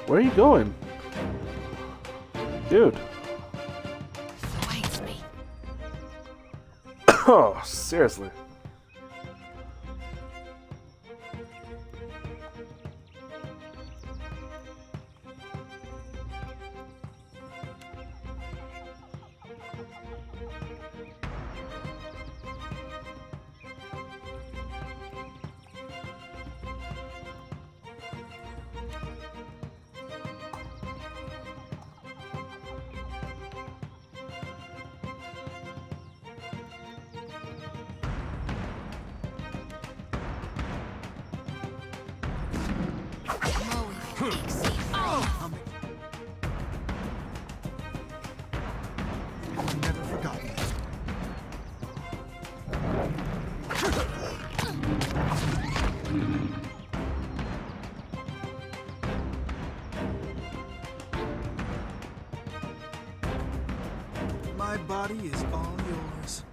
Where are you going? Dude. Waits me. Oh, seriously. Never forgotten it. My body is all yours.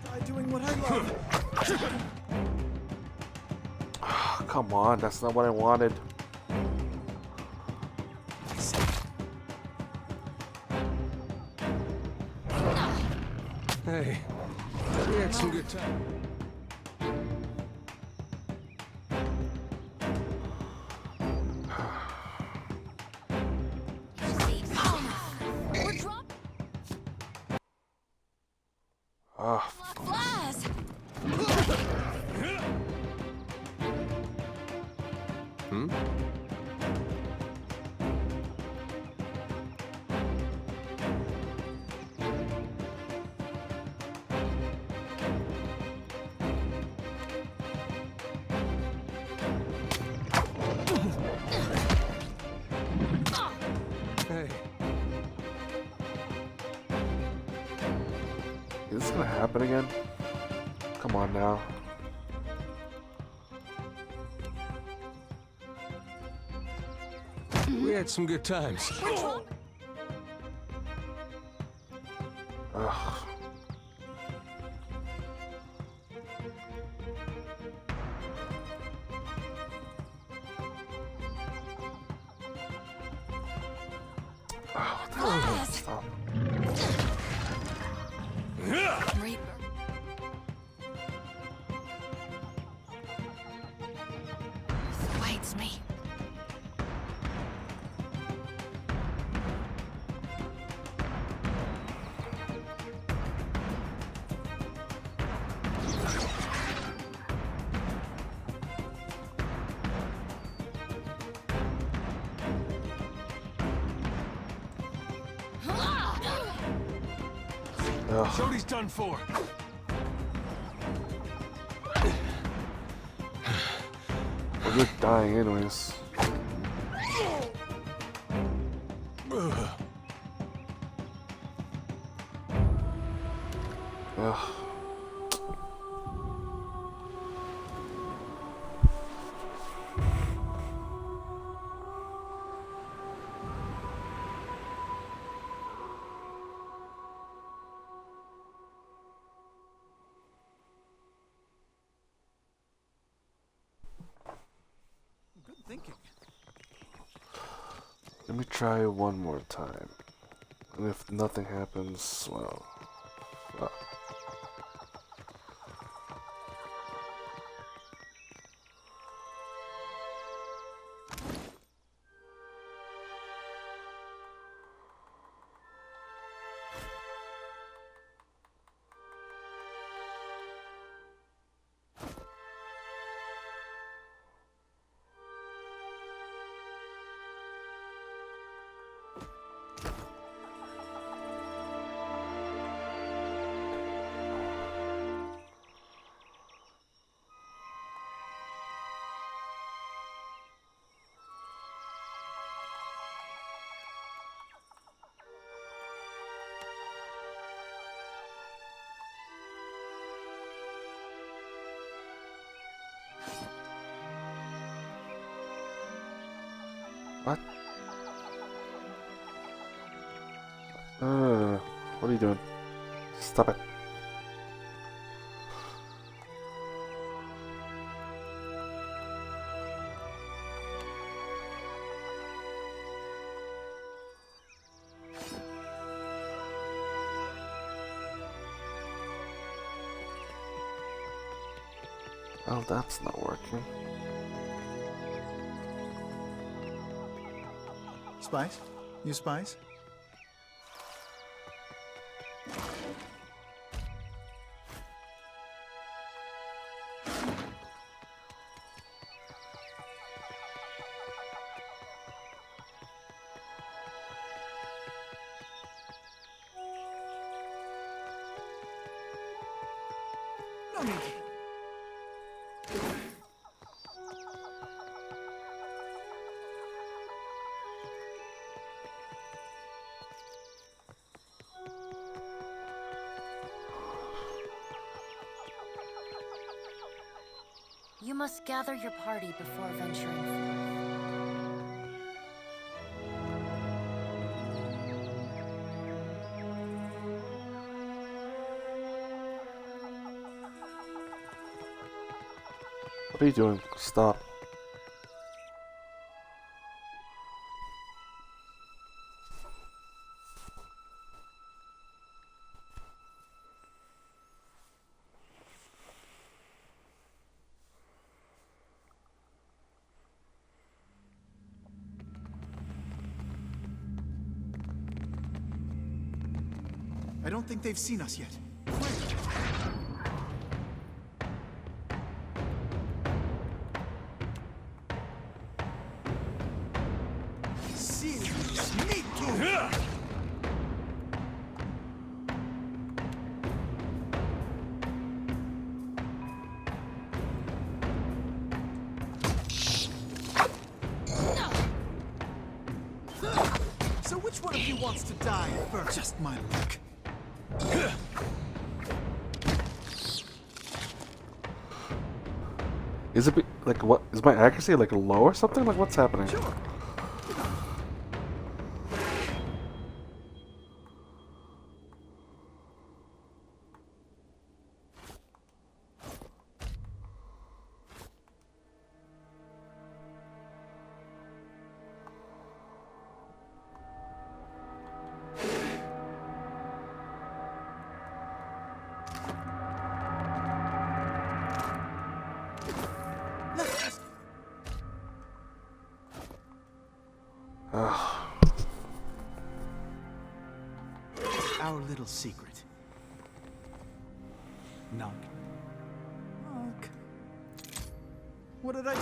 Try doing what I love. Come on, that's not what I wanted. Hey, we had some good time. Ah, Flies! Hmm? Hey. is this gonna happen again? Come on now. We had some good times. Ugh. Oh, stop. Reaper. Waits me. Ugh. Jody's done for. Well, you're dying anyways. Ugh. Good thinking. Let me try one more time. And if nothing happens, well, fuck. What? What are you doing? Stop it. Well, that's not working. Spice? You Spice? No need. You must gather your party before venturing forth. What are you doing? Stop. I don't think they've seen us yet. So which one of you wants to die first? Just my luck. Is it like what? Is my accuracy like low or something? Like what's happening? Sure. Our little secret. Knock. Knock. What did I do?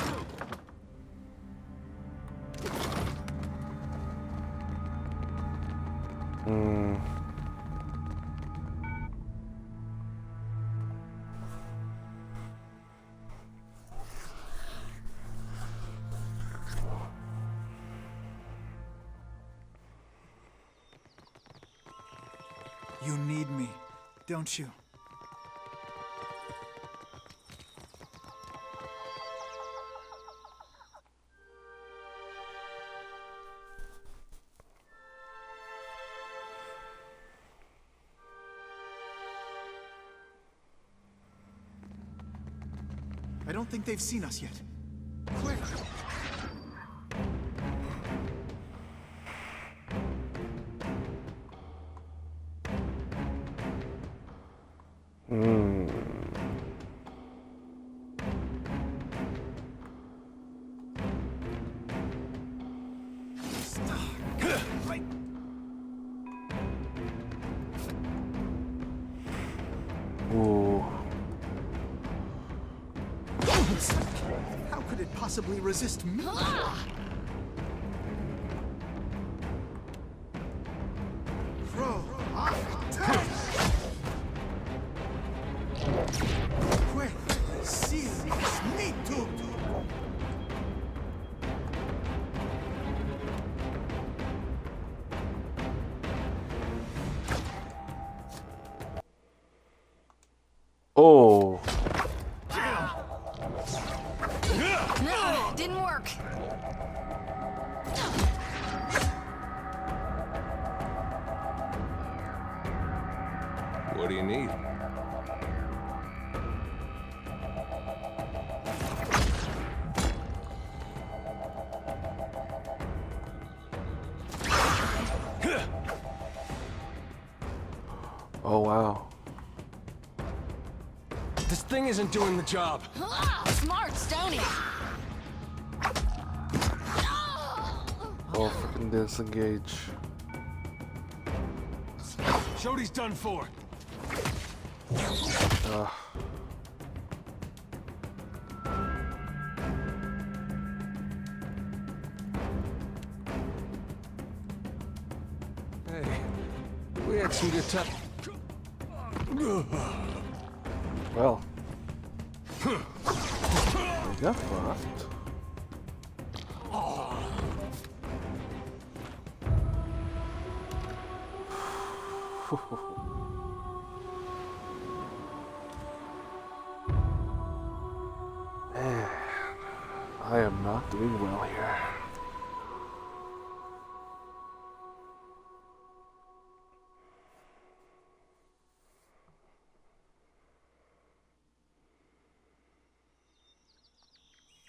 You need me, don't you? I don't think they've seen us yet. Quick! Ooh. How could it possibly resist me? Throw! Attack! Quick! Seal! Me too! Oh. No, didn't work. What do you need? Oh wow. thing isn't doing the job. Smart, Stony. Oh, freaking disengage. Shody's done for. Hey, we had some good time. Well, we got fucked. Man, I am not doing well here.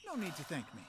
No need to thank me.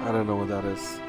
I don't know what that is.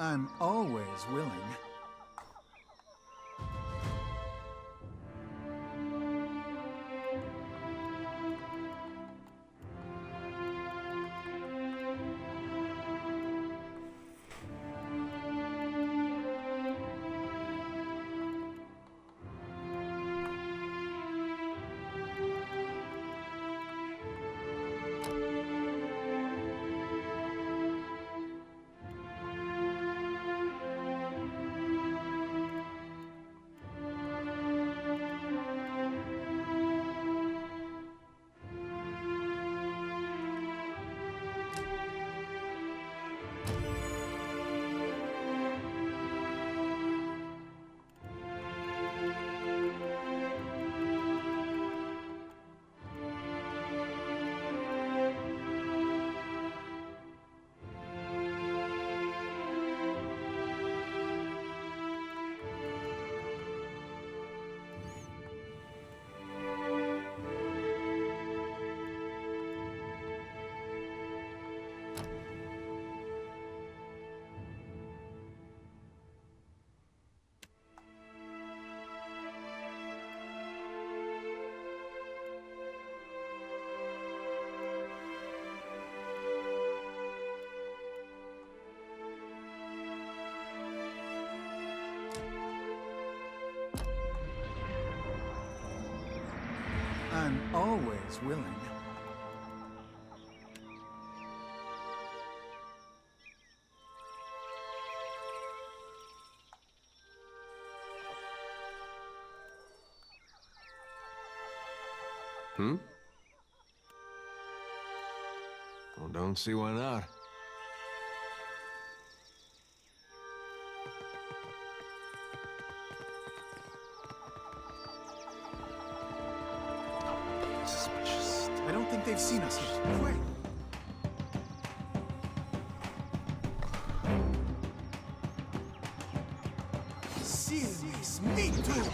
I'm always willing. I'm always willing. Well, don't see why not. I don't think they've seen us yet. Quick! Serious, me too.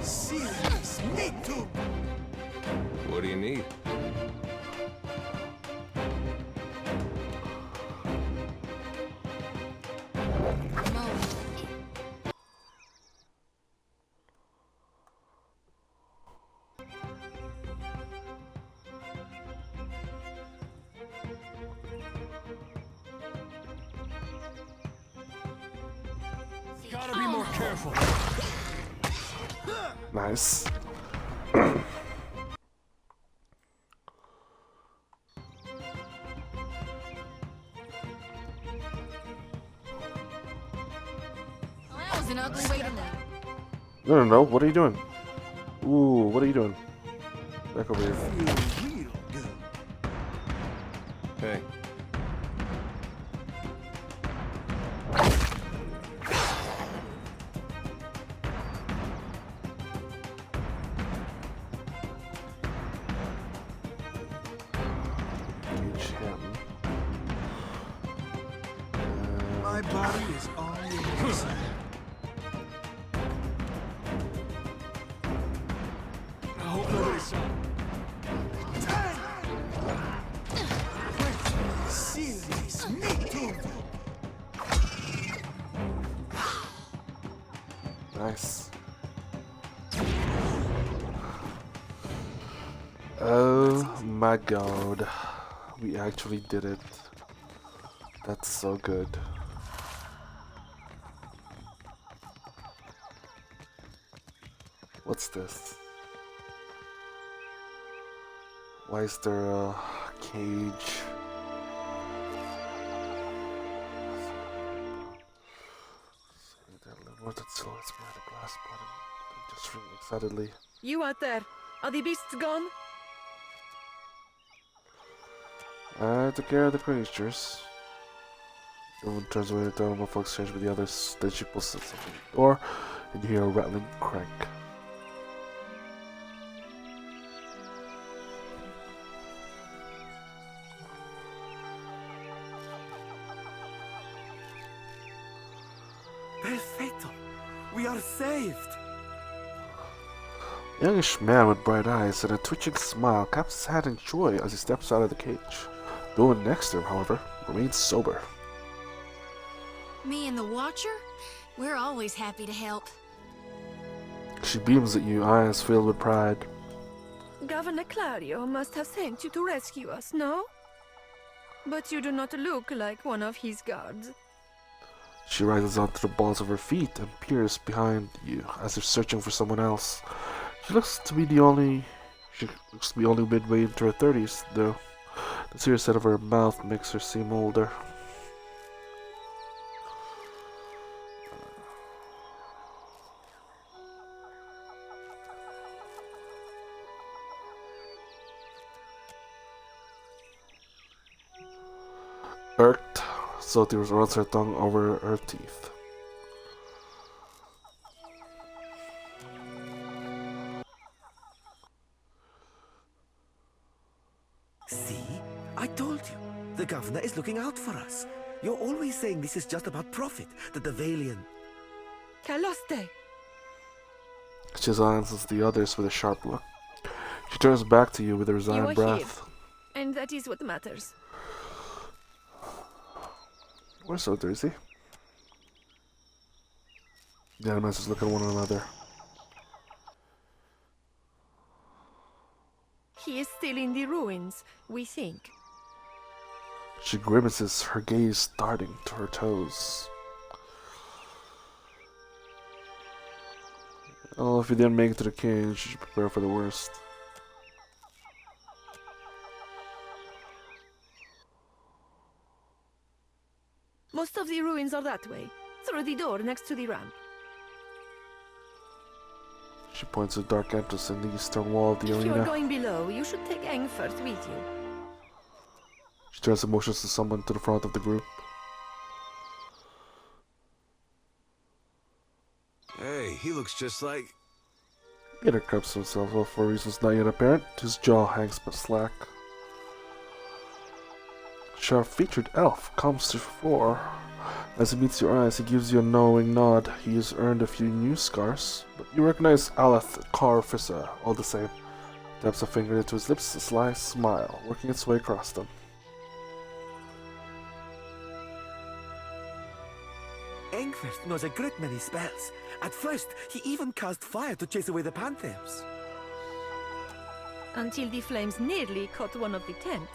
Serious, me too. What do you need? Gotta be more careful. Nice. That was an ugly way to live. No. What are you doing? Ooh, what are you doing? Back over here. Hey. My body is all yours. I hope nobody saw. Serious, me too. Nice. Oh my god. We actually did it. That's so good. What's this? Why is there a cage? Glass bottom. Just ring excitedly. You out there? Are the beasts gone? I took care of the creatures. The woman turns away to tell him for exchange with the others. Then she pulls something at the door, and you hear a rattling crank. Perfetto! We are saved! A youngish man with bright eyes and a twitching smile claps his hand in joy as he steps out of the cage. The woman next to him, however, remains sober. Me and the Watcher? We're always happy to help. She beams at you, eyes filled with pride. Governor Clario must have sent you to rescue us, no? But you do not look like one of his guards. She rises onto the balls of her feet and peers behind you as if searching for someone else. She looks to be only midway into her 30s, though. The serious set of her mouth makes her seem older. Irked, Soti runs her tongue over her teeth. See? I told you. The governor is looking out for us. You're always saying this is just about profit, that the Valiant... Caloste! She silences the others with a sharp look. She turns back to you with a resigned breath. Here, and that is what matters. We're so thirsty. The animals look at one another. He is still in the ruins, we think. She grimaces, her gaze darting to her toes. Oh, if you didn't make it to the cage, you should prepare for the worst. Most of the ruins are that way, through the door next to the ramp. She points to a dark entrance in the eastern wall of the If arena. you're going below, you should take Engfert with you. She turns and motions to someone to the front of the group. Hey, he looks just like... Peter cups himself up for reasons not yet apparent. His jaw hangs but slack. Sharp-featured elf comes to the fore. As he meets your eyes, he gives you a knowing nod. He has earned a few new scars, but you recognize Aleth Carfissa all the same. Taps a finger into his lips, a sly smile, working its way across them. Engfirth knows a great many spells. At first, he even cast fire to chase away the panthers. Until the flames nearly caught one of the tents.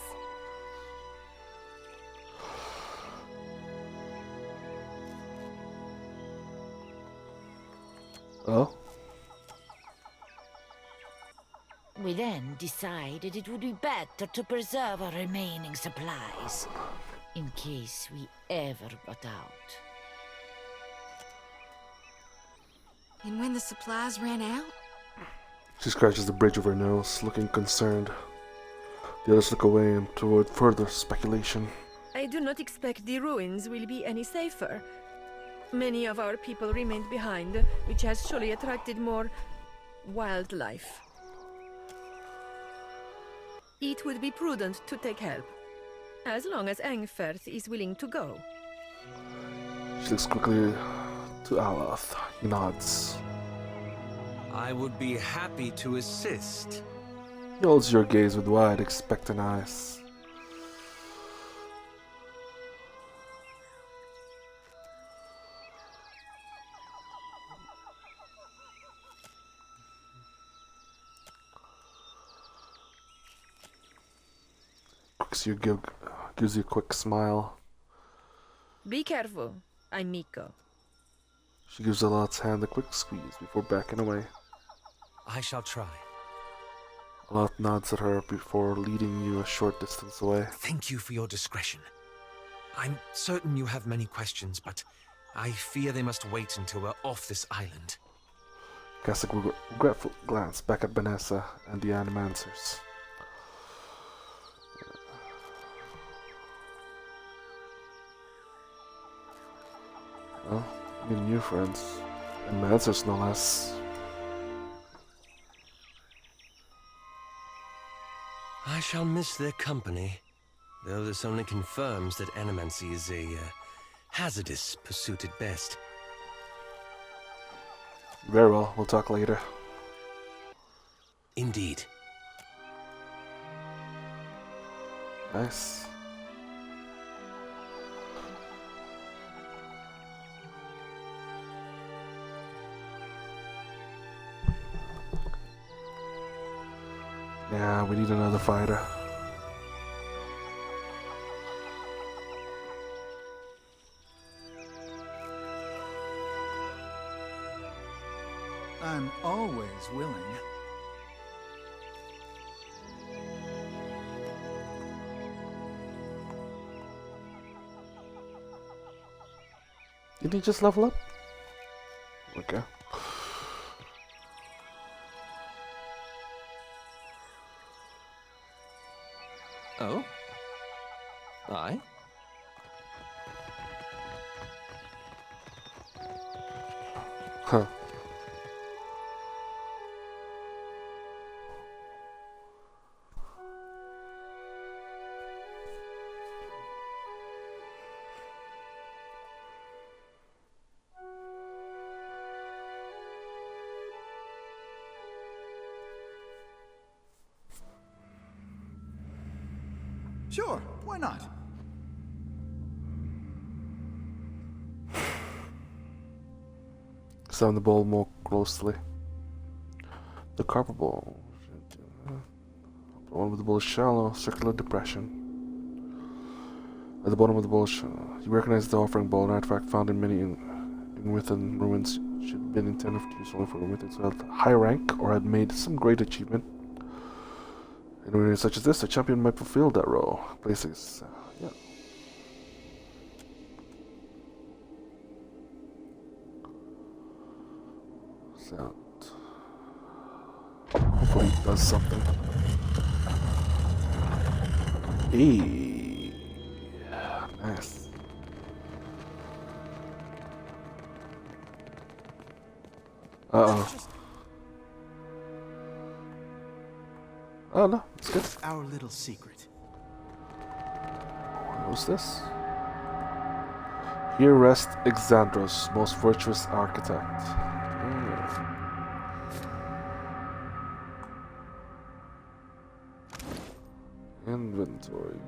Oh? We then decided it would be better to preserve our remaining supplies, in case we ever got out. And when the supplies ran out? She scratches the bridge of her nose, looking concerned. The others look away and to avoid further speculation. I do not expect the ruins will be any safer. Many of our people remained behind, which has surely attracted more wildlife. It would be prudent to take help, as long as Engfirth is willing to go. She looks quickly to Aleth. He nods. I would be happy to assist. He holds your gaze with wide, expectant eyes. Gives you a quick smile. Be careful, I'm Miko. She gives Aleth's hand a quick squeeze before backing away. I shall try. Aleth nods at her before leading you a short distance away. Thank you for your discretion. I'm certain you have many questions, but I fear they must wait until we're off this island. Casts a regretful glance back at Vanessa and the Animancers. Well, meeting new friends. Animancers no less. I shall miss their company, though this only confirms that animancy is a hazardous pursuit at best. Very well, we'll talk later. Indeed. Nice. Yeah, we need another fighter. I'm always willing. Did he just level up? Okay. Oh? Aye? Huh. Sure, why not? Examine the bowl more closely. The copper bowl. The one with the bowl is shallow, circular depression. At the bottom of the bowl, you recognize the offering bowl, an artifact found in many within ruins should have been intended to use only for remittance to a high rank or had made some great achievement. In areas such as this, a champion might fulfill that role. Places, yeah. Sound. Hopefully it does something. Hey, nice. Uh-oh. Oh no, it's good. Our little secret. What was this? Here rests Exandros, most virtuous architect. Inventory.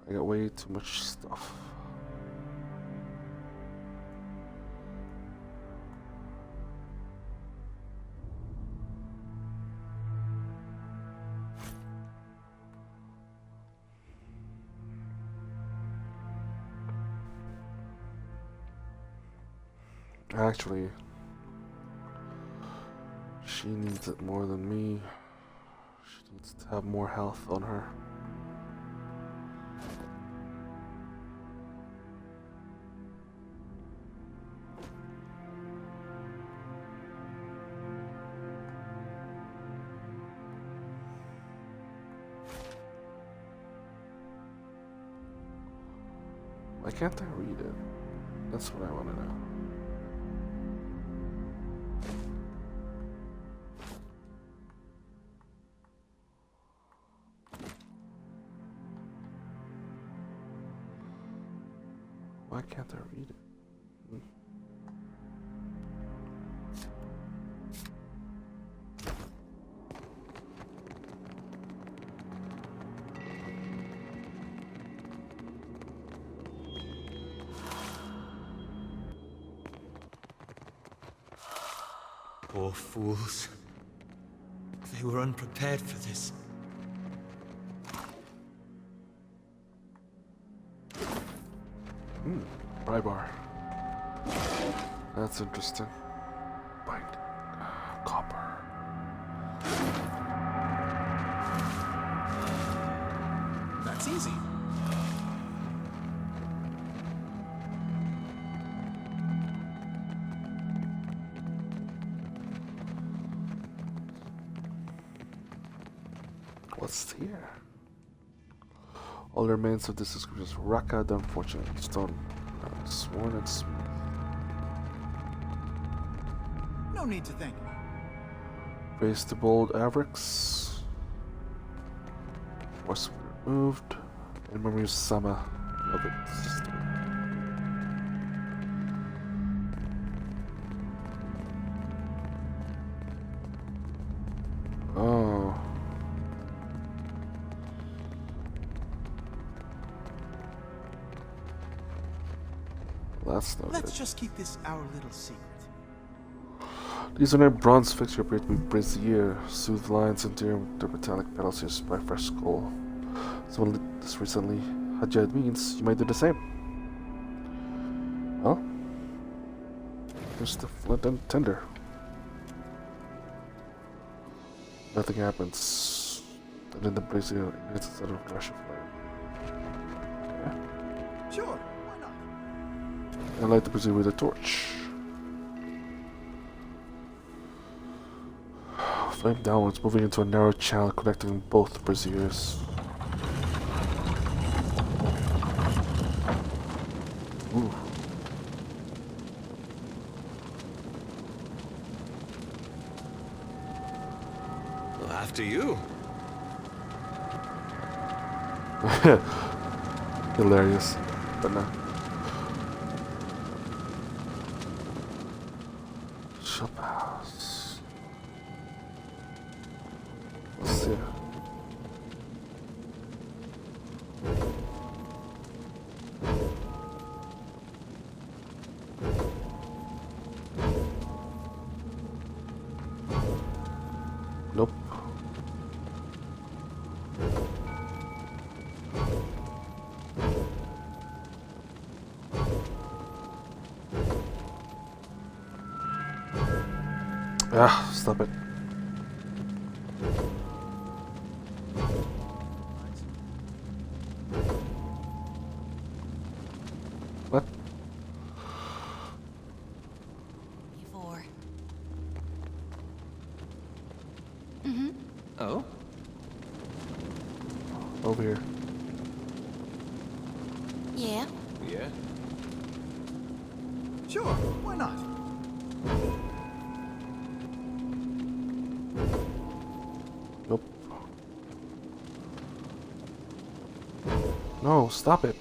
I got way too much stuff. Actually, she needs it more than me. She needs to have more health on her. Why can't I read it? That's what I want to know. Why can't I read it? Poor fools. They were unprepared for this. Rybar. That's interesting. Bind. Copper. That's easy. What's here? All the remains of this description is Raka, the unfortunate stone. Sworn and smooth. No need to thank me. Face the bold Avrix. Forcibly removed. And memory of Sama. Love it. Sister. Oh. That's no Let's good. just keep this our little secret. These are not bronze fixture appear to be brazier, soothed lines interior with their metallic petals used by fresh skull. Someone lit this recently. Hajja, it means you might do the same. Well, here's the flint and tinder. Nothing happens. And then the brazier hits instead of a rush of flame. Okay. Sure, why not? And light the brazier with a torch. Flame downwards, moving into a narrow channel connecting both braziers. Ooh. Well, after you. Hilarious, but no. Shop house. Let's see. Nope. Ah, stop it. What? Before. Oh? Over here. Yeah. Yeah? Sure, why not? Nope. No, stop it.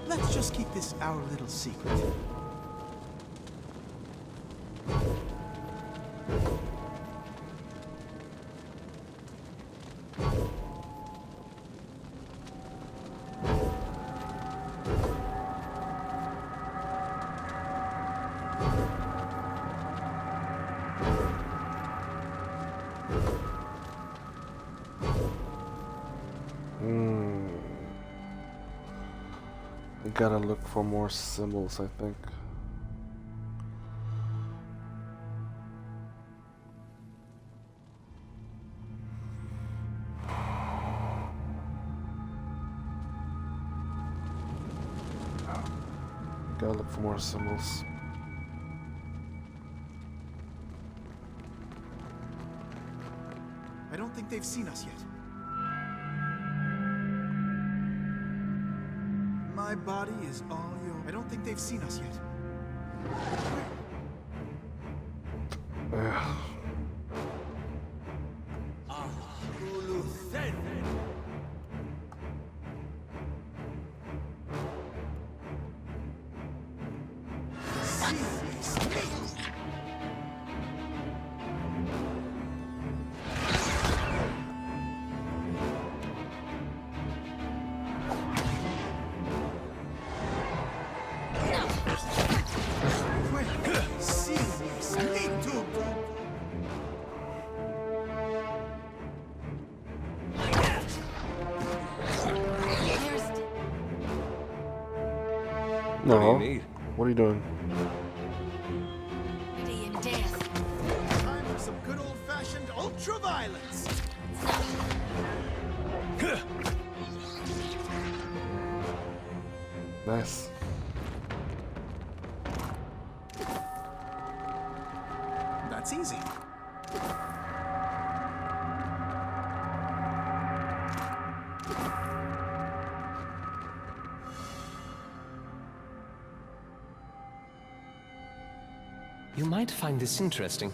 Let's just keep this our little secret. I gotta look for more symbols, I think. Gotta look for more symbols. I don't think they've seen us yet. My body is all yours. I don't think they've seen us yet. No. What do you need? What are you doing? Pity and death. Time for some good old-fashioned ultra-violence. Nice. That's easy. You might find this interesting.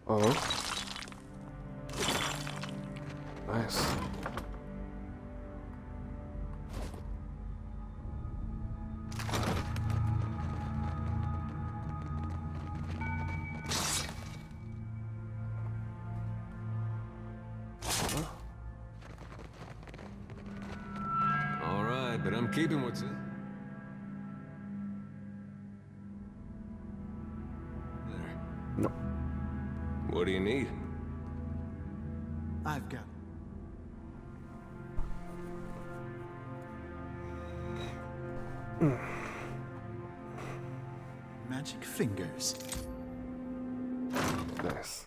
Oh. Nice. All right, but I'm keeping what's in. No. What do you need? I've got. Magic fingers. Nice.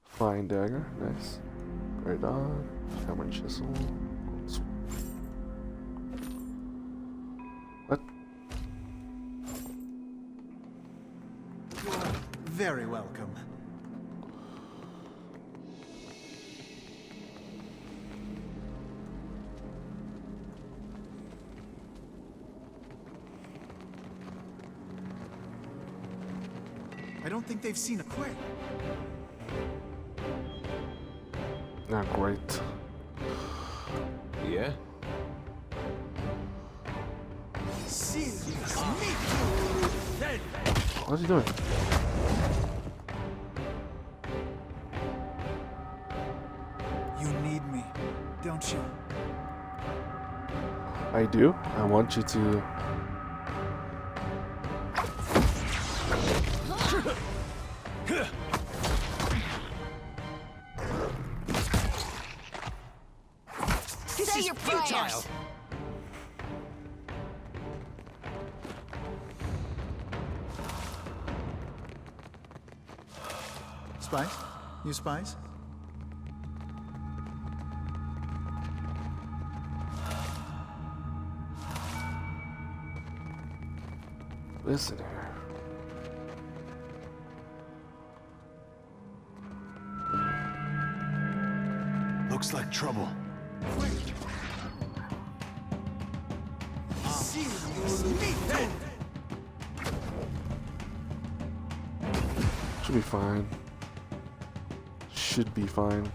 Flying dagger. Nice. Right on. Hammer and chisel. What? Very welcome. I don't think they've seen a quick. Not great. Yeah? What's he doing? You need me, don't you? I do. I want you to Say your prayers. Spies? You spies? Listen here. Looks like trouble. Should be fine. Should be fine.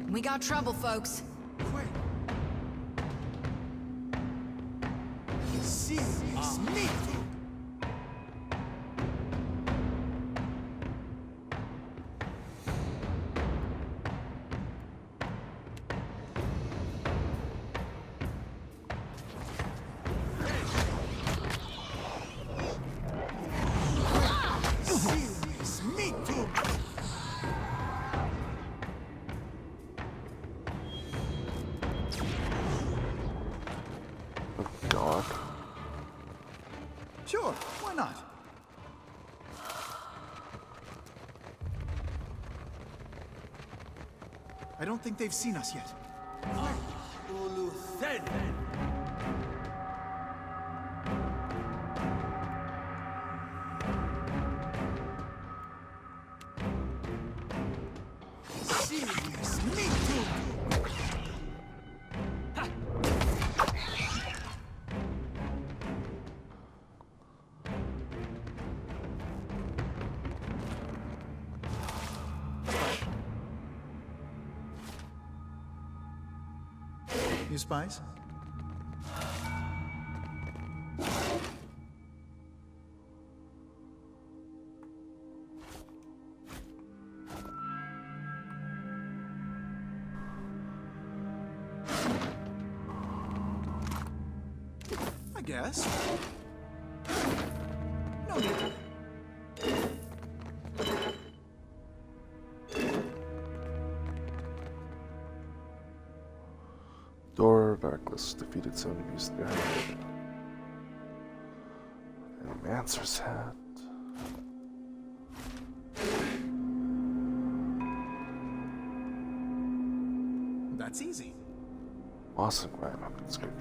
We got trouble, folks. God. Sure, why not? I don't think they've seen us yet. You spies? I guess. No need. Door Darkless defeated 70 beasts in their hand. And Mancer's hat. That's easy. Awesome, right? That's great.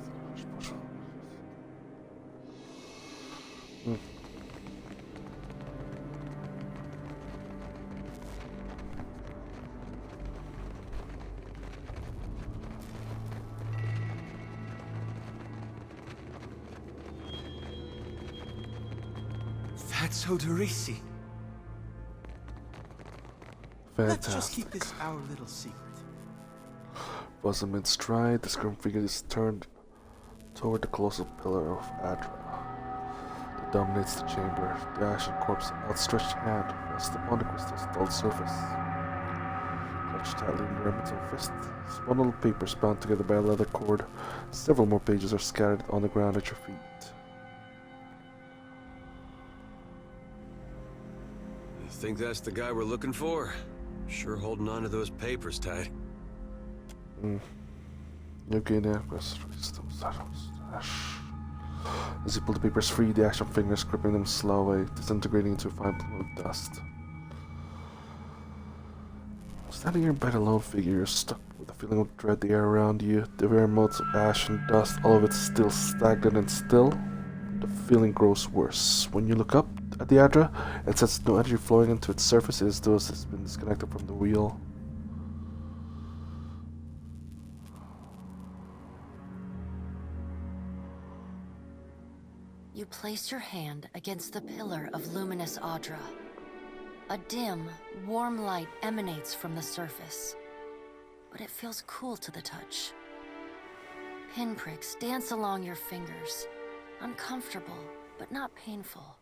That's Odorisi. Let's Fantastic. just keep this our little secret. Was amid stride, the scrum figure is turned toward the colossal pillar of Adra that dominates the chamber. The ashen corpse outstretched hand rests upon the crystal's dull surface. Clutched tightly in the remnants of a fist, is a bundle of papers bound together by a leather cord. Several more pages are scattered on the ground at your feet. Think that's the guy we're looking for? Sure holding on to those papers tight. You gain access. As you pull the papers free, the action fingers gripping them slow away, disintegrating into a fine plume of dust. Standing here by the lone figure, you're stuck with a feeling of dread. The air around you, the very motes of ash and dust, all of it still stagnant and still. The feeling grows worse. When you look up at the Adra, it says no energy flowing into its surface, as though it has been disconnected from the wheel. You place your hand against the pillar of luminous Audra. A dim, warm light emanates from the surface, but it feels cool to the touch. Pinpricks dance along your fingers, uncomfortable, but not painful.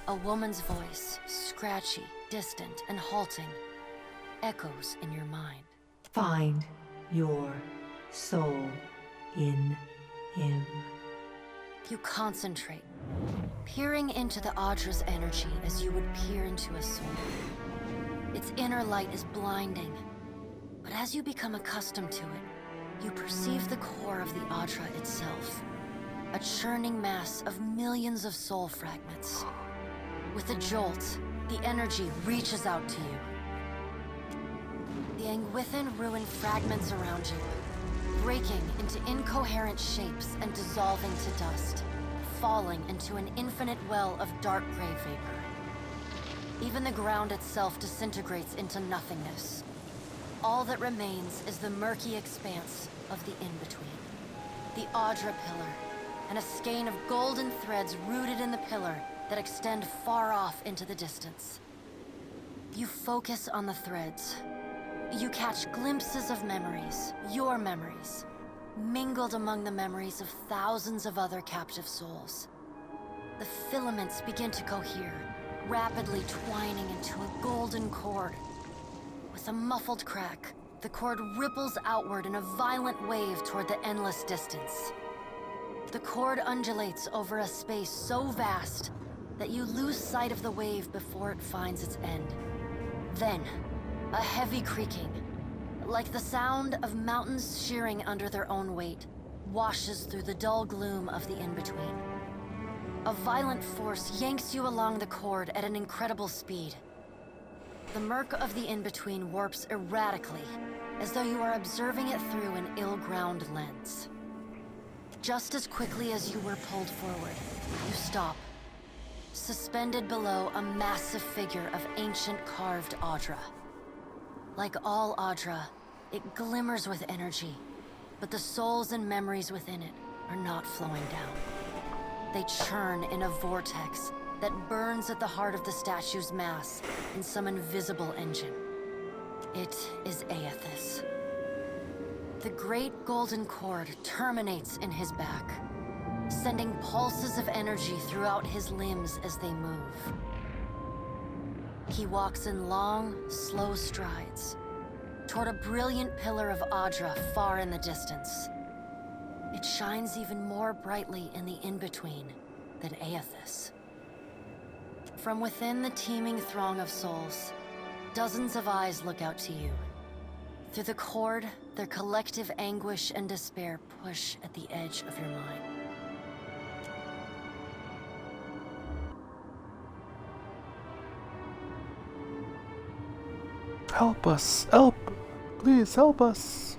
A woman's voice, scratchy, distant, and halting, echoes in your mind. Find your soul in him. You concentrate, peering into the Audra's energy as you would peer into a soul. Its inner light is blinding, but as you become accustomed to it, you perceive the core of the Audra itself, a churning mass of millions of soul fragments. With a jolt, the energy reaches out to you. The Anguithan ruin fragments around you, breaking into incoherent shapes and dissolving to dust, falling into an infinite well of dark gray vapor. Even the ground itself disintegrates into nothingness. All that remains is the murky expanse of the in-between. The Audra Pillar, and a skein of golden threads rooted in the pillar that extend far off into the distance. You focus on the threads. You catch glimpses of memories, your memories, mingled among the memories of thousands of other captive souls. The filaments begin to cohere, rapidly twining into a golden cord. With a muffled crack, the cord ripples outward in a violent wave toward the endless distance. The cord undulates over a space so vast that you lose sight of the wave before it finds its end. Then, a heavy creaking, like the sound of mountains shearing under their own weight, washes through the dull gloom of the in-between. A violent force yanks you along the cord at an incredible speed. The murk of the in-between warps erratically, as though you are observing it through an ill-ground lens. Just as quickly as you were pulled forward, you stop, suspended below a massive figure of ancient carved Audra. Like all Audra, it glimmers with energy, but the souls and memories within it are not flowing down. They churn in a vortex that burns at the heart of the statue's mass in some invisible engine. It is Aethys. The great golden cord terminates in his back, sending pulses of energy throughout his limbs as they move. He walks in long, slow strides toward a brilliant pillar of Audra far in the distance. It shines even more brightly in the in-between than Aethys. From within the teeming throng of souls, dozens of eyes look out to you. Through the cord, their collective anguish and despair push at the edge of your mind. Help us! Help! Please help us!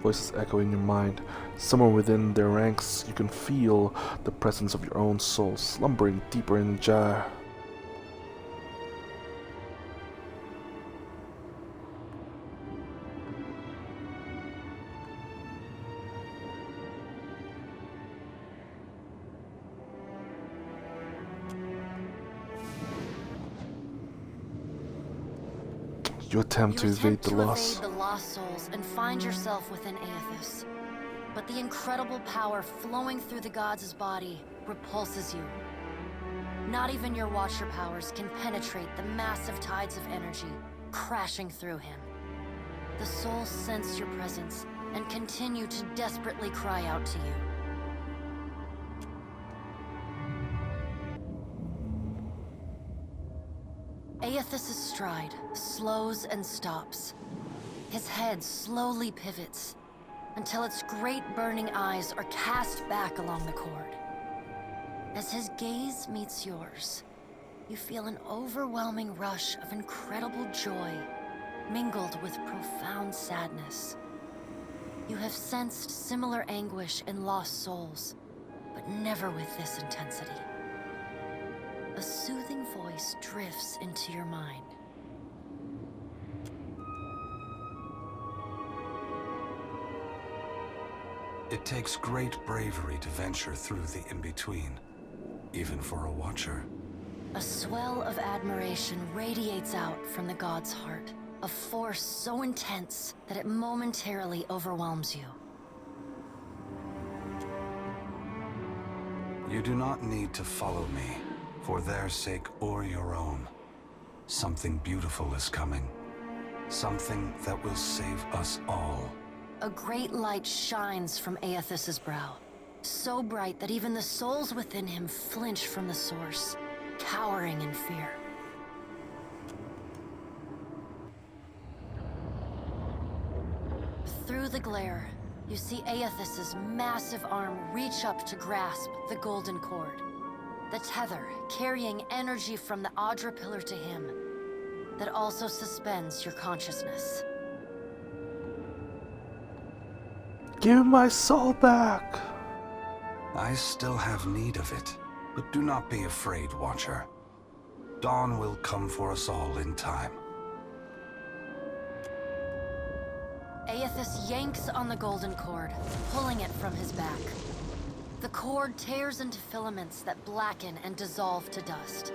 Voices echo in your mind. Somewhere within their ranks, you can feel the presence of your own soul slumbering deeper in the jar. You attempt to evade the loss. Evade the lost souls and find yourself within Aethys. But the incredible power flowing through the god's body repulses you. Not even your Watcher powers can penetrate the massive tides of energy crashing through him. The souls sense your presence and continue to desperately cry out to you. Aethys' stride slows and stops. His head slowly pivots until its great burning eyes are cast back along the cord. As his gaze meets yours, you feel an overwhelming rush of incredible joy mingled with profound sadness. You have sensed similar anguish in lost souls, but never with this intensity. A soothing voice drifts into your mind. It takes great bravery to venture through the in-between, even for a Watcher. A swell of admiration radiates out from the god's heart, a force so intense that it momentarily overwhelms you. You do not need to follow me, for their sake or your own. Something beautiful is coming. Something that will save us all. a great light shines from Aethys's brow. So bright that even the souls within him flinch from the source, cowering in fear. Through the glare, you see Aethys's massive arm reach up to grasp the golden cord. The tether carrying energy from the Audra pillar to him that also suspends your consciousness. Give my soul back! I still have need of it, but do not be afraid, Watcher. Dawn will come for us all in time. Aethys yanks on the golden cord, pulling it from his back. The cord tears into filaments that blacken and dissolve to dust.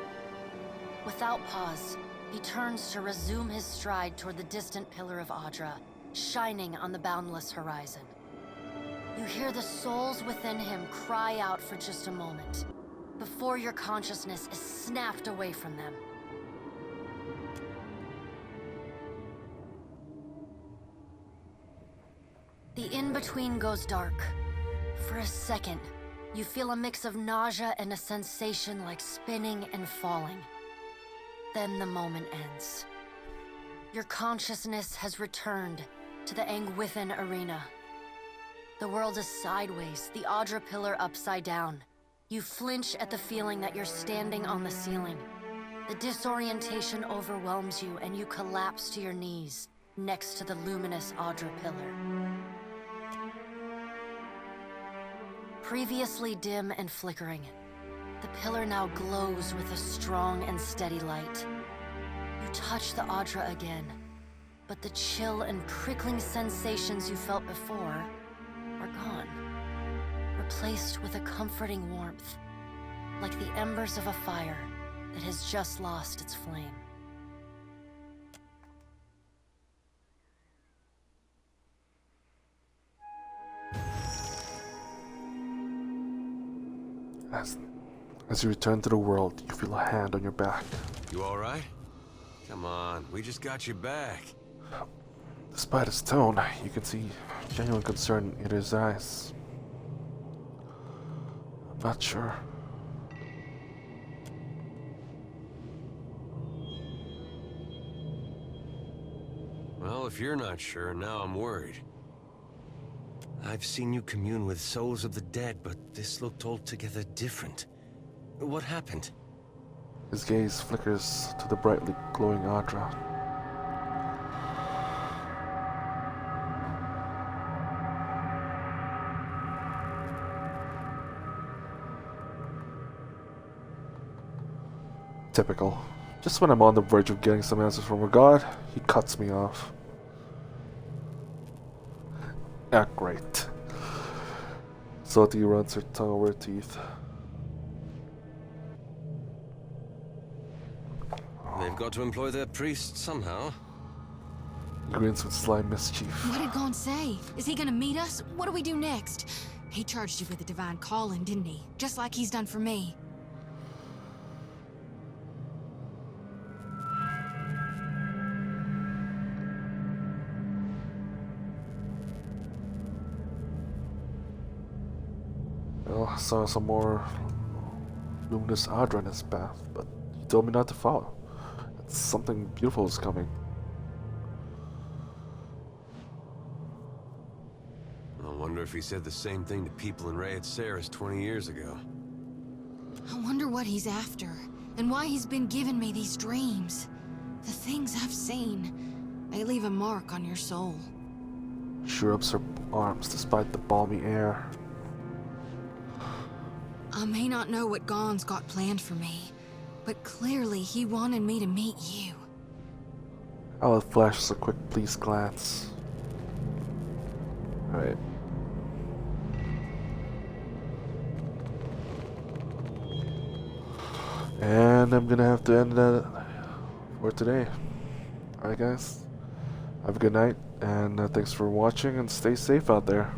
Without pause, he turns to resume his stride toward the distant pillar of Audra, shining on the boundless horizon. You hear the souls within him cry out for just a moment, before your consciousness is snapped away from them. The in-between goes dark. For a second, you feel a mix of nausea and a sensation like spinning and falling. Then the moment ends. Your consciousness has returned to the Angwithan arena. The world is sideways, the Audra pillar upside down. You flinch at the feeling that you're standing on the ceiling. The disorientation overwhelms you and you collapse to your knees next to the luminous Audra pillar. Previously dim and flickering, the pillar now glows with a strong and steady light. You touch the Audra again, but the chill and prickling sensations you felt before are gone, replaced with a comforting warmth, like the embers of a fire that has just lost its flame. As you return to the world, you feel a hand on your back. You all right? Come on, we just got you back. Despite his tone, you can see genuine concern in his eyes. I'm not sure. Well, if you're not sure, now I'm worried. I've seen you commune with souls of the dead, but this looked altogether different. What happened? His gaze flickers to the brightly glowing Audra. Typical. Just when I'm on the verge of getting some answers from a god, he cuts me off. Ah, great. Salty runs her tongue over her teeth. They've got to employ their priest somehow. He grins with sly mischief. What did Gon say? Is he gonna meet us? What do we do next? He charged you with a divine calling, didn't he? Just like he's done for me. Well, I saw some more luminous Audra in his path, but he told me not to follow. That something beautiful is coming. I wonder if he said the same thing to people in Rayet Saris 20 years ago. I wonder what he's after, and why he's been giving me these dreams. The things I've seen, they leave a mark on your soul. She rubs her arms despite the balmy air. I may not know what Gon's got planned for me, but clearly he wanted me to meet you. Ella flashes a quick pleased glance. Alright. And I'm gonna have to end that for today. Alright guys, have a good night, and thanks for watching, and stay safe out there.